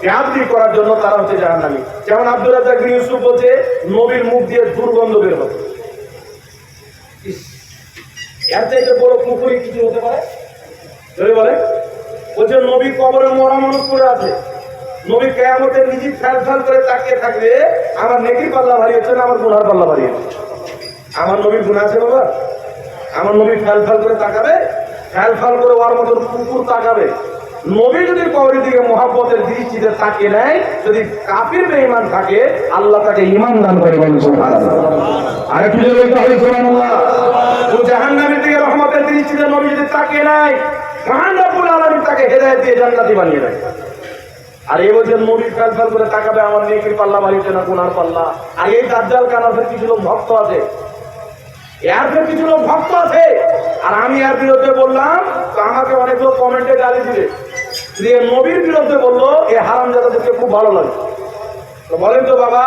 বেয়াদবি করার জন্য তারা হচ্ছে জাহান্নামী। যেমন আব্দুর রাজ্জাক বিন ইউসুফ বলছে নবীর মুখ দিয়ে দুর্গন্ধ বের হবে। এর চাইতে বড় কুফরি কিছু হতে পারে? ধরে বলে বলছে নবী কবরে মরা মানুষ পড়ে আছে, নবী কিয়ামতে নিজে ফ্যাল করে তাকিয়ে থাকবে, আমার নেকির পাল্লা ভারী হচ্ছে না আমার গুনার পাল্লা ভারী হচ্ছে? আমার নবীর গুনাহ আছে বাবা? আমার নবী ফ্যাল করে তাকাবে? ফ্যাল করে ওর মতন কুকুর তাকাবে? নবী যদি কবরের দিকে মহব্বতের দৃষ্টিতে তাকিয়ে নেয়, যদি কাফির বেঈমান থাকে আল্লাহ তাকে ঈমান দান করে। বলেন সুবহানাল্লাহ। আর একটু জোরে বলতে হবে সুবহানাল্লাহ। ও জাহান্নামের দিকে রহমতের দৃষ্টিতে নবী যদি তাকিয়ে নেয়, মহান রব্বুল আলামিন তাকে হেদায়েত দিয়ে জান্নাতি বানিয়ে দেয়। আর এই বছর নবী ফ্যাল করে তাকাবে, আমার নেকির পাল্লা বাড়িতে না গুনার পাল্লা। আর এই দাজ্জাল কানাফের কিছু লোক ভক্ত আছে, এর কিছু লোক ভক্ত আছে, আর আমি এর বিরুদ্ধে বললাম তো আমাকে অনেক লোক কমেন্টে গালি দিবে, যে নবীর বিরুদ্ধে বললো এ হারামজাদাদেরকে খুব ভালো লাগে। তো বলেন তো বাবা,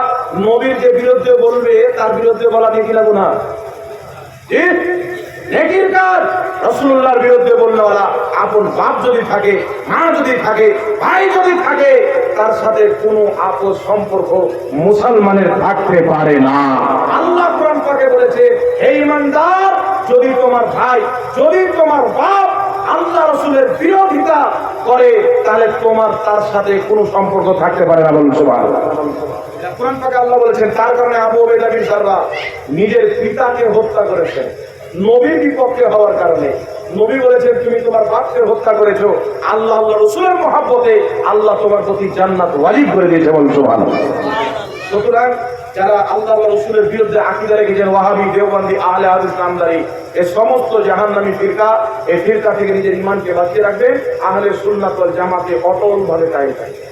নবীর যে বিরুদ্ধে বলবে তার বিরুদ্ধে বলা নেকি না গুনাহ? ঠিক নেকির কাজ। রাসূলুল্লাহর বিরুদ্ধে বলনেওয়ালা আপন বাপ যদি থাকে, মা যদি থাকে, ভাই যদি থাকে, তার সাথে কোনো আপস সম্পর্ক মুসলমানের থাকতে পারে না। আল্লাহ কোরআন পাকে বলেছে, হে ঈমানদার, যদি তোমার ভাই, যদি তোমার বাপ আল্লাহ রাসূলের বিরোধিতা করে তাহলে তোমার তার সাথে কোনো সম্পর্ক থাকতে পারে না। বলুন সুবহানাল্লাহ। কোরআন পাকে আল্লাহ বলেছেন তার কারণে আবু উবাইদা বিন জাররাহ নিজের পিতাকে হত্যা করেছেন নবীর বিপক্ষে হওয়ার কারণে। নবী বলেছেন তুমি তোমার বাপকে হত্যা করেছো, আল্লাহ আল্লাহ রাসূলের মহব্বতে আল্লাহ তোমার প্রতি জান্নাত ওয়াজিব করে দিয়েছে, বলুন সুবহানাল্লাহ। সুতরাং যারা আল্লাহ রাসূলের বিরুদ্ধে আকীদা রেখেছেন, ওয়াহাবি, দেওবন্দি, আহলে হাদিস নামধারী, এই সমস্ত জাহান্নামী ফিরকা, এই ফিরকা থেকে নিজের ঈমানকে বাঁচিয়ে রাখবেন, আহলে সুন্নাত ওয়াল জামাতে অটলভাবে কায়েম থাকবেন।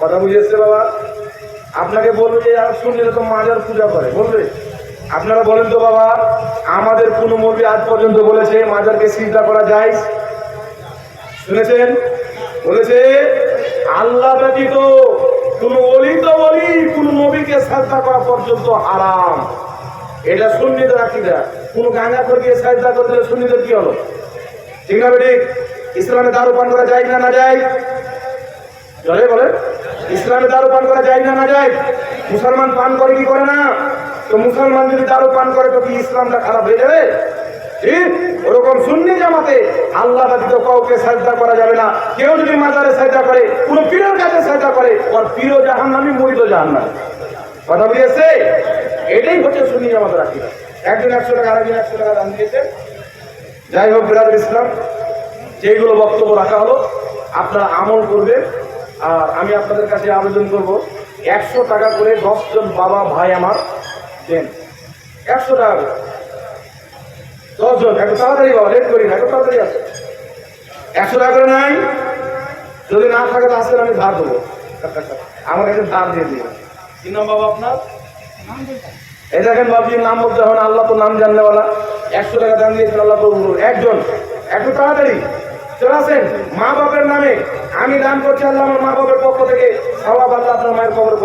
কথা বুঝেছে বাবা? আপনাকে বলবে যে আর শুনলে তো মাজার পূজা করে, বলবে আপনারা বলেন তো বাবা, আমাদের কোন মৌলবি আজ পর্যন্ত বলেছে মাজারকে সিজদা করা যায়? শুনেছেন? বলেছে আল্লাহ ব্যতীত কোন ওলি তো ওলি, কোন নবীকে সাজদা করা পর্যন্ত হারাম। এটা সুন্নিদের আকীদা। কোন গাঁজা করে গিয়ে সাজদা করে দিলে সুন্নিদের কি হলো? ঠিক না বেঠিক? ইসলামে দারু পান করা যায় না না যায়? চলে বলে ইসলামে দারু পান করা যায় না না যায়? মুসলমান পান করে কি করে না? তো মুসলমান যদি দারু পান করে তো কি ইসলামটা খারাপ হয়ে যাবে? ঠিক ওরকম সুন্নি জামাতে আল্লাহ ব্যতীত কাউকে সাজদা করা যাবে না। কেউ যদি মাজারে সাজদা করে, কোন পীরের কাছে সাজদা করে, ওর পীরও জাহান্নামী, মুরিদও জাহান্নামী। কথা বুঝেছে? এটাই হচ্ছে সুন্নি জামাতের আকীদা। একজন 100 টাকা, আরেকজন 100 টাকা দান দিয়েছে। যাই হোক বিরাদ ইসলাম, যেগুলো বক্তব্য রাখা হলো আপনারা আমল করবেন। আর আমি আপনাদের কাছে আবেদন করব 100 টাকা করে 10 জন বাবা ভাই আমার দেন। 100 টাকা করে 10 জন, একটু তাড়াতাড়ি বাবা, লেট করি না, একটু তাড়াতাড়ি আছে। 100 টাকা করে নাই? যদি না থাকে তো আসলে আমি ধার দেবো, আমার কাছে ধার দিয়ে দিই। কি নাম বাবা আপনার? এই দেখেন বাবুজির নাম বলতে হবে না, আল্লাহ তো নাম জানলেওয়ালা। 100 টাকা দান দিয়েছেন, আল্লাহ তো একজন, একটু তাড়াতাড়ি চলে আসেন। মা বাপের নামে আমি দান করছি, আল্লাহ আমার মা বাপের পক্ষ থেকে সওয়াব আল্লাহ আপনার মায়ের কবরে